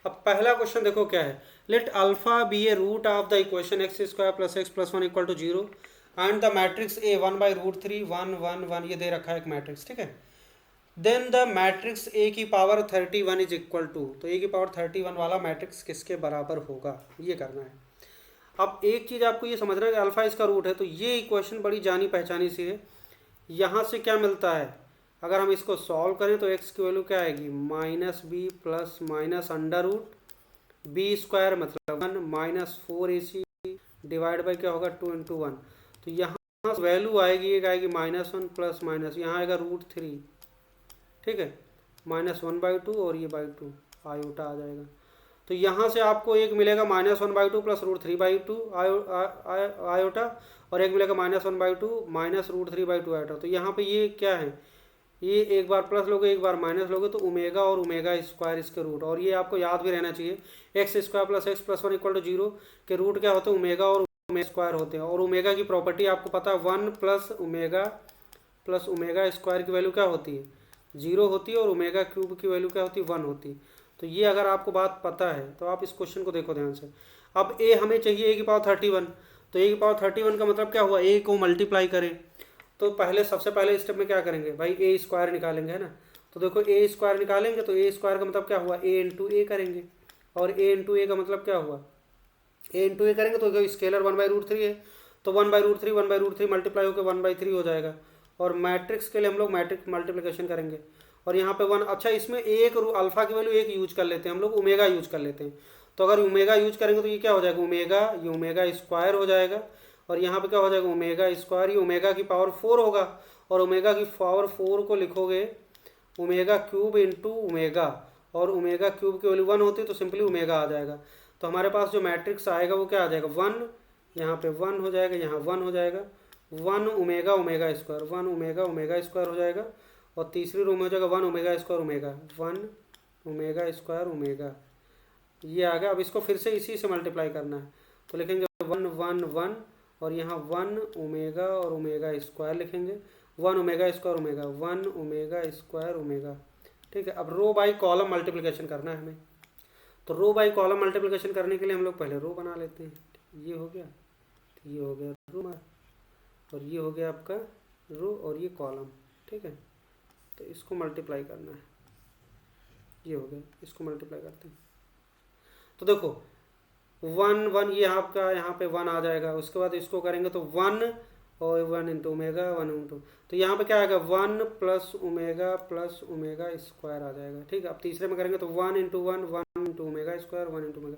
अब पहला क्वेश्चन देखो क्या है, let alpha be a root of the equation X square plus X plus one equal to zero and the matrix A 1/√3 1 1 1, ये दे रखा है एक मैट्रिक्स, ठीक है। देन द मैट्रिक्स ए की पावर 31 इज इक्वल टू, तो ए की पावर 31 वाला मैट्रिक्स किसके बराबर होगा, ये करना है। अब एक चीज़ आपको ये समझना है कि अल्फा इसका रूट है, तो ये इक्वेशन बड़ी जानी पहचानी सी है। यहाँ से क्या मिलता है, अगर हम इसको सॉल्व करें तो एक्स की वैल्यू क्या आएगी, -b plus minus under root B square मतलब 1 -4ac डिवाइड बाई क्या होगा 2 × 1। तो यहाँ वैल्यू आएगी, एक आएगी -1 प्लस माइनस, यहाँ आएगा √3, ठीक है, -1/2 और ये /2 आयोटा आ जाएगा। तो यहाँ से आपको एक मिलेगा -1/2 प्लस √3/2 आयोटा, और एक मिलेगा -1/2 माइनस √3/2 आयोटा। तो यहाँ पे ये क्या है, ये एक बार प्लस लोगे एक बार माइनस लोगे, तो ओमेगा और ओमेगा स्क्वायर इसके रूट। और ये आपको याद भी रहना चाहिए, X square plus X plus one equal to 0 के रूट क्या होते हैं, ओमेगा और ओमेगा स्क्वायर होते हैं। और ओमेगा की प्रॉपर्टी आपको पता है 1 प्लस ओमेगा स्क्वायर की वैल्यू क्या होती है, 0 होती है, और ओमेगा क्यूब की वैल्यू क्या होती है, 1 होती है। तो ये अगर आपको बात पता है तो आप इस क्वेश्चन को देखो ध्यान से। अब ए हमें चाहिए ए की पावर 31, तो ए की पावर 31 का मतलब क्या हुआ, ए को मल्टीप्लाई करें। तो पहले सबसे पहले स्टेप में क्या करेंगे भाई, ए स्क्वायर निकालेंगे, है ना। तो देखो ए स्क्वायर निकालेंगे तो ए स्क्वायर का मतलब क्या हुआ, ए इंटू ए करेंगे, और ए इंटू ए का मतलब क्या हुआ, ए इंटू ए करेंगे तो स्केलर 1/√3 है, तो 1/√3 मल्टीप्लाई होकर 1/3 हो जाएगा। और मैट्रिक्स के लिए हम लोग मैट्रिक्स मल्टीप्लिकेशन करेंगे, और यहाँ पे 1, अच्छा इसमें एक अल्फा की वैल्यू एक यूज कर लेते हैं हम लोग, ओमेगा यूज कर लेते हैं। तो अगर ओमेगा यूज करेंगे तो ये क्या हो जाएगा, ओमेगा, ये ओमेगा स्क्वायर हो जाएगा, और यहाँ पे क्या हो जाएगा, ओमेगा स्क्वायर, ये ओमेगा की पावर 4 होगा, और ओमेगा की पावर 4 को लिखोगे ओमेगा क्यूब इंटू ओमेगा, और ओमेगा क्यूब की वैल्यू 1 होती है तो सिंपली ओमेगा आ जाएगा। तो हमारे पास जो मैट्रिक्स आएगा वो क्या आ जाएगा, 1, यहाँ पे 1 हो जाएगा, यहाँ 1 हो जाएगा, 1 omega omega square, 1 omega omega square हो जाएगा, और तीसरी रो में हो जाएगा 1 omega square omega, 1 omega square omega, ये आ गया। अब इसको फिर से इसी से मल्टीप्लाई करना है, तो लिखेंगे 1 1 1, और यहाँ 1 ओमेगा और ओमेगा स्क्वायर लिखेंगे, 1 omega square omega, 1 omega square omega, ठीक है। अब रो बाई कॉलम मल्टीप्लिकेशन करना है हमें, तो रो बाई कॉलम मल्टीप्लिकेशन करने के लिए हम लोग पहले रो बना लेते हैं। ये हो गया, ये हो गया रो, और ये हो गया आपका रो, और ये कॉलम, ठीक है। तो इसको मल्टीप्लाई करना है, ये हो गया, इसको मल्टीप्लाई करते हैं। तो देखो 1 1 ये आपका यहाँ पे 1 आ जाएगा, उसके बाद इसको करेंगे तो 1 और 1 इंटू ओमेगा 1 इंटू, तो यहाँ पे क्या आएगा 1 प्लस ओमेगा स्क्वायर आ जाएगा, ठीक है। अब तीसरे में करेंगे तो 1 into 1 into omega square 1 into omega,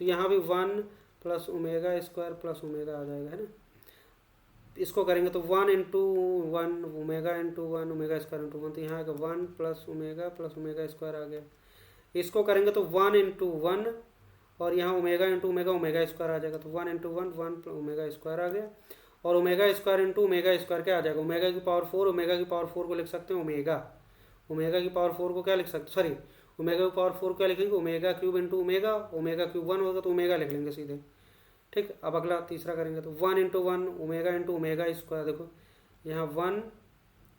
तो यहाँ भी 1 plus omega square plus omega आ जाएगा, है ना। इसको करेंगे तो 1 into 1 omega into 1 omega square into 1, तो यहाँ आएगा 1 प्लस ओमेगा स्क्वायर आ गया। इसको करेंगे तो 1 इंटू 1, और यहाँ ओमेगा इंटू ओमेगा स्क्वायर आ जाएगा, तो 1 इंटू 1 ओमेगा स्क्वायर आ गया, और omega square into omega square क्या आ जाएगा, ओमेगा की पावर 4, ओमेगा की पावर 4 को लिख सकते हैं ओमेगा, ओमेगा की पावर 4 को क्या लिख सकते, सॉरी ओमेगा की पावर 4 क्या लिखेंगे, omega cube into omega, omega cube 1 होगा तो ओमेगा लिख लेंगे सीधे, ठीक। अब अगला तीसरा करेंगे तो 1 into 1 omega into omega square, देखो यहाँ 1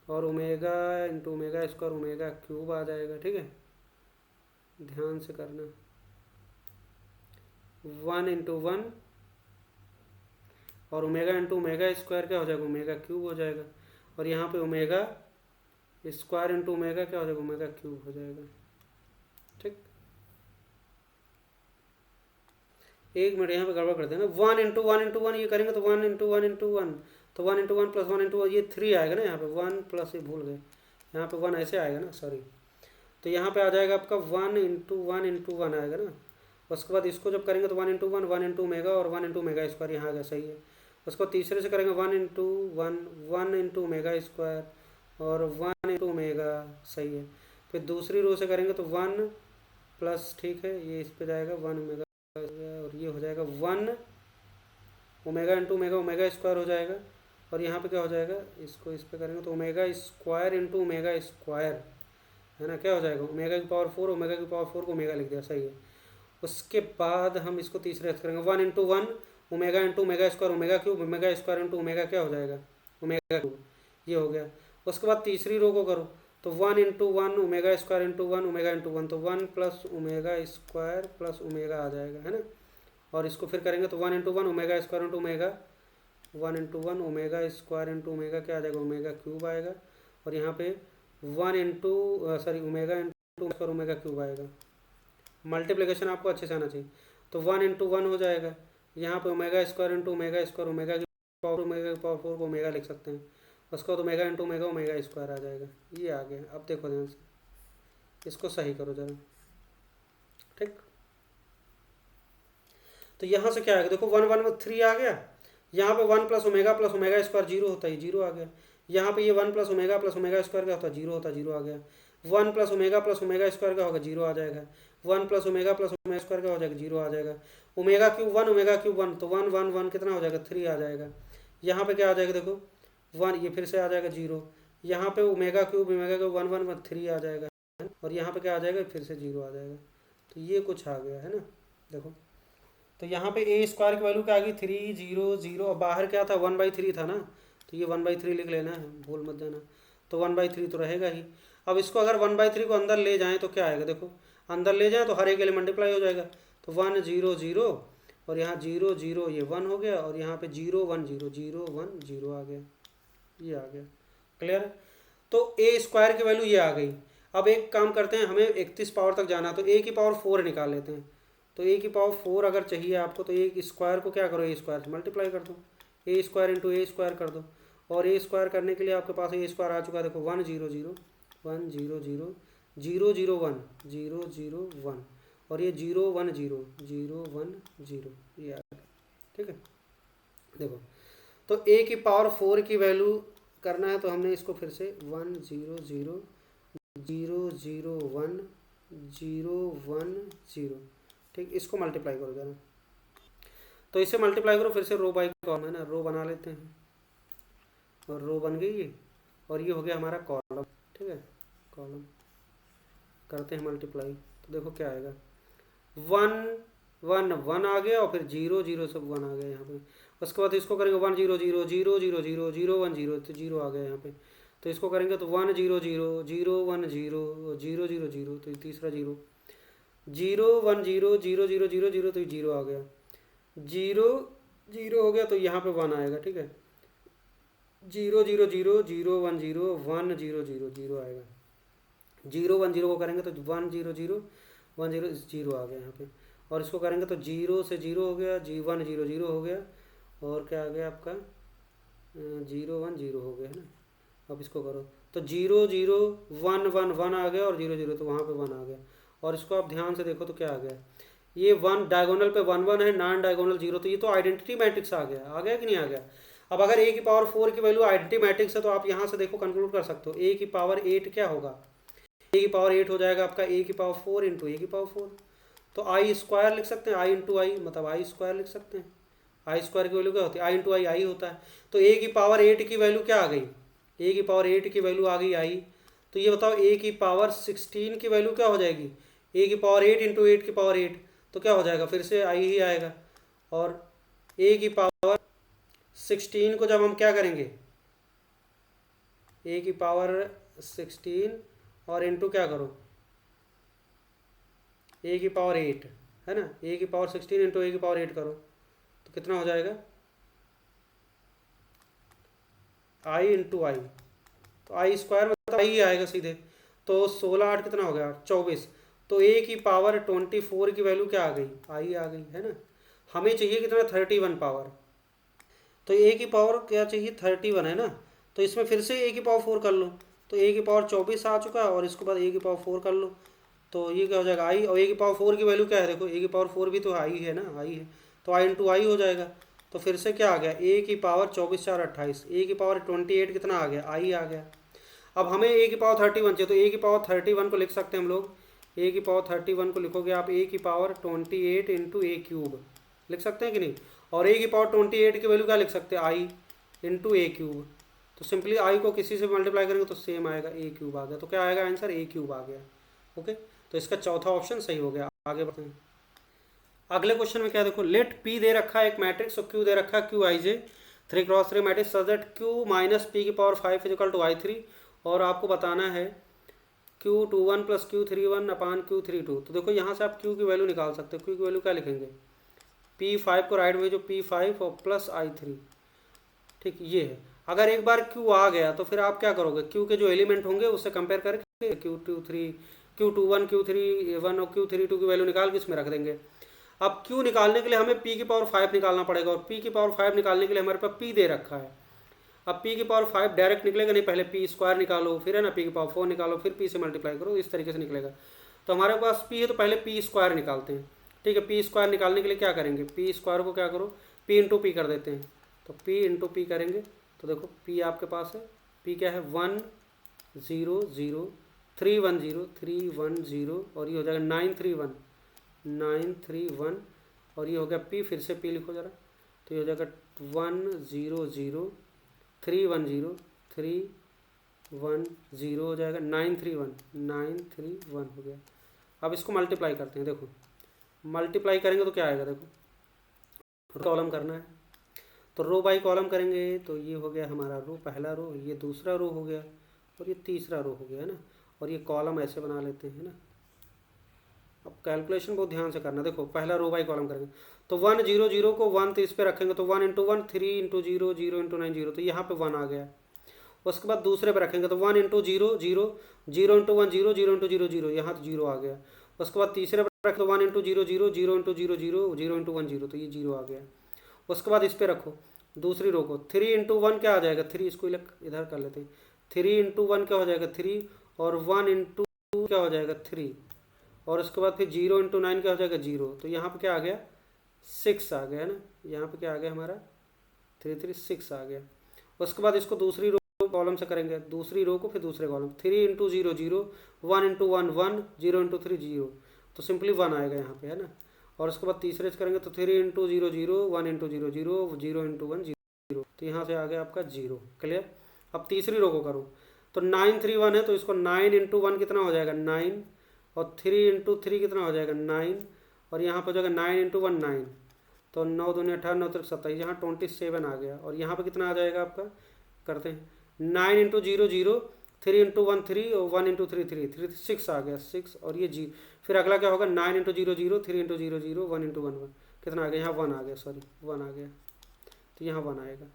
और omega into omega square omega cube आ जाएगा, ठीक है, ध्यान से करना। 1 इंटू 1 और ओमेगा इंटू ओमेगा स्क्वायर क्या हो जाएगा, ओमेगा क्यूब हो जाएगा, और यहाँ पे ओमेगा स्क्वायर इंटू ओमेगा क्या हो जाएगा, ओमेगा क्यूब हो जाएगा, ठीक। एक मिनट यहाँ पे गड़बड़ करते हैं ना, 1 इंटू 1 ये करेंगे तो 1 इंटू 1 इंटू 1, तो 1 इंटू 1 प्लस 1 इंटू ये 3 आएगा ना, यहाँ पे 1 प्लस, ये भूल गए, यहाँ पे 1 ऐसे आएगा ना, सॉरी। तो यहाँ पे आ जाएगा आपका 1 इंटू 1 आएगा ना। उसके बाद इसको जब करेंगे तो 1 इंटू 1 इंटू ओमेगा और 1 इंटू ओमेगा स्क्वायर यहाँ आ गया, सही है। उसको तीसरे से करेंगे 1 इंटू 1 इंटू ओमेगा स्क्वायर और 1 इंटू ओमेगा, सही है। फिर दूसरी रो से करेंगे तो 1 प्लस, ठीक है, ये इस पे जाएगा 1 ओमेगा, और ये हो जाएगा 1 ओमेगा इंटू ओमेगा स्क्वायर हो जाएगा, और यहाँ पे क्या हो जाएगा, इसको इस पे करेंगे तो omega square into omega square, है ना, क्या हो जाएगा ओमेगा की पावर 4, ओमेगा की पावर 4 को ओमेगा लिख दिया, सही है। उसके बाद हम इसको तीसरे करेंगे 1 into 1 omega into omega square omega cube, omega square into omega क्या हो जाएगा ओमेगा क्यूब, ये हो गया। उसके बाद तीसरी रो को करो तो 1 into 1 omega square into 1 omega into 1, तो 1 plus omega square plus omega आ जाएगा, है ना। और इसको फिर करेंगे तो 1 into 1 omega square into omega, 1 into 1 omega square into omega क्या आ जाएगा ओमेगा क्यूब आएगा। और यहाँ पे 1 into sorry omega into square omega cube आएगा। मल्टीप्लिकेशन आपको अच्छे से आना चाहिए। तो 1 इंटू 1 हो जाएगा, यहाँ पे omega square into omega square omega की पावर ओमेगा की पावर 4 को ओमेगा लिख सकते हैं। उसको तो omega into omega omega square आ जाएगा, ये आ गया। अब देखो ध्यान से, इसको सही करो जरा, ठीक। तो यहाँ से क्या आएगा देखो 1 1 3 आ गया। यहाँ पे 1 प्लस ओमेगा स्क्वायर जीरो होता है, जीरो आ गया। यहाँ पे ये 1 प्लस ओमेगा स्क्वायर क्या होता है जीरो होता है, जीरो आ गया। 1 प्लस ओमेगा स्क्वायर क्या होगा जीरो आ जाएगा। 1 प्लस ओमेगा स्क्वायर क्या हो जाएगा जीरो आ जाएगा। ओमेगा क्यूब 1 तो 1 1 1 कितना हो जाएगा 3 आ जाएगा। यहाँ पे क्या आ जाएगा देखो 1, ये फिर से आ जाएगा जीरो। यहाँ पे ओमेगा क्यूब 1 1 1 3 आ जाएगा, और यहाँ पे क्या आ जाएगा फिर से जीरो आ जाएगा। तो ये कुछ आ गया है ना, देखो। तो यहाँ पे ए स्क्वायर की वैल्यू क्या आ गई 3 0 0, और बाहर क्या था 1/3 था ना, तो ये 1/3 लिख लेना है, भूल मत जाना। तो 1/3 तो रहेगा ही। अब इसको अगर 1/3 को अंदर ले जाएं तो क्या आएगा देखो, अंदर ले जाएं तो हर एक के लिए मल्टीप्लाई हो जाएगा। तो 1 0 0 और यहाँ 0 0 ये 1 हो गया, और यहाँ पे 0 1 0 0 1 0 आ गया, ये आ गया। क्लियर है। तो ए स्क्वायर की वैल्यू ये आ गई। अब एक काम करते हैं, हमें 31 पावर तक जाना, तो ए की पावर 4 निकाल लेते हैं। तो ए की पावर 4 अगर चाहिए आपको, तो ए स्क्वायर को क्या करो ए स्क्वायर से मल्टीप्लाई कर दो, ए स्क्वायर इंटू ए स्क्वायर कर दो। और ए स्क्वायर करने के लिए आपके पास ए स्क्वायर आ चुका है, देखो 1 0 0 1 0 0 0 0 1 0 0 1, और ये 0 1 0 0 1 0, ये आ गया, ठीक है। देखो तो ए की पावर 4 की वैल्यू करना है, तो हमने इसको फिर से 1 0 0 0 0 1 0 1 0, ठीक। इसको मल्टीप्लाई करो जरा, तो इसे मल्टीप्लाई करो फिर से रो बाई कॉलम, है ना, रो बना लेते हैं, और रो बन गई ये, और ये हो गया हमारा कॉलम, ठीक है। कॉलम करते हैं मल्टीप्लाई, तो देखो क्या आएगा 1 1 1 आ गया, और फिर 0 0 सब 1 आ गया यहाँ पे। उसके बाद इसको करेंगे 1 0 0 0 0 0 0 1 0, तो 0 आ गया यहाँ पे। तो इसको करेंगे तो 1 0 0 0 1 0 0 0 0, तो तीसरा 0 0 1 0 0 0 0 0, तो 0 आ गया। 0 0 हो गया, तो यहाँ पे 1 आएगा, ठीक है। 0 0 0 0 1 0 1 0 0 0 आएगा। 0 1 0 को करेंगे तो 1 0 0 1 0 0 आ गया यहाँ पे। और इसको करेंगे तो 0 से 0 हो गया, 1 0 0 हो गया, और क्या आ गया आपका 0 1 0 हो गया, है ना। अब इसको करो तो 0 0 1 1 1 आ गया, और 0 0 तो वहाँ पे 1 आ गया। और इसको आप ध्यान से देखो तो क्या आ गया, ये 1 डायगोनल पे 1 1 है, नॉन डायगोनल 0, तो ये तो आइडेंटिटी मैट्रिक्स आ गया कि नहीं आ गया। अब अगर ए की पावर 4 की वैल्यू आइडेंटिटी मैट्रिक्स है, तो आप यहाँ से देखो कंक्लूड कर सकते हो ए की पावर 8 क्या होगा, ए की पावर 8 हो जाएगा आपका ए की पावर 4 इंटू ए की पावर 4। तो आई स्क्वायर लिख सकते हैं, आई इंटू आई मतलब आई स्क्वायर लिख सकते हैं। आई स्क्वायर की वैल्यू क्या होती है, आई इंटू आई आई होता है। तो ए की पावर 8 की वैल्यू क्या आ गई, ए की पावर 8 की वैल्यू आ गई आई। तो ये बताओ ए की पावर 16 की वैल्यू क्या हो जाएगी, ए की पावर 8 इंटू 8 की पावर 8, तो क्या हो जाएगा फिर से आई ही आएगा। और ए की पावर 16 को जब हम क्या करेंगे, ए की पावर 16 और इंटू क्या करो ए की पावर 8, है ना, ए की पावर 16 इंटू ए की पावर 8 करो, तो कितना हो जाएगा आई इंटू आई। तो आई स्क्वायर मतलब आई ही आएगा सीधे। तो 16 8 कितना हो गया 24। तो ए की पावर 24 की वैल्यू क्या आ गई आई आ गई, है ना। हमें चाहिए कितना 31 पावर, तो ए की पावर क्या चाहिए 31 है ना। तो इसमें फिर से ए की पावर 4 कर लो, तो ए की पावर 24 आ चुका है, और इसके बाद ए की पावर 4 कर लो, तो ये क्या हो जाएगा आई। और ए की पावर 4 की वैल्यू क्या है देखो, ए की पावर 4 भी तो आई है ना, आई है, तो आई इंटू आई हो जाएगा। तो फिर से क्या आ गया ए की पावर 24 4 28, ए की पावर 28 कितना आ गया आई आ गया। अब हमें ए की पावर 31 चाहिए, तो ए की पावर 31 को लिख सकते हैं हम लोग, ए की पावर 31 को लिखोगे आप ए की पावर 28 इंटू ए क्यूब लिख सकते हैं कि नहीं। और ए की पावर 28 की वैल्यू क्या लिख सकते हैं आई इंटू ए क्यूब। तो सिंपली आई को किसी से मल्टीप्लाई करेंगे तो सेम आएगा, ए क्यूब आ गया। तो क्या आएगा आंसर, ए क्यूब आ गया। ओके, तो इसका चौथा ऑप्शन सही हो गया। आगे बढ़ते हैं। अगले क्वेश्चन में क्या देखो, लेट पी दे रखा है एक मैट्रिक्स और क्यू दे रखा है Q I J 3x3 matrix such that Q minus P की पावर 5 इज इक्वल टू आई 3, और आपको बताना है Q21 प्लस Q31 अपान Q32। तो देखो यहाँ से आप Q की वैल्यू निकाल सकते हो। Q की वैल्यू क्या लिखेंगे, P5 को राइट भेजो, P5 और प्लस I3। ठीक, ये है। अगर एक बार Q आ गया तो फिर आप क्या करोगे, Q के जो एलिमेंट होंगे उससे कंपेयर करके Q21 Q31 और Q32 की वैल्यू निकाल के इसमें रख देंगे। अब Q निकालने के लिए हमें P की पावर 5 निकालना पड़ेगा, और P की पावर 5 निकालने के लिए हमारे पास P दे रखा है। अब P की पावर 5 डायरेक्ट निकलेगा नहीं, पहले P स्क्वायर निकालो, फिर है ना P की पावर 4 निकालो, फिर P से मल्टीप्लाई करो, इस तरीके से निकलेगा। तो हमारे पास P है तो पहले P स्क्वायर निकालते हैं। ठीक है, P स्क्वायर निकालने के लिए क्या करेंगे, P स्क्वायर को क्या करो, P इंटू पी कर देते हैं। तो P इंटू पी करेंगे तो देखो P आपके पास है, P क्या है 1 0 0 3 1 0 3 1 0, और ये हो जाएगा 9 3 1 9 3 1, और ये हो गया P, फिर से P लिखो ज़रा, तो ये हो जाएगा 1 0 0 3 1 0 3 1 0 हो जाएगा 9 3 1 9 3 1 हो गया। अब इसको मल्टीप्लाई करते हैं। देखो मल्टीप्लाई करेंगे तो क्या आएगा, देखो कॉलम करना है तो रो बाई कॉलम करेंगे, तो ये हो गया हमारा रो, पहला रो, ये दूसरा रो हो गया, और ये तीसरा रो हो गया, है ना। और ये कॉलम ऐसे बना लेते हैं, है ना। अब कैलकुलेशन बहुत ध्यान से करना। देखो पहला रो बाई कॉलम करेंगे तो 1 0 0 को 1 तो इस पे रखेंगे, तो 1 इंटू 1 3 इंटू 0 0 इंटू 9 0, तो यहाँ पे 1 आ गया। उसके बाद दूसरे पे रखेंगे तो 1 इंटू 0 0 0 इंटू 1 0 0 इंटू 0 0, यहाँ तो 0 आ गया। उसके बाद तीसरे पे रखो तो 1 इंटू 0 0 0 इंटू 0 0 0 इंटू 1 0, तो ये 0 आ गया। उसके बाद इस पे रखो दूसरी रो को, 3 इंटू 1 क्या आ जाएगा 3, इसको इधर कर लेते हैं, 3 इंटू 1 क्या हो जाएगा 3, और 1 इंटू क्या हो जाएगा 3, और उसके बाद फिर 0 इंटू 9 क्या हो जाएगा 0, तो यहाँ पे क्या आ गया 6 आ गया, है ना। यहाँ पे क्या आ गया हमारा 3 3 6 आ गया। उसके बाद इसको दूसरी रो कॉलम से करेंगे, दूसरी रो को फिर दूसरे कॉलम, 3 इंटू 0 0 1 इंटू 1 1 0 इंटू 3 0, तो सिंपली 1 आएगा यहाँ पे, है ना। और उसके बाद तीसरे से करेंगे तो 3 इंटू 0 0 1 इंटू 0 0 0 इंटू 1 0, तो यहाँ से आ गया आपका 0। क्लियर। अब तीसरी रो को करो तो 9 3 1 है, तो इसको 9 इंटू 1 कितना हो जाएगा 9, और 3 इंटू 3 कितना हो जाएगा 9, और यहाँ पर हो जाएगा 9 इंटू 1 9, तो 9 दूनी 18 9 3 27, यहाँ 27 आ गया। और यहाँ पर कितना आ जाएगा आपका, करते हैं 9 इंटू 0 0 3 इंटू 1 3 और 1 इंटू 3 3 3 6 आ गया 6, और ये जी फिर अगला क्या होगा 9 इंटू 0 0 3 इंटू 0 0 1 इंटू 1 1, कितना आ गया यहाँ 1 आ गया, सॉरी 1 आ गया, तो यहाँ 1 आएगा।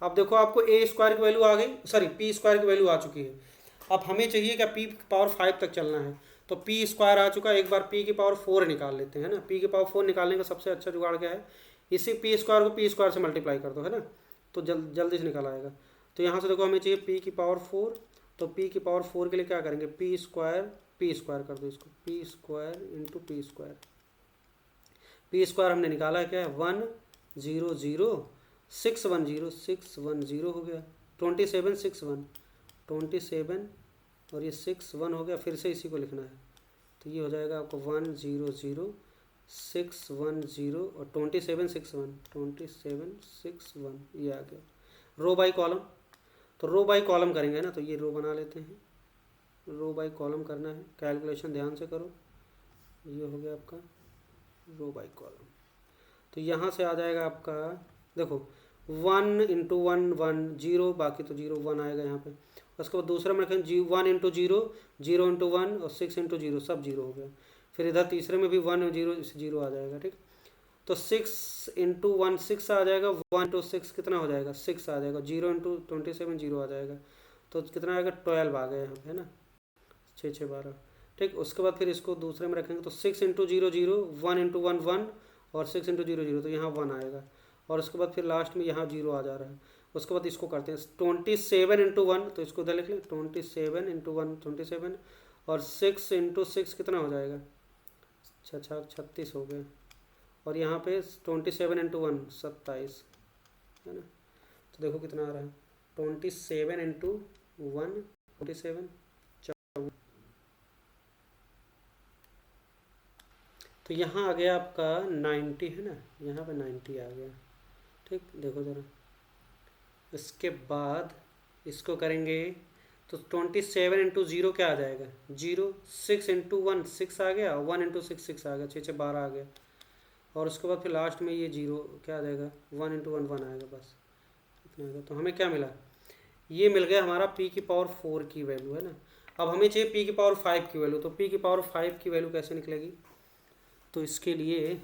अब देखो आपको ए स्क्वायर की वैल्यू आ गई, सॉरी पी स्क्वायर की वैल्यू आ चुकी है। अब हमें चाहिए क्या पी पावर 5 तक चलना है, तो पी स्क्वायर आ चुका है। एक बार पी की पावर 4 निकाल लेते हैं, है ना। पी की पावर 4 निकालने का सबसे अच्छा जुगाड़ क्या है, इसी पी स्क्वायर को पी स्क्वायर से मल्टीप्लाई कर दो, है ना, तो जल्दी से निकल आएगा। तो यहाँ से देखो हमें चाहिए पी की पावर 4, तो पी की पावर 4 के लिए क्या करेंगे, पी स्क्वायर कर दो इसको, P square into P square. P square हमने निकाला है क्या है 1 0 0 6 1 0 6 1 0 हो गया, 27 6 1 27, और ये 6 1 हो गया। फिर से इसी को लिखना है, तो ये हो जाएगा आपको 1 0 0 6 1 0 और 27 6 1 27 6 1, ये आ गया। रो बाई कॉलम, तो रो बाई कॉलम करेंगे ना, तो ये रो बना लेते हैं, रो बाई कॉलम करना है। कैलकुलेशन ध्यान से करो, ये हो गया आपका रो बाई कॉलम। तो यहाँ से आ जाएगा आपका, देखो 1 इंटू 1 1 0, बाकी तो 0 1 आएगा यहाँ पे। उसके बाद दूसरा में रखें 1 इंटू 0 0 इंटू 1 और 6 इंटू 0, सब 0 हो गया। फिर इधर तीसरे में भी 1 0 0 आ जाएगा, ठीक। तो 6 इंटू 1 6 आ जाएगा, 1 इंटू 6 कितना हो जाएगा 6 आ जाएगा, 0 इंटू 27 0 आ जाएगा, तो कितना आएगा 12 आ गया यहाँ पे, है ना, 6 6 12, ठीक। उसके बाद फिर इसको दूसरे में रखेंगे तो 6 इंटू 0 0 1 इंटू 1 1 और 6 इंटू 0 0, तो यहाँ 1 आएगा। और उसके बाद फिर लास्ट में यहाँ 0 आ जा रहा है। उसके बाद इसको करते हैं 27 इंटू 1, तो इसको उधर लिख लें 27 इंटू 1 27, और 6 इंटू 6 कितना हो जाएगा, अच्छा 36 हो गया। और यहाँ पे 27 इंटू 1 27, है ना। तो देखो कितना आ रहा है 27 इंटू 1 27, तो यहाँ आ गया आपका 90, है ना, यहाँ पे 90 आ गया, ठीक। देखो ज़रा, इसके बाद इसको करेंगे तो 27 इंटू ज़ीरो क्या आ जाएगा, जीरो। 6 इंटू वन 6 आ गया, 1 इंटू 6 6 आ गया, 6 6 12 आ गया। और उसके बाद फिर लास्ट में ये जीरो क्या आ जाएगा, 1 इंटू वन 1 आएगा, बस इतना आएगा। तो हमें क्या मिला, ये मिल गया हमारा p की पावर 4 की वैल्यू, है ना। अब हमें चाहिए p की पावर 5 की वैल्यू, तो p की पावर 5 की वैल्यू कैसे निकलेगी, तो इसके लिए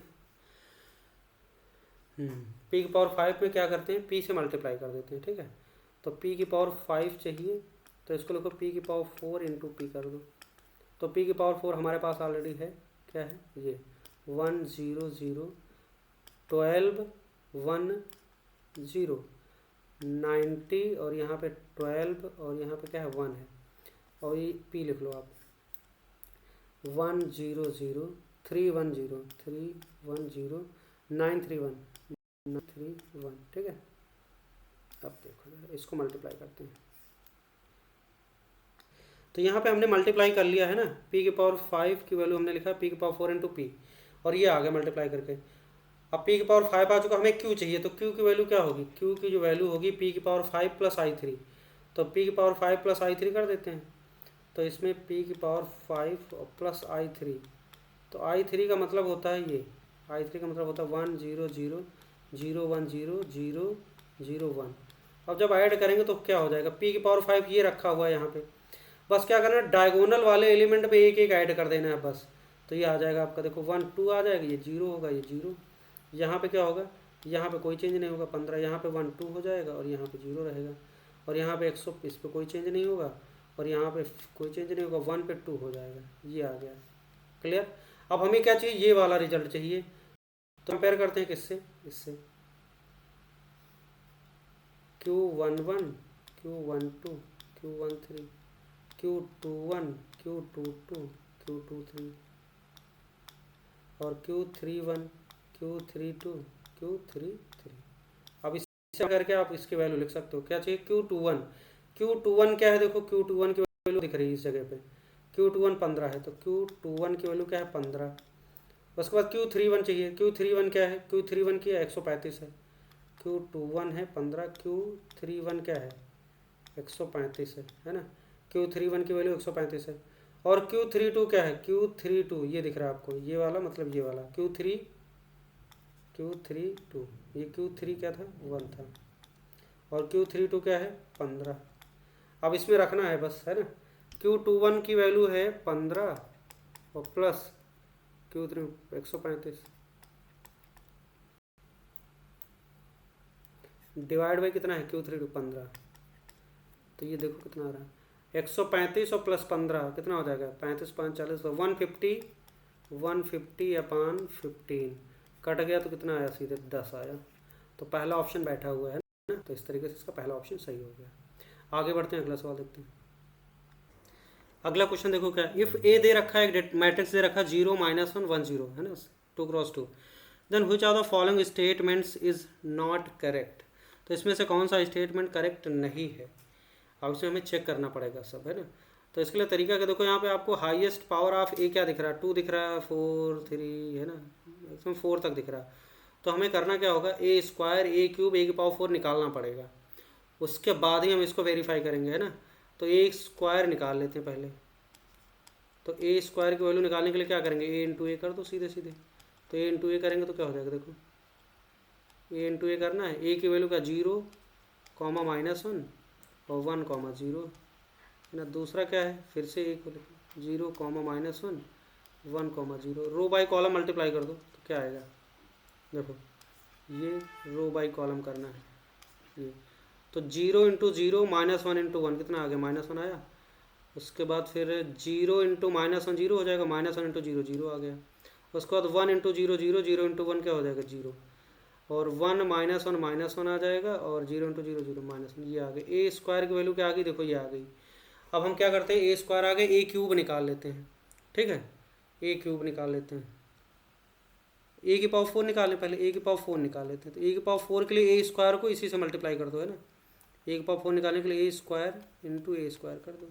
p की पावर 5 में क्या करते हैं, p से मल्टीप्लाई कर देते हैं, ठीक है। तो p की पावर 5 चाहिए, तो इसको लिखो p की पावर 4 इंटू पी कर दो। तो p की पावर 4 हमारे पास ऑलरेडी है, क्या है ये 1 0 0 12 1 0 90 और यहाँ पे 12 और यहाँ पे क्या है 1 है, और ये p लिख लो आप 1 0 0 3 1 0 3 1 0 9 3 1 9 3 1, ठीक है। अब देखो इसको मल्टीप्लाई करते हैं, तो यहाँ पे हमने मल्टीप्लाई कर लिया है ना, p की पावर 5 की वैल्यू हमने लिखा p की पावर 4 इंटू पी, और ये आ गया मल्टीप्लाई करके। अब p की पावर 5 आ चुका, हमें q चाहिए, तो q की वैल्यू क्या होगी, q की जो वैल्यू होगी p की पावर 5 प्लस i3, तो p की पावर 5 प्लस i3 कर देते हैं। तो इसमें p की पावर 5 प्लस i3, तो i3 का मतलब होता है ये, i3 का मतलब होता है 1 0 0 0 1 0 0 0 1। अब जब ऐड करेंगे तो क्या हो जाएगा, p की पावर 5 ये रखा हुआ है यहाँ पे, बस क्या करना है डायगोनल वाले एलिमेंट पे एक एक ऐड कर देना है बस। तो ये आ जाएगा आपका, देखो 1 2 आ जाएगा, ये 0 होगा, ये 0, यहाँ पे क्या होगा, यहाँ पे कोई चेंज नहीं होगा 15, यहाँ पे 1 2 हो जाएगा और यहाँ पे 0 रहेगा, और यहाँ पे 100 इस पे कोई चेंज नहीं होगा, और यहाँ पे कोई चेंज नहीं होगा, 1 पे 2 हो जाएगा, ये आ गया। क्लियर। अब हमें क्या चाहिए, ये वाला रिजल्ट चाहिए, तो कंपेयर करते हैं किससे, इससे Q11 Q12 Q13 Q21 Q22 Q23 और Q31 Q32 Q33। अब इससे करके आप इसकी वैल्यू लिख सकते हो, क्या चाहिए Q21, Q21 क्या है, देखो Q21 की वैल्यू दिख रही है इस जगह पे, Q21 15 है, तो Q21 की वैल्यू क्या है 15। उसके बाद Q31 चाहिए, Q31 क्या है, Q31 की 135 है, Q21 है 15, Q31 क्या है 135 है ना। Q31 की वैल्यू 135 है, और Q32 क्या है, Q32 ये दिख रहा है आपको, ये वाला मतलब ये वाला Q32, ये Q3 क्या था 1 था, और Q32 क्या है 15। अब इसमें रखना है बस, है ना। Q21 की वैल्यू है 15 और प्लस Q3 135 डिवाइड बाई कितना है Q32 15, तो ये देखो कितना आ रहा है 135 और प्लस 15 कितना हो जाएगा 35 5 40, तो 150 अपान 15 कट गया, तो कितना आया सीधे 10 आया। तो पहला ऑप्शन बैठा हुआ है ना, तो इस तरीके से इसका पहला ऑप्शन सही हो गया। आगे बढ़ते हैं, अगला सवाल देखते हैं। अगला क्वेश्चन देखो क्या, इफ ए दे रखा है, एक मैट्रिक्स दे रखा है 0 -1 1 0 है ना, 2 cross 2, then which of the following statements is not correct. तो इसमें से कौन सा स्टेटमेंट करेक्ट नहीं है, अब इसे हमें चेक करना पड़ेगा सब, है ना। तो इसके लिए तरीका क्या, देखो यहाँ पे आपको हाईएस्ट पावर ऑफ ए क्या दिख रहा है 2 दिख रहा है, 4 3 है ना, इसमें 4 तक दिख रहा है। तो हमें करना क्या होगा, ए स्क्वायर ए क्यूब ए की पावर 4 निकालना पड़ेगा, उसके बाद ही हम इसको वेरीफाई करेंगे, है ना। तो ए स्क्वायर निकाल लेते हैं पहले, तो ए स्क्वायर की वैल्यू निकालने के लिए क्या करेंगे, ए इंटू ए कर दो सीधे सीधे। तो ए इंटू ए करेंगे तो क्या हो जाएगा, देखो ए इंटू ए करना है, ए की वैल्यू का 0 कॉमा -1 और 1 कॉमा 0 है ना। दूसरा क्या है, फिर से एक 0 comma -1 1 comma 0, row by column multiply कर दो तो क्या आएगा, देखो ये रो बाई कॉलम करना है ये, तो 0 इंटू 0 -1 इंटू 1 कितना आ गया -1 आया। उसके बाद फिर 0 इंटू -1 0 हो जाएगा, -1 इंटू 0 0 आ गया। उसके बाद 1 इंटू 0 0 0 इंटू 1 क्या हो जाएगा 0, और 1 -1 आ जाएगा, और 0 इंटू 0 0 -1, ये आ गई। ए स्क्वायर की वैल्यू क्या आ गई, देखो ये आ गई। अब हम क्या करते हैं, ए स्क्वायर आ गए, ए क्यूब निकाल लेते हैं, ठीक है। ए क्यूब निकाल लेते हैं, ए की पावर 4 निकालें पहले, ए की पावर 4 निकाल लेते हैं। तो ए की पावर 4 के लिए ए स्क्वायर को इसी से मल्टीप्लाई कर दो, है ना। ए की पावर 4 निकालने के लिए ए स्क्वायर इंटू ए स्क्वायर कर दो,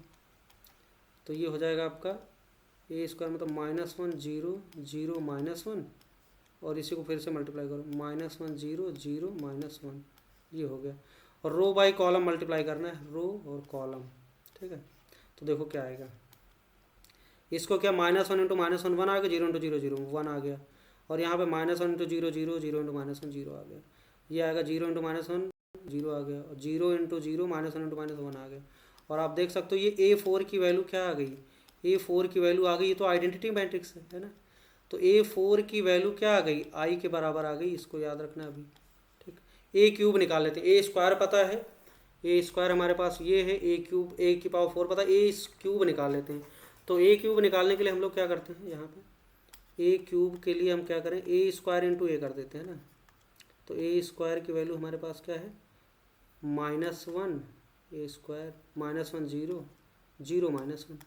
तो ये हो जाएगा आपका ए स्क्वायर मतलब -1 0 0 -1, और इसी को फिर से मल्टीप्लाई करो -1 0 0 -1, ये हो गया। और रो बाई कॉलम मल्टीप्लाई करना है, रो और कॉलम, ठीक है। तो देखो क्या आएगा, इसको क्या -1 इंटू -1 1 आ गया, 0 इंटू 0 0 1 आ गया, और यहाँ पे -1 इंटू 0 0 0 इंटू -1 0 आ गया, ये आएगा 0 इंटू -1 0 आ गया, और 0 इंटू 0 -1 इंटू -1 आ गया। और आप देख सकते हो ये A4 की वैल्यू क्या आ गई, A4 की वैल्यू आ गई, ये तो आइडेंटिटी मैट्रिक्स है ना। तो A4 की वैल्यू क्या आ गई, आई के बराबर आ गई, इसको याद रखना अभी, ठीक। ए क्यूब निकाल लेते हैं, ए स्क्वायर पता है, ए स्क्वायर हमारे पास ये है, ए क्यूब ए की पावर 4 पता है, ए क्यूब निकाल लेते हैं। तो ए क्यूब निकालने के लिए हम लोग क्या करते हैं, यहाँ पे ए क्यूब के लिए हम क्या करें, ए स्क्वायर इंटू ए कर देते हैं ना। तो ए स्क्वायर की वैल्यू हमारे पास क्या है, -1, ए स्क्वायर -1 0 0 -1,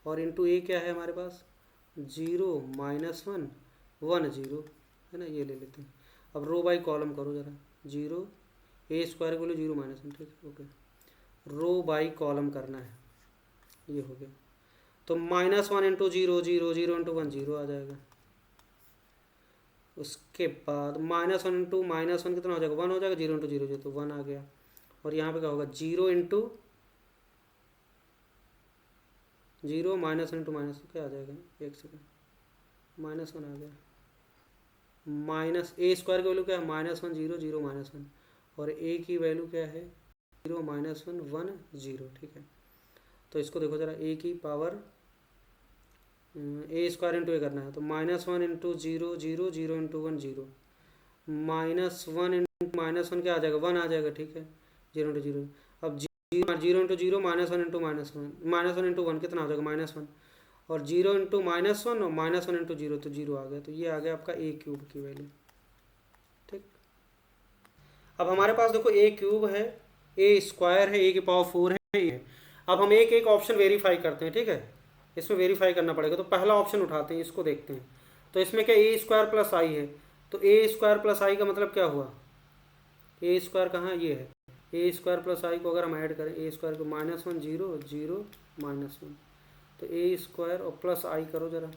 और इंटू ए क्या है हमारे पास 0 -1 1 0, है ना, ये ले लेते हैं। अब रो बाई कॉलम करो जरा, 0 ए स्क्वायर की वैल्यू 0 -1, ठीक है, ओके। रो बाई कॉलम करना है, ये हो गया। तो -1 इंटू 0 0 0 इंटू 1 0 आ जाएगा। उसके बाद -1 इंटू -1 कितना हो जाएगा, 1 हो जाएगा, 0 इंटू 0 0 तो 1 आ गया। और यहाँ पे क्या होगा, 0 इंटू 0 -1 क्या आ जाएगा, एक सेकेंड, -1 आ गया। माइनस ए स्क्वायर की वैल्यू क्या है, -1 0 0 -1, और ए की वैल्यू क्या है 0 -1 1 0, ठीक है। तो इसको देखो जरा, ए की पावर ए स्क्वायर इंटू ए करना है, तो -1 इंटू 0 0 0 इंटू 1 0, -1 इंटू -1 क्या आ जाएगा, 1 आ जाएगा, ठीक है, 0 इंटू 0। अब 0 इंटू 0 -1 इंटू -1 इंटू 1 कितना हो जाएगा, -1, और 0 इंटू -1 और -1 इंटू 0 तो 0 आ गया। तो ये आ गया आपका ए क्यूब की वैल्यू, ठीक। अब हमारे पास देखो ए क्यूब है, ए स्क्वायर है, ए की पावर 4 है, ये है। अब हम एक एक ऑप्शन वेरीफाई करते हैं, ठीक है, इसमें वेरीफाई करना पड़ेगा। तो पहला ऑप्शन उठाते हैं, इसको देखते हैं। तो इसमें क्या ए स्क्वायर प्लस आई है, तो ए स्क्वायर प्लस आई का मतलब क्या हुआ, ए स्क्वायर कहाँ, ये है, ए स्क्वायर प्लस आई को अगर हम ऐड करें, ए स्क्वायर को -1 0 0 -1, तो ए स्क्वायर और प्लस आई करो जरा,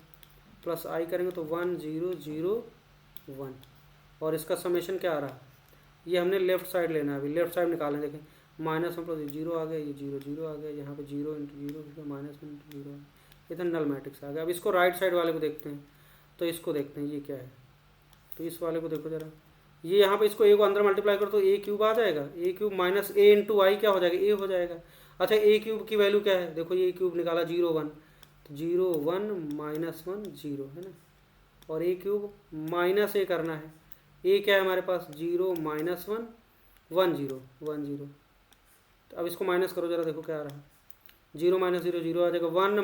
प्लस आई करेंगे तो 1 0 0 1, और इसका समेशन क्या आ रहा, ये हमने लेफ्ट साइड लेना है, अभी लेफ्ट साइड निकालें, देखें -1 प्लस 0 आ गया, ये 0 0 आ गया, यहाँ पे 0 इंटू 0 -1 इंटू 0, इधर नल मैट्रिक्स आ गया। अब इसको राइट साइड वाले को देखते हैं, तो इसको देखते हैं ये क्या है, तो इस वाले को देखो जरा, ये यहाँ पे इसको ए को अंदर मल्टीप्लाई करो तो ए क्यूब आ जाएगा, ए क्यूब माइनस ए इंटू आई क्या हो जाएगा, ए हो जाएगा। अच्छा ए क्यूब की वैल्यू क्या है, देखो ये क्यूब निकाला 0 1, तो 0 1 -1 0 है ना, और ए क्यूब माइनस ए करना है, ए क्या है हमारे पास 0 -1 1 0 1 0। तो अब इसको माइनस करो जरा, देखो क्या आ रहा है, 0 -0 0 आ जाएगा, 1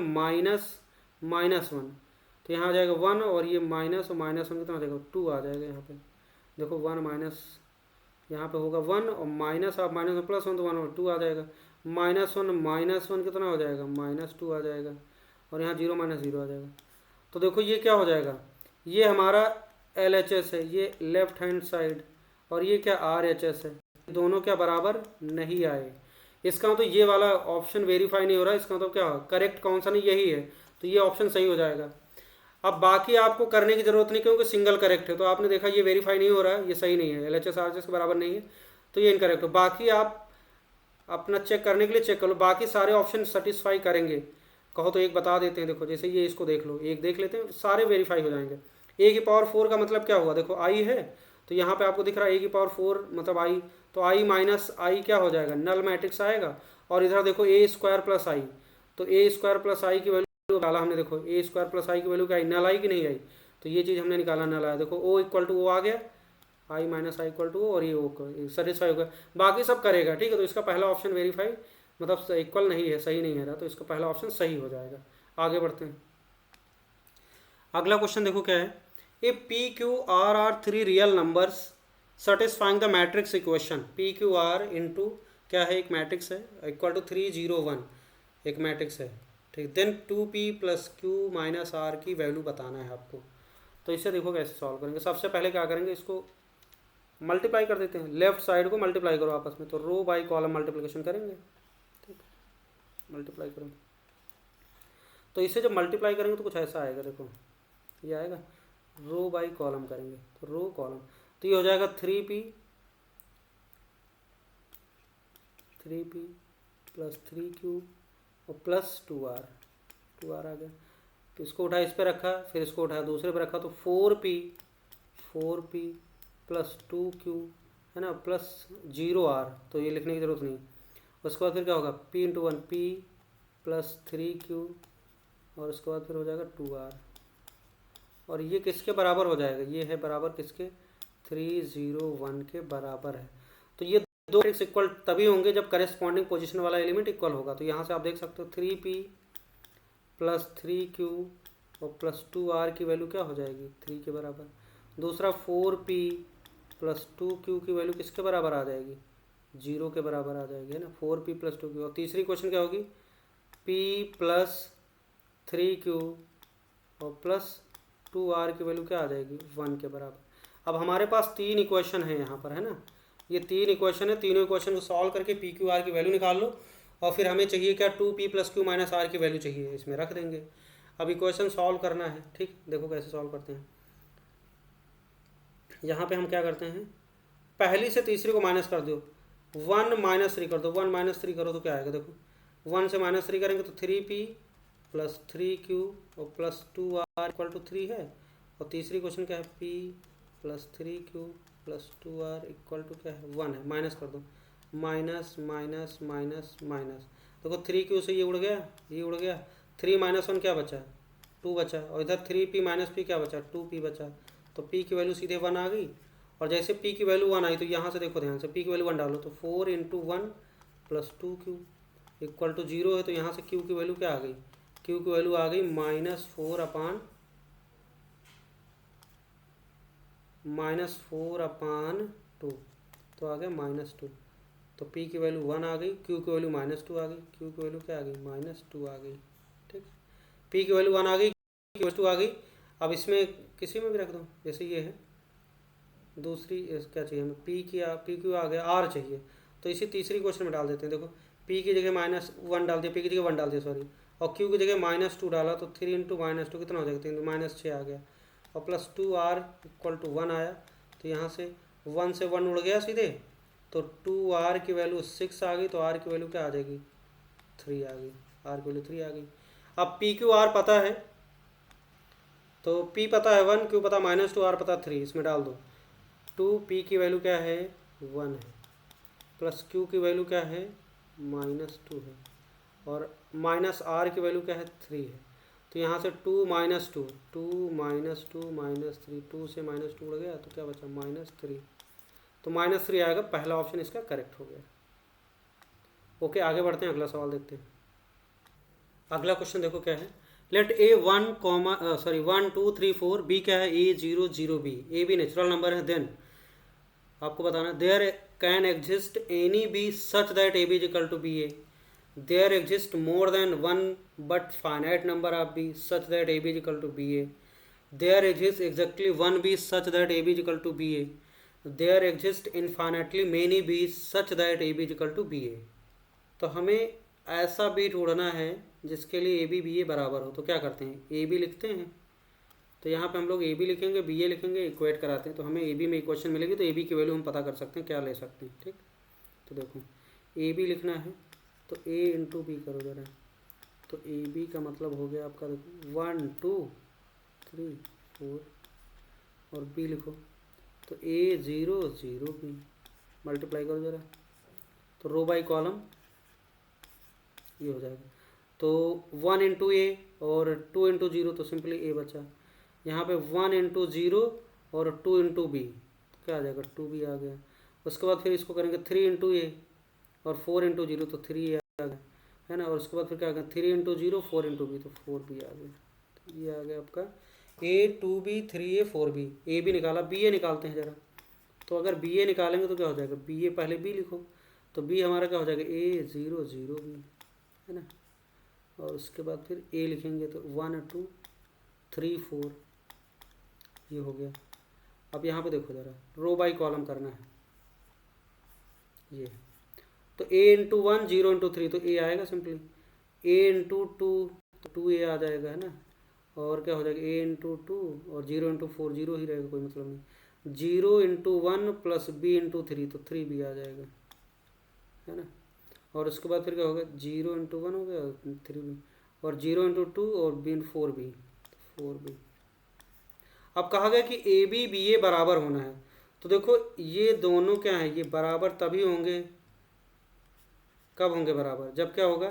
-1, तो यहाँ आ जाएगा 1, और ये माइनस और -1 कितना आ जाएगा 2 आ जाएगा। यहाँ पे देखो 1 माइनस, यहाँ पे होगा 1 और माइनस, आप माइनस में प्लस 1 तो 1 और 2 आ जाएगा, -1 कितना हो जाएगा -2 आ जाएगा, और यहाँ 0 -0 आ जाएगा। तो देखो ये क्या हो जाएगा, ये हमारा LHS है, ये लेफ्ट हैंड साइड, और ये क्या RHS है, दोनों क्या बराबर नहीं आए। इसका मतलब ये वाला ऑप्शन वेरीफाई नहीं हो रहा, इसका मतलब क्या करेक्ट कौन सा नहीं, यही है, तो ये ऑप्शन सही हो जाएगा। अब बाकी आपको करने की जरूरत नहीं, क्योंकि सिंगल करेक्ट है, तो आपने देखा ये वेरीफाई नहीं हो रहा है, ये सही नहीं है, LHS RHS के बराबर नहीं है, तो ये इनकरेक्ट हो। बाकी आप अपना चेक करने के लिए चेक कर लो, बाकी सारे ऑप्शन सेटिस्फाई करेंगे। कहो तो एक बता देते हैं, देखो जैसे ये, इसको देख लो, एक देख लेते हैं, सारे वेरीफाई हो जाएंगे। ए की पावर 4 का मतलब क्या हुआ, देखो आई है, तो यहाँ पे आपको दिख रहा है ए की पावर 4 मतलब आई, तो आई माइनस आई क्या हो जाएगा, नल मैट्रिक्स आएगा। और इधर देखो ए स्क्वायर प्लस आई, तो ए स्क्वायर प्लस आई की वैल्यू निकाला हमने, देखो ए स्क्वायर प्लस आई की वैल्यू क्या आई, नल आई कि नहीं आई, तो ये चीज़ हमने निकाला, नल आया। देखो ओ इक्वल टू ओ आ गया, आई माइनस आई इक्वल टू ओ, और ये ओ सेटिस्फाई होगा, बाकी सब करेगा, ठीक है। तो इसका पहला ऑप्शन वेरीफाई मतलब इक्वल नहीं है, सही नहीं है रहा, तो इसका पहला ऑप्शन सही हो जाएगा। आगे बढ़ते हैं, अगला क्वेश्चन देखो क्या है, if P Q R are 3 real numbers satisfying the matrix equation, P Q R into क्या है, एक मैट्रिक्स है, इक्वल टू 3 0 1 एक मैट्रिक्स है, ठीक। Then 2p plus Q minus R की वैल्यू बताना है आपको। तो इसे देखो कैसे सॉल्व करेंगे। सबसे पहले क्या करेंगे, इसको मल्टीप्लाई कर देते हैं, लेफ्ट साइड को मल्टीप्लाई करो आपस में, तो रो बाई कॉलम मल्टीप्लिकेशन करेंगे, ठीक, मल्टीप्लाई करेंगे। तो इसे जब मल्टीप्लाई करेंगे तो कुछ ऐसा आएगा, देखो ये आएगा, रो बाई कॉलम करेंगे तो रो कॉलम, तो ये हो जाएगा 3p 3p प्लस 3q और प्लस 2r आ गया। तो इसको उठा इस पे रखा, फिर इसको उठा दूसरे पे रखा, तो 4p प्लस 2q है ना, प्लस 0r, तो ये लिखने की ज़रूरत नहीं। उसके बाद फिर क्या होगा, p into 1 p plus 3q और उसके बाद फिर हो जाएगा 2r। और ये किसके बराबर हो जाएगा, ये है बराबर किसके, 301 के बराबर है। तो ये दो मैट्रिक्स इक्वल तभी होंगे जब करेस्पॉन्डिंग पोजीशन वाला एलिमेंट इक्वल होगा। तो यहाँ से आप देख सकते हो 3p प्लस 3q और प्लस 2r की वैल्यू क्या हो जाएगी, 3 के बराबर। दूसरा 4p प्लस 2q की वैल्यू किसके बराबर आ जाएगी, 0 के बराबर आ जाएगी, है ना, 4p प्लस 2q। और तीसरी क्वेश्चन क्या होगी, p प्लस 3q और प्लस 2r की वैल्यू क्या आ जाएगी, 1 के बराबर। अब हमारे पास 3 इक्वेशन है यहाँ पर, है ना, ये 3 इक्वेशन है। तीनों इक्वेशन को सॉल्व करके पी क्यू आर की वैल्यू निकाल लो, और फिर हमें चाहिए क्या, 2p plus Q minus R की वैल्यू चाहिए, इसमें रख देंगे। अब इक्वेशन सॉल्व करना है, ठीक, देखो कैसे सॉल्व करते हैं। यहाँ पे हम क्या करते हैं, पहली से तीसरी को माइनस कर दो, 1 माइनस 3 कर दो, 1 माइनस 3 करो तो क्या आएगा, देखो 1 से माइनस 3 करेंगे तो 3p प्लस 3q और प्लस 2r इक्वल टू 3 है। और तीसरी क्वेश्चन क्या है, p plus 3q plus 2r equal to क्या है, 1 है। माइनस कर दो, माइनस माइनस माइनस माइनस, देखो 3q से ये उड़ गया, ये उड़ गया, 3 माइनस 1 क्या बचा, 2 बचा, और इधर 3p माइनस p क्या बचा, 2p बचा। तो p की वैल्यू सीधे 1 आ गई। और जैसे p की वैल्यू 1 आई तो यहाँ से देखो ध्यान से, p की वैल्यू 1 डालो तो 4 into 1 plus 2q equal to 0 है। तो यहाँ से q की वैल्यू क्या आ गई, q की वैल्यू आ गई -4 अपान -4/2, तो आ गया -2। तो p की वैल्यू 1 आ गई, q की वैल्यू -2 आ गई, q की वैल्यू क्या आ गई, -2 आ गई, ठीक। p की वैल्यू 1 आ गई, q की वैल्यू 2 आ गई। अब इसमें किसी में भी रख दो, जैसे ये है दूसरी, क्या चाहिए हमें, p क्यू आ गया, r चाहिए, तो इसी तीसरी क्वेश्चन में डाल देते हैं। देखो p की जगह -1 डाल दिया, p की जगह 1 डाल दिया सॉरी, और q की जगह -2 डाला, तो 3 इंटू -2 कितना हो जाएगा, 3 -6 आ गया, और प्लस 2r इक्वल टू 1 आया। तो यहाँ से 1 से 1 उड़ गया सीधे, तो 2r की वैल्यू 6 आ गई, तो r की वैल्यू क्या आ जाएगी, 3 आ गई, r की वैल्यू 3 आ गई। अब p क्यू r पता है, तो p पता है 1, q पता -2, r पता 3, इसमें डाल दो। 2p की वैल्यू क्या है, 1 है, प्लस q की वैल्यू क्या है, -2 है, और माइनस r की वैल्यू क्या है, 3 है। तो यहाँ से 2 -2 -3, 2 से -2 उड़ गया, तो क्या बचा, -3। तो -3 आएगा, पहला ऑप्शन इसका करेक्ट हो गया। ओके, आगे बढ़ते हैं, अगला सवाल देखते हैं। अगला क्वेश्चन देखो क्या है, लेट a 1 1 2 3 4, b क्या है, a 0 0 b, a भी नेचुरल नंबर है। देन आपको बताना, there can exist any B such that A B is equal to B A, there exist more than one but finite number of b such that ab is equal to ba, there exists exactly one b such that ab is equal to ba, there exist infinitely many b such that ab is equal to ba। तो हमें ऐसा b ढूंढना है जिसके लिए ab ba बराबर हो। तो क्या करते हैं, ab लिखते हैं, तो यहाँ पे हम लोग ab लिखेंगे, ba लिखेंगे, इक्वेट कराते हैं, तो हमें ab में इक्वेशन मिलेगी, तो ab की वैल्यू हम पता कर सकते हैं, क्या ले सकते हैं, ठीक। तो देखो ab लिखना है, तो a इंटू बी करो ज़रा, तो ए बी का मतलब हो गया आपका, देखो 1 2 3 4, और b लिखो, तो a 0 0 b, मल्टीप्लाई करो ज़रा, तो रो बाई कॉलम ये हो जाएगा। तो 1 इंटू ए और 2 इंटू 0, तो सिंपली a बचा। यहाँ पे 1 इंटू 0 और 2 इंटू बी, तो क्या आ जाएगा, 2b आ गया। उसके बाद फिर इसको करेंगे 3 इंटू ए और 4 इंटू 0, तो 3 आ गया, है ना। और उसके बाद फिर क्या आ गया, 3 इंटू 0 4 इंटू बी, तो 4b आ गया। तो ये आ गया आपका a 2b 3a 4b। a भी निकाला, बी ए निकालते हैं ज़रा। तो अगर बी ए निकालेंगे तो क्या हो जाएगा, बी ए पहले b लिखो, तो b हमारा क्या हो जाएगा, a 0 0 b, है ना। और उसके बाद फिर a लिखेंगे, तो 1 2 3 4, ये हो गया। अब यहाँ पे देखो ज़रा, रो बाई कॉलम करना है ये, तो a इंटू 1 0 इंटू 3, तो a आएगा सिंपली, a इंटू 2 तो 2a आ जाएगा, है ना। और क्या हो जाएगा, a इंटू 2 और 0 इंटू 4 0 ही रहेगा, कोई मतलब नहीं। 0 इंटू 1 प्लस b इंटू 3, तो 3b आ जाएगा, है ना। और उसके बाद फिर क्या होगा, 0 × 1 हो गया, 3b, और 0 × 2 और b 4b, 4b। अब कहा गया कि ए बी बी ए बराबर होना है। तो देखो ये दोनों क्या है, ये बराबर तभी होंगे, कब होंगे बराबर, जब क्या होगा,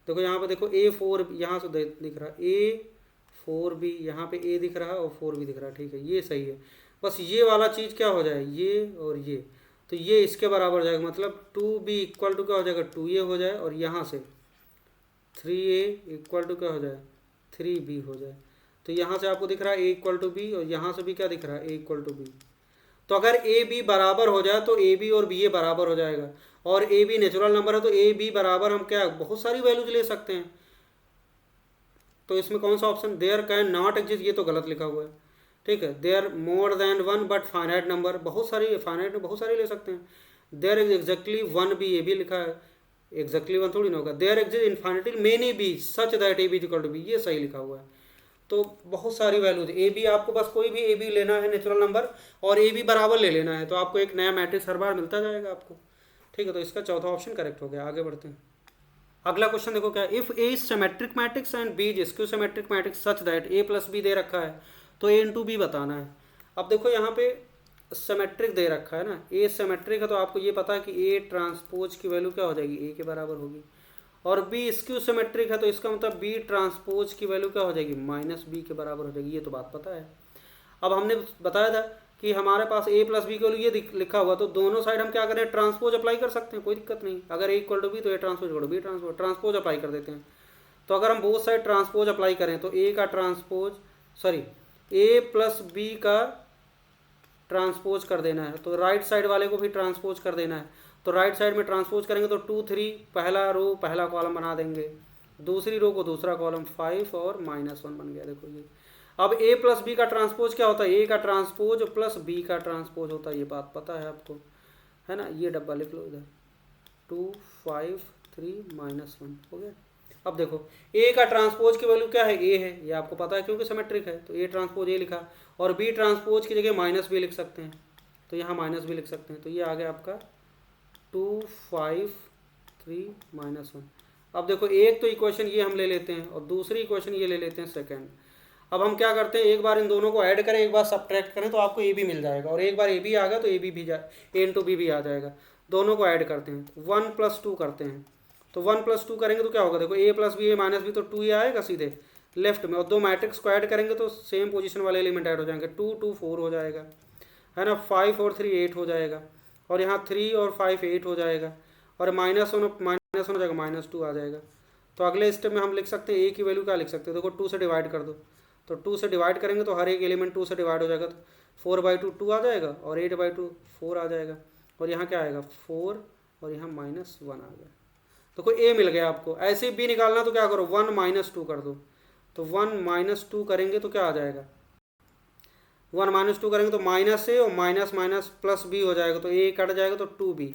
देखो यहाँ पे देखो A4 यहाँ से दिख रहा है, A4B यहाँ पे A दिख रहा है और 4B दिख रहा है, ठीक है, ये सही है। बस ये वाला चीज़ क्या हो जाए, ये और ये, तो ये इसके बराबर हो जाएगा, मतलब 2B इक्वल टू क्या हो जाएगा, 2A हो जाए, और यहाँ से 3A इक्वल टू क्या हो जाए, 3B हो जाए। तो यहाँ से आपको दिख रहा है A इक्वल टू बी, और यहाँ से भी क्या दिख रहा है, A इक्वल टू बी। तो अगर ए बी बराबर हो जाए तो ए बी और बी ए बराबर हो जाएगा, और ए बी नेचुरल नंबर है तो ए बी बराबर हम क्या बहुत सारी वैल्यूज ले सकते हैं। तो इसमें कौन सा option, there can not exist, ये तो गलत लिखा हुआ है, ठीक है। There more than one but finite number, बहुत सारी फाइनाइट में बहुत सारी ले सकते हैं। There is exactly one B, ये भी लिखा है, एग्जैक्टली वन थोड़ी ना होगा। There exist infinitely many B such that A B equal to B, ये सही लिखा हुआ है। तो बहुत सारी वैल्यूज, ए बी आपको बस कोई भी ए बी लेना है नेचुरल नंबर, और ए बी बराबर ले लेना है, तो आपको एक नया मैट्रिक्स हर बार मिलता जाएगा आपको, ठीक है। तो इसका चौथा ऑप्शन करेक्ट हो गया। आगे बढ़ते हैं, अगला क्वेश्चन देखो क्या, if A is symmetric matrix and B is skew symmetric matrix such that A plus B दे रखा है, तो ए इंटू बी बताना है। अब देखो यहाँ पे सिमेट्रिक दे रखा है ना, ए सिमेट्रिक है तो आपको ये पता है कि ए ट्रांसपोज की वैल्यू क्या हो जाएगी, ए के बराबर होगी, और बी स्क्यू सिमेट्रिक है तो इसका मतलब बी ट्रांसपोज की वैल्यू क्या हो जाएगी, माइनस बी के बराबर हो जाएगी, ये तो बात पता है। अब हमने बताया था कि हमारे पास ए प्लस बी की वैल्यू ये लिखा हुआ, तो दोनों साइड हम क्या करें, ट्रांसपोज अप्लाई कर सकते हैं, कोई दिक्कत नहीं। अगर ए इक्वल टू बी तो A transpose equal to B transpose, transpose apply कर देते हैं। तो अगर हम बोथ साइड ट्रांसपोज अप्लाई करें तो ए का ट्रांसपोज, सॉरी ए प्लस बी का ट्रांसपोज कर देना है, तो राइट साइड वाले को भी ट्रांसपोज कर देना है। तो राइट साइड में ट्रांसपोज करेंगे तो 2 3 पहला रो पहला कॉलम बना देंगे, दूसरी रो को दूसरा कॉलम, 5 और -1 बन गया। देखो ये अब ए प्लस बी का ट्रांसपोज क्या होता है, ए का ट्रांसपोज प्लस बी का ट्रांसपोज होता है, ये बात पता है आपको, है ना। ये डब्बा लिख लो इधर, 2 5 3 -1 हो गया। अब देखो ए का ट्रांसपोज की वैल्यू क्या है, ए है, ये आपको पता है क्योंकि सिमेट्रिक है, तो ए ट्रांसपोज ए लिखा, और बी ट्रांसपोज की जगह माइनस बी लिख सकते हैं, तो यहाँ माइनस बी लिख सकते हैं। तो ये आ गया आपका 2 5 3 -1। अब देखो एक तो इक्वेशन ये हम ले लेते हैं, और दूसरी इक्वेशन ये ले लेते हैं सेकेंड। अब हम क्या करते हैं, एक बार इन दोनों को ऐड करें, एक बार सब्ट्रैक्ट करें, तो आपको ए बी मिल जाएगा, और एक बार ए बी आ गया तो ए बी भी ए इंटू बी भी आ जाएगा। दोनों को ऐड करते हैं, 1 + 2 करते हैं, तो 1 + 2 करेंगे तो क्या होगा, देखो A plus B A minus B, तो 2 ही आएगा सीधे लेफ्ट में, और दो मैट्रिक्स को ऐड करेंगे तो सेम पोजीशन वाले एलिमेंट ऐड हो जाएंगे, 2 2 4 हो जाएगा, है ना, 5 और 3 8 हो जाएगा, और यहाँ 3 और 5 8 हो जाएगा, और -1 हो जाएगा, -2 आ जाएगा। तो अगले स्टेप में हम लिख सकते हैं ए की वैल्यू क्या लिख सकते हैं, देखो 2 से डिवाइड कर दो, तो 2 से डिवाइड करेंगे तो हर एक एलिमेंट 2 से डिवाइड हो जाएगा, तो 4/2 2 आ जाएगा, और 8/2 4 आ जाएगा, और यहाँ क्या आएगा 4, और यहाँ -1 आ गया। देखो ए मिल गया आपको। ऐसे बी निकालना तो क्या करो, 1 - 2 कर दो, तो 1 - 2 करेंगे तो क्या आ जाएगा, 1 - 2 करेंगे तो माइनस ए और माइनस माइनस प्लस बी हो जाएगा, तो ए कट जाएगा तो 2b,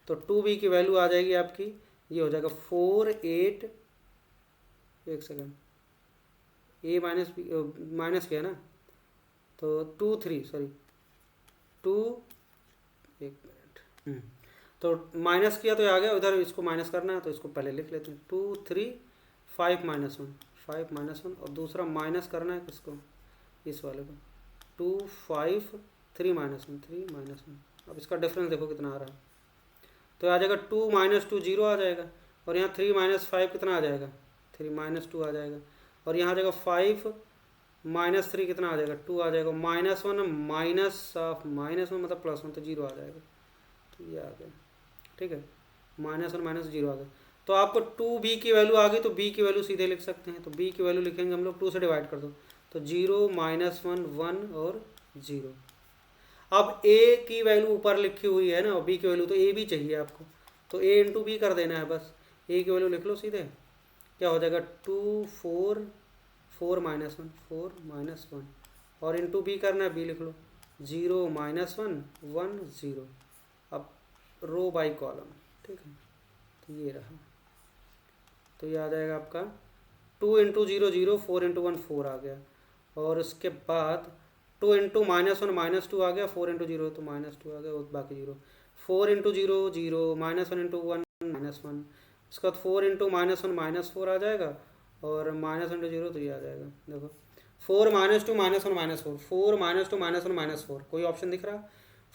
तो 2b की वैल्यू आ जाएगी आपकी, ये हो जाएगा 4 8, एक सेकेंड, ए माइनस बी माइनस किया ना, तो 2 3 सॉरी 2, एक मिनट, तो माइनस किया तो आ गया, उधर इसको माइनस करना है तो इसको पहले लिख लेते हैं, 2 3 5 -1 5 -1, और दूसरा माइनस करना है किसको, इस वाले को, 2 5 3 -1 3 -1। अब इसका डिफरेंस देखो कितना आ रहा है, तो आ जाएगा 2 - 2 0 आ जाएगा, और यहाँ 3 - 5 कितना आ जाएगा, 3 - 2 आ जाएगा, और यहाँ आ जाएगा 5 - 3 कितना आ जाएगा, 2 आ जाएगा, -1 माइनस ऑफ -1 मतलब +1, तो 0 आ जाएगा, तो ये आ गया, ठीक है, -1 -0 आ गया। तो आपको 2b की वैल्यू आ गई, तो b की वैल्यू सीधे लिख सकते हैं, तो b की वैल्यू लिखेंगे हम लोग, 2 से डिवाइड कर दो, तो 0 -1 1 और 0। अब a की वैल्यू ऊपर लिखी हुई है ना, और b की वैल्यू, तो a भी चाहिए आपको, तो a इंटू बी कर देना है बस, a की वैल्यू लिख लो सीधे, क्या हो जाएगा 2 4 4 -1 4 -1, और इंटू बी करना है, b लिख लो, 0 -1 1 0। अब रो बाई कॉलम, ठीक है, तो ये रहा, तो ये आ जाएगा आपका 2 × 0 0 4 × 1 4 आ गया, और उसके बाद 2 × -1 -2 आ गया, 4 × 0 तो -2 आ गया, और बाकी 0, 4 × 0 0 -1 × 1 -1, इसका 4 इंटू -1 -4 आ जाएगा, और -1 0 तो ये आ जाएगा। देखो 4 -2 -1 -4, 4 -2 -1 -4, कोई ऑप्शन दिख रहा?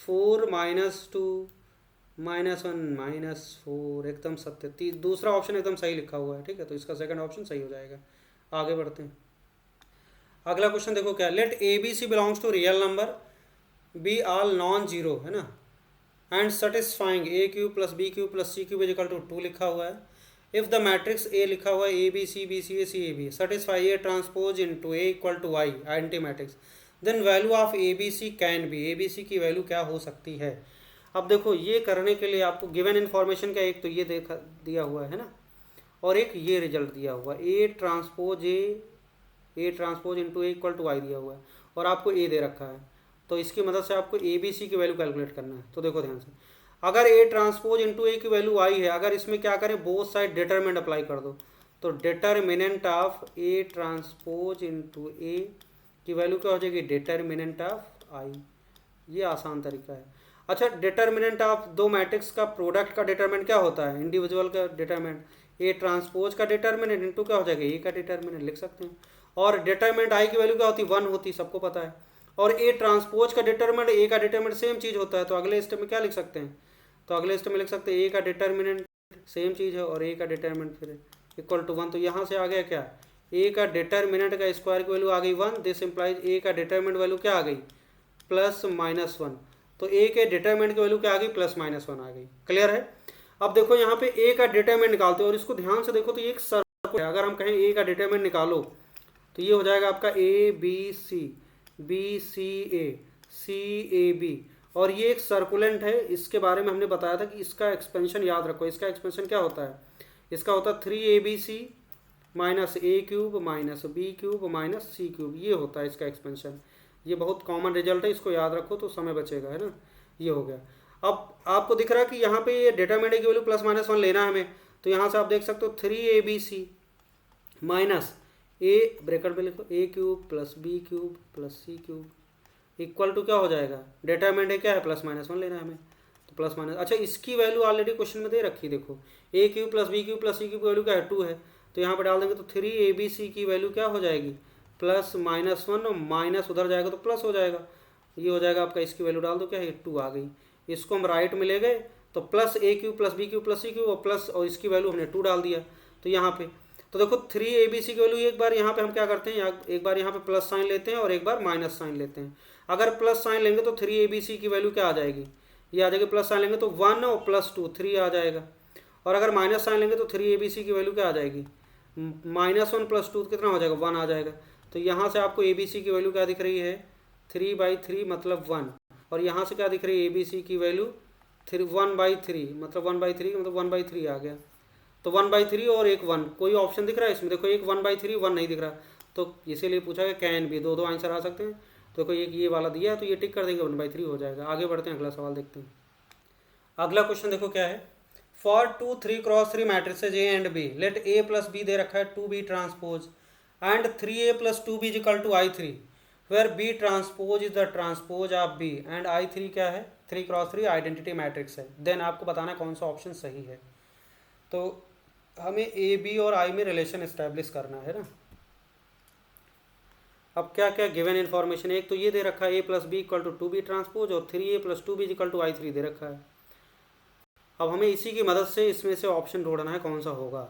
4 -2 -1 -4 एकदम सत्य, दूसरा ऑप्शन एकदम सही लिखा हुआ है, ठीक है, तो इसका सेकंड ऑप्शन सही हो जाएगा। आगे बढ़ते हैं। अगला क्वेश्चन देखो क्या, let A B C belongs to real number be all non zero, है ना, and satisfying A cube plus B cube plus C cube equal to 2 लिखा हुआ है। इफ द मैट्रिक्स ए लिखा हुआ है A B C A B satisfy A transpose into A equal to Y identity matrix, then value of A B C can be, A B C की वैल्यू क्या हो सकती है। अब देखो ये करने के लिए आपको गिवन इन्फॉर्मेशन का एक तो ये देखा दिया हुआ है ना, और एक ये रिजल्ट दिया हुआ है A transpose into A equal to Y दिया हुआ है, और आपको ए दे रखा है, तो इसकी मदद से आपको ए बी सी की वैल्यू कैलकुलेट करना है। तो देखो ध्यान से, अगर ए ट्रांसपोज इनटू ए की वैल्यू आई है, अगर इसमें क्या करें, बोथ साइड डिटरमिनेंट अप्लाई कर दो, तो determinant of A transpose into A की वैल्यू क्या हो जाएगी, डिटरमिनेंट ऑफ आई। ये आसान तरीका है। अच्छा, डिटरमिनेंट ऑफ दो मैट्रिक्स का प्रोडक्ट का डिटरमिनेंट क्या होता है, इंडिविजुअल का डिटरमिनेंट, ए ट्रांसपोज का डिटरमिनेंट इनटू क्या हो जाएगा, ए का डिटरमिनेंट लिख सकते हैं। और डिटरमिनेंट आई की वैल्यू क्या होती है, 1 होती, सबको पता है। और ए ट्रांसपोज का डिटरमिनेंट ए का डिटरमिनेंट सेम चीज़ होता है, तो अगले स्टेप में क्या लिख सकते हैं, तो अगले स्टेप में लिख सकते हैं ए का डिटरमिनेंट सेम चीज़ है और ए का डिटरमिनेंट फिर इक्वल टू 1, तो यहाँ से आ गया क्या, ए का डिटरमिनेंट का स्क्वायर की वैल्यू आ गई 1, दिस इम्प्लाइज ए का डिटरमिनेंट वैल्यू क्या आ गई, +-1, तो ए के डिटरमिनेंट की वैल्यू क्या आ गई, +-1 आ गई। क्लियर है। अब देखो यहाँ पे ए का डिटरमिनेंट निकालते हो, और इसको ध्यान से देखो, तो ये एक सर्कल है। अगर हम कहें ए का डिटरमिनेंट निकालो, तो ये हो जाएगा आपका A B C A B, और ये एक सर्कुलेंट है। इसके बारे में हमने बताया था कि इसका एक्सपेंशन याद रखो, इसका एक्सपेंशन क्या होता है, इसका होता है 3abc minus A cube minus B cube minus C cube, ये होता है इसका एक्सपेंशन। ये बहुत कॉमन रिजल्ट है, इसको याद रखो तो समय बचेगा, है ना। ये हो गया। अब आपको दिख रहा है कि यहाँ पे ये डिटरमिनेंट की वैल्यू +-1 लेना है हमें, तो यहाँ से आप देख सकते हो 3abc माइनस ए ब्रैकेट में लिखो A cube plus B cube plus C cube equal to क्या हो जाएगा, डिटरमिनेंट क्या है, +-1 लेना है हमें, तो +-। अच्छा, इसकी वैल्यू ऑलरेडी क्वेश्चन में दे रखी, देखो A cube plus B cube plus C cube की वैल्यू क्या है, 2 है, तो यहाँ पर डाल देंगे तो 3abc की वैल्यू क्या हो जाएगी, +-1, और माइनस उधर जाएगा तो प्लस हो जाएगा, ये हो जाएगा आपका, इसकी वैल्यू डाल दो, क्या है 2 आ गई। इसको हम राइट में ले गए तो plus A cube plus B cube plus C cube और प्लस, और इसकी वैल्यू हमने 2 डाल दिया, तो यहाँ पे तो देखो 3abc की वैल्यू, एक बार यहाँ पे हम क्या करते हैं, एक बार यहाँ पे प्लस साइन लेते हैं और एक बार माइनस साइन लेते हैं। अगर प्लस साइन लेंगे तो 3abc की वैल्यू क्या आ जाएगी, ये आ जाएगी, प्लस साइन लेंगे तो 1 और +2 3 आ जाएगा, और अगर माइनस साइन लेंगे तो 3abc की वैल्यू क्या आ जाएगी, -1 + 2 कितना हो जाएगा, 1 आ जाएगा। तो यहाँ से आपको abc की वैल्यू क्या दिख रही है, 3/3 मतलब 1, और यहाँ से क्या दिख रही है abc की वैल्यू 1/3 मतलब 1/3 मतलब 1/3 आ गया, तो 1/3 और एक 1, कोई ऑप्शन दिख रहा है इसमें, देखो एक 1/3 1 नहीं दिख रहा, तो इसीलिए पूछा गया कैन भी, दो आंसर आ सकते हैं। तो देखो एक ये वाला दिया है, तो ये टिक कर देंगे, 1/3 हो जाएगा। आगे बढ़ते हैं, अगला सवाल देखते हैं। अगला क्वेश्चन देखो क्या है, for 2 3x3 matrices A and B, let A plus B दे रखा है 2b transpose and 3a + 2b equal to I3, where b transpose is the transpose of b and I3 क्या है, 3x3 आइडेंटिटी मैट्रिक्स है। देन आपको बताना कौन सा ऑप्शन सही है। तो हमें ए बी और आई में रिलेशन इस्टेब्लिश करना है ना। अब क्या क्या गिवन इन्फॉर्मेशन, एक तो ये दे रखा है a + b equal to 2b transpose, और 3a + 2b equal to I3 दे रखा है। अब हमें इसी की मदद से इसमें से ऑप्शन ढूंढना है कौन सा होगा।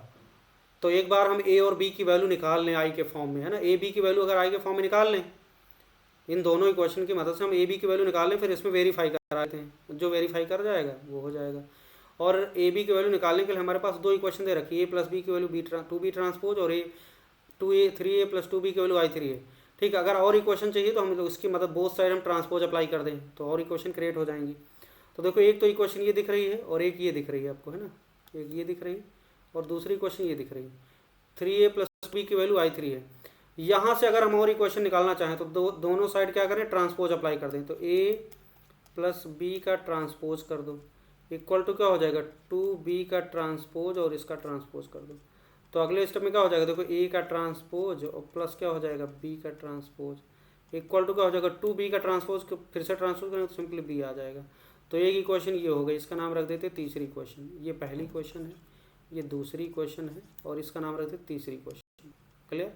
तो एक बार हम a और b की वैल्यू निकाल लें आई के फॉर्म में, है ना, a b की वैल्यू अगर आई के फॉर्म में निकाल लें, इन दोनों इक्वेशन की मदद से हम a b की वैल्यू निकाल लें, फिर इसमें वेरीफाई कराते हैं, जो वेरीफाई कर जाएगा वो हो जाएगा। और ए बी की वैल्यू निकालने के लिए हमारे पास दो इक्वेशन दे रखी है, a + b की वैल्यू 2b ट्रांसपोज और 3a + 2b की वैल्यू I3 है। ठीक है, अगर और इक्वेशन चाहिए तो हम उसकी मदद बोथ साइड हम ट्रांसपोज अप्लाई कर दें तो और इक्वेशन क्रिएट हो जाएंगी। तो देखो एक तो इक्वेशन ये दिख रही है और एक ये दिख रही है आपको, है ना, एक ये दिख रही है और दूसरी इक्वेशन ये दिख रही है, 3a + b की वैल्यू I3 है। यहाँ से अगर हम और इक्वेशन निकालना चाहें तो दोनों साइड क्या करें, ट्रांसपोज अप्लाई कर दें, तो a + b का ट्रांसपोज कर दो इक्वल टू क्या हो जाएगा, 2b का ट्रांसपोज और इसका ट्रांसपोज कर दो। तो अगले स्टेप में क्या हो जाएगा, देखो a का ट्रांसपोज और प्लस क्या हो जाएगा, b का ट्रांसपोज इक्वल टू क्या हो जाएगा, 2b का ट्रांसपोज फिर से ट्रांसपोज करेंगे तो सिंपली b आ जाएगा। तो एक इक्वेशन ये हो गई, इसका नाम रख देते तीसरी इक्वेशन। ये पहली इक्वेशन है, ये दूसरी इक्वेशन है, और इसका नाम रख देते तीसरी इक्वेशन। क्लियर।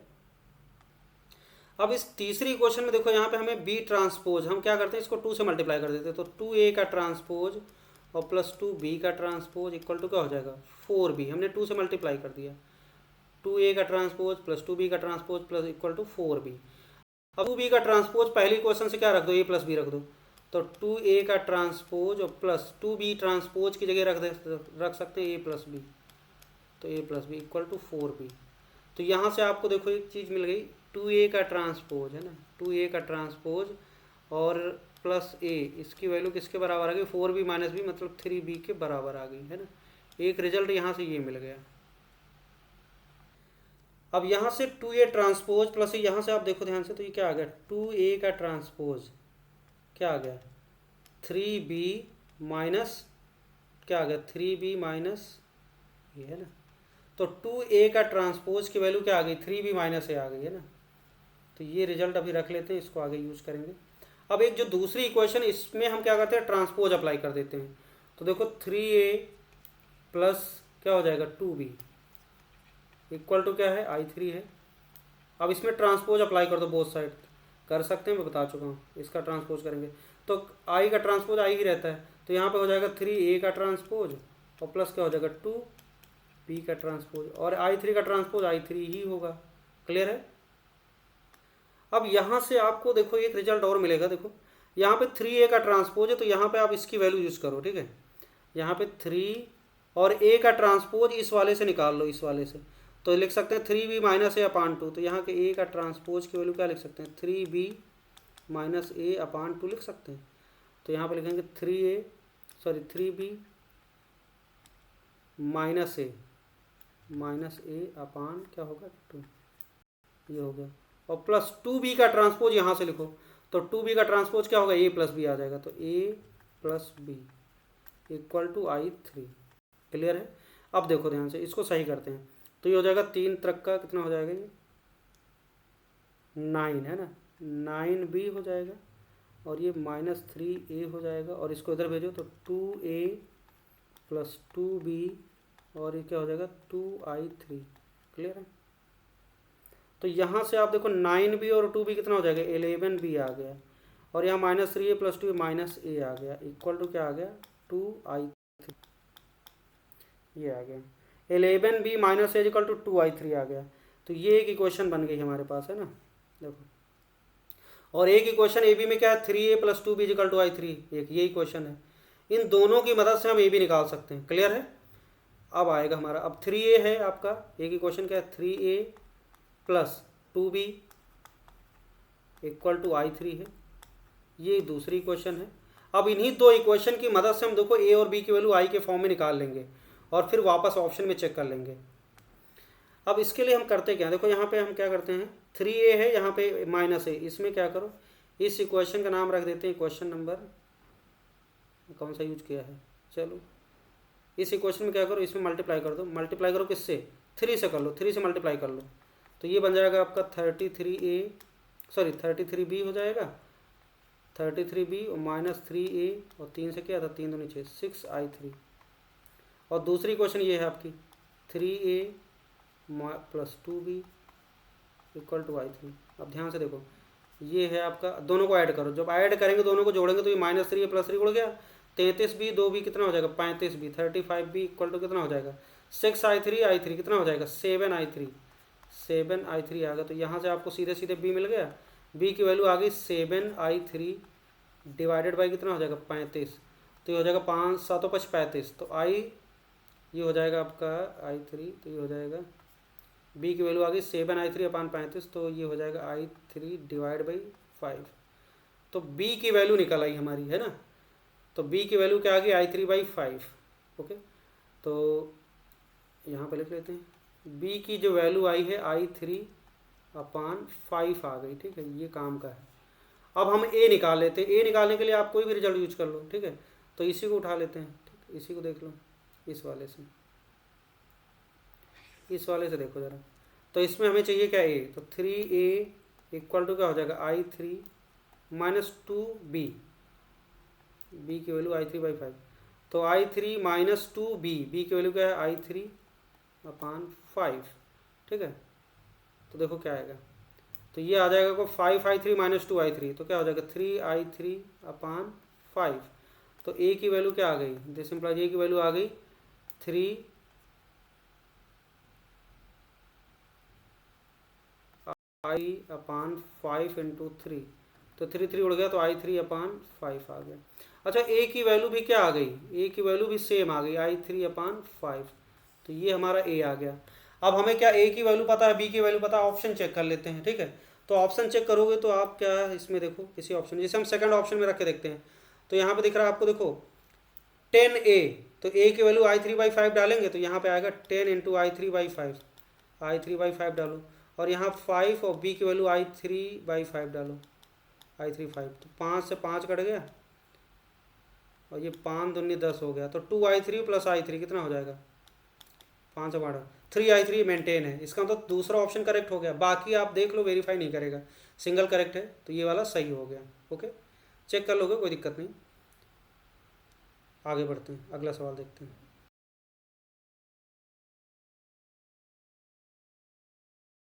अब इस तीसरी इक्वेशन में देखो यहाँ पे हमें बी ट्रांसपोज, हम क्या करते हैं इसको 2 से मल्टीप्लाई कर देते हैं, तो 2a का ट्रांसपोज और प्लस 2b का ट्रांसपोज इक्वल टू क्या हो जाएगा 4b। हमने 2 से मल्टीप्लाई कर दिया, 2a का ट्रांसपोज प्लस 2b का transpose plus equal to 4b। अब 2b का ट्रांसपोज पहली क्वेश्चन से क्या रख दो, a प्लस b रख दो, तो 2a का ट्रांसपोज और प्लस 2b ट्रांसपोज की जगह रख सकते हैं a प्लस बी, तो a plus B equal to 4b। तो यहाँ से आपको देखो एक चीज़ मिल गई, 2a का ट्रांसपोज है ना, 2a का ट्रांसपोज और प्लस a, इसकी वैल्यू किसके बराबर आ गई 4b माइनस बी, मतलब 3b के बराबर आ गई है ना। एक रिजल्ट यहाँ से ये मिल गया। अब यहाँ से 2a ट्रांसपोज प्लस यहाँ से आप देखो ध्यान से, तो ये क्या आ गया 2a का ट्रांसपोज क्या आ गया 3b माइनस क्या आ गया 3b माइनस ये है ना, तो 2a का ट्रांसपोज की वैल्यू क्या आ गई 3b माइनस a आ गई है ना। तो ये रिजल्ट अभी रख लेते हैं, इसको आगे यूज करेंगे। अब एक जो दूसरी इक्वेशन, इसमें हम क्या करते हैं ट्रांसपोज अप्लाई कर देते हैं। तो देखो 3a प्लस क्या हो जाएगा 2b इक्वल टू क्या है i3 है। अब इसमें ट्रांसपोज अप्लाई कर दो, बोथ साइड कर सकते हैं, मैं बता चुका हूँ। इसका ट्रांसपोज करेंगे तो i का ट्रांसपोज i ही रहता है, तो यहाँ पे हो जाएगा 3a का ट्रांसपोज और प्लस क्या हो जाएगा 2b का ट्रांसपोज, और i3 का ट्रांसपोज i3 ही होगा। क्लियर है। अब यहाँ से आपको देखो एक रिजल्ट और मिलेगा, देखो यहाँ पे 3a का ट्रांसपोज है, तो यहाँ पे आप इसकी वैल्यू यूज करो, ठीक है। यहाँ पे 3 और a का ट्रांसपोज इस वाले से निकाल लो, इस वाले से, तो लिख सकते हैं 3b माइनस a अपान 2। तो यहाँ के a का ट्रांसपोज की वैल्यू क्या लिख सकते हैं 3b माइनस a अपान 2 लिख सकते हैं। तो यहाँ पे लिखेंगे 3b माइनस a अपान क्या होगा 2, ये हो गया, और प्लस 2b का ट्रांसपोज यहाँ से लिखो, तो 2b का ट्रांसपोज क्या होगा a प्लस बी आ जाएगा, तो a plus B equal to i3। Clear है। अब देखो ध्यान से, इसको सही करते हैं, तो ये हो जाएगा 3 त्रिक का कितना हो जाएगा ये 9 है ना, 9b हो जाएगा, और ये माइनस 3a हो जाएगा, और इसको इधर भेजो तो 2a प्लस 2b और ये क्या हो जाएगा 2i3। क्लियर है। तो यहाँ से आप देखो 9b और 2b कितना हो जाएगा 11b आ गया, और यहाँ minus 3a plus 2 minus a आ गया, इक्वल टू क्या आ गया 2i3, ये आ गया 11b minus a equal to 2i3 आ गया। तो ये एक इक्वेशन बन गई हमारे पास है ना, देखो। और एक इक्वेशन ए बी में क्या है 3a plus 2b equal to i3, एक ये इक्वेशन है। इन दोनों की मदद से हम ए बी निकाल सकते हैं। क्लियर है। अब आएगा हमारा, अब 3a है आपका, एक इक्वेशन क्या है 3a plus 2b equal to i3 है, ये दूसरी इक्वेशन है। अब इन्हीं दो इक्वेशन की मदद से हम देखो a और b की वैल्यू i के फॉर्म में निकाल लेंगे, और फिर वापस ऑप्शन में चेक कर लेंगे। अब इसके लिए हम करते क्या, देखो यहाँ पे हम क्या करते हैं 3a है, यहाँ पे माइनस a, इसमें क्या करो इस इक्वेशन का नाम रख देते हैं इक्वेशन नंबर कौन सा यूज किया है, चलो इस इक्वेशन में क्या करो इसमें मल्टीप्लाई कर दो। मल्टीप्लाई करो किससे 3 से कर लो, 3 से मल्टीप्लाई कर लो, तो ये बन जाएगा आपका 33b हो जाएगा, 33b और माइनस 3a और 3 से क्या था 3 दूनी 6, 6i3। और दूसरी क्वेश्चन ये है आपकी 3a plus 2b equal to i3। अब ध्यान से देखो, ये है आपका, दोनों को ऐड करो, जब ऐड करेंगे दोनों को जोड़ेंगे तो ये माइनस 3 प्लस 3 उड़ गया, 33b 2b कितना हो जाएगा 35b, 35b इक्वल टू कितना हो जाएगा 6i3 कितना हो जाएगा 7i3 आ गया। तो यहाँ से आपको सीधे सीधे b मिल गया, b की वैल्यू आ गई 7i3 डिवाइडेड बाई कितना हो जाएगा 35, तो ये हो जाएगा 5 7 5 35, तो i ये हो जाएगा आपका i3, तो ये हो जाएगा b की वैल्यू आ गई 7i3 अपान 35, तो ये हो जाएगा i3 डिवाइड बाई 5। तो b की वैल्यू निकल आई हमारी है ना, तो b की वैल्यू क्या आ गई i3 बाई 5। ओके, तो यहाँ पे लिख लेते हैं b की जो वैल्यू आई है i3 अपान 5 आ गई। ठीक है, ये काम का है। अब हम a निकाल लेते हैं, a निकालने के लिए आप कोई भी रिजल्ट यूज कर लो। ठीक है, तो इसी को उठा लेते हैं, ठीक, इसी को देख लो, इस वाले से, इस वाले से देखो ज़रा। तो इसमें हमें चाहिए क्या a, तो 3a इक्वल टू क्या हो जाएगा i3 माइनस 2b बी की वैल्यू i3/5, तो i3 माइनस टू बी की वैल्यू क्या है i3/5, ठीक है। तो देखो क्या आएगा, तो ये आ जाएगा को 5i3 माइनस 2i3, तो क्या हो जाएगा 3i3/5। तो ए की वैल्यू क्या आ गई, दिस इंप्लाइज ए की वैल्यू आ गई 3i/5 इंटू 3, तो 3 उड़ गया तो i3/5 आ गया। अच्छा ए की वैल्यू भी क्या आ गई, ए की वैल्यू भी सेम आ गई i3/5, तो ये हमारा ए आ गया। अब हमें क्या ए की वैल्यू पता है, बी की वैल्यू पता है, ऑप्शन चेक कर लेते हैं, ठीक है। तो ऑप्शन चेक करोगे तो आप क्या इसमें देखो किसी ऑप्शन, जैसे हम सेकंड ऑप्शन में रख के देखते हैं, तो यहाँ पे दिख रहा है आपको, देखो 10a, तो a की वैल्यू i3/5 डालेंगे तो यहाँ पे आएगा 10 इंटू i3/5 डालो, और यहाँ 5 और b की वैल्यू i3/5 डालो, i3/5, तो 5 से 5 कट गया, और ये 5 दूनी 10 हो गया, तो 2i3 प्लस i3 कितना हो जाएगा, 5 से 12, 3i3 मेंटेन है। इसका मतलब दूसरा ऑप्शन करेक्ट हो गया, बाकी आप देख लो वेरीफाई नहीं करेगा, सिंगल करेक्ट है तो ये वाला सही हो गया। ओके, चेक कर लोगे, कोई दिक्कत नहीं। आगे बढ़ते हैं, अगला सवाल देखते हैं।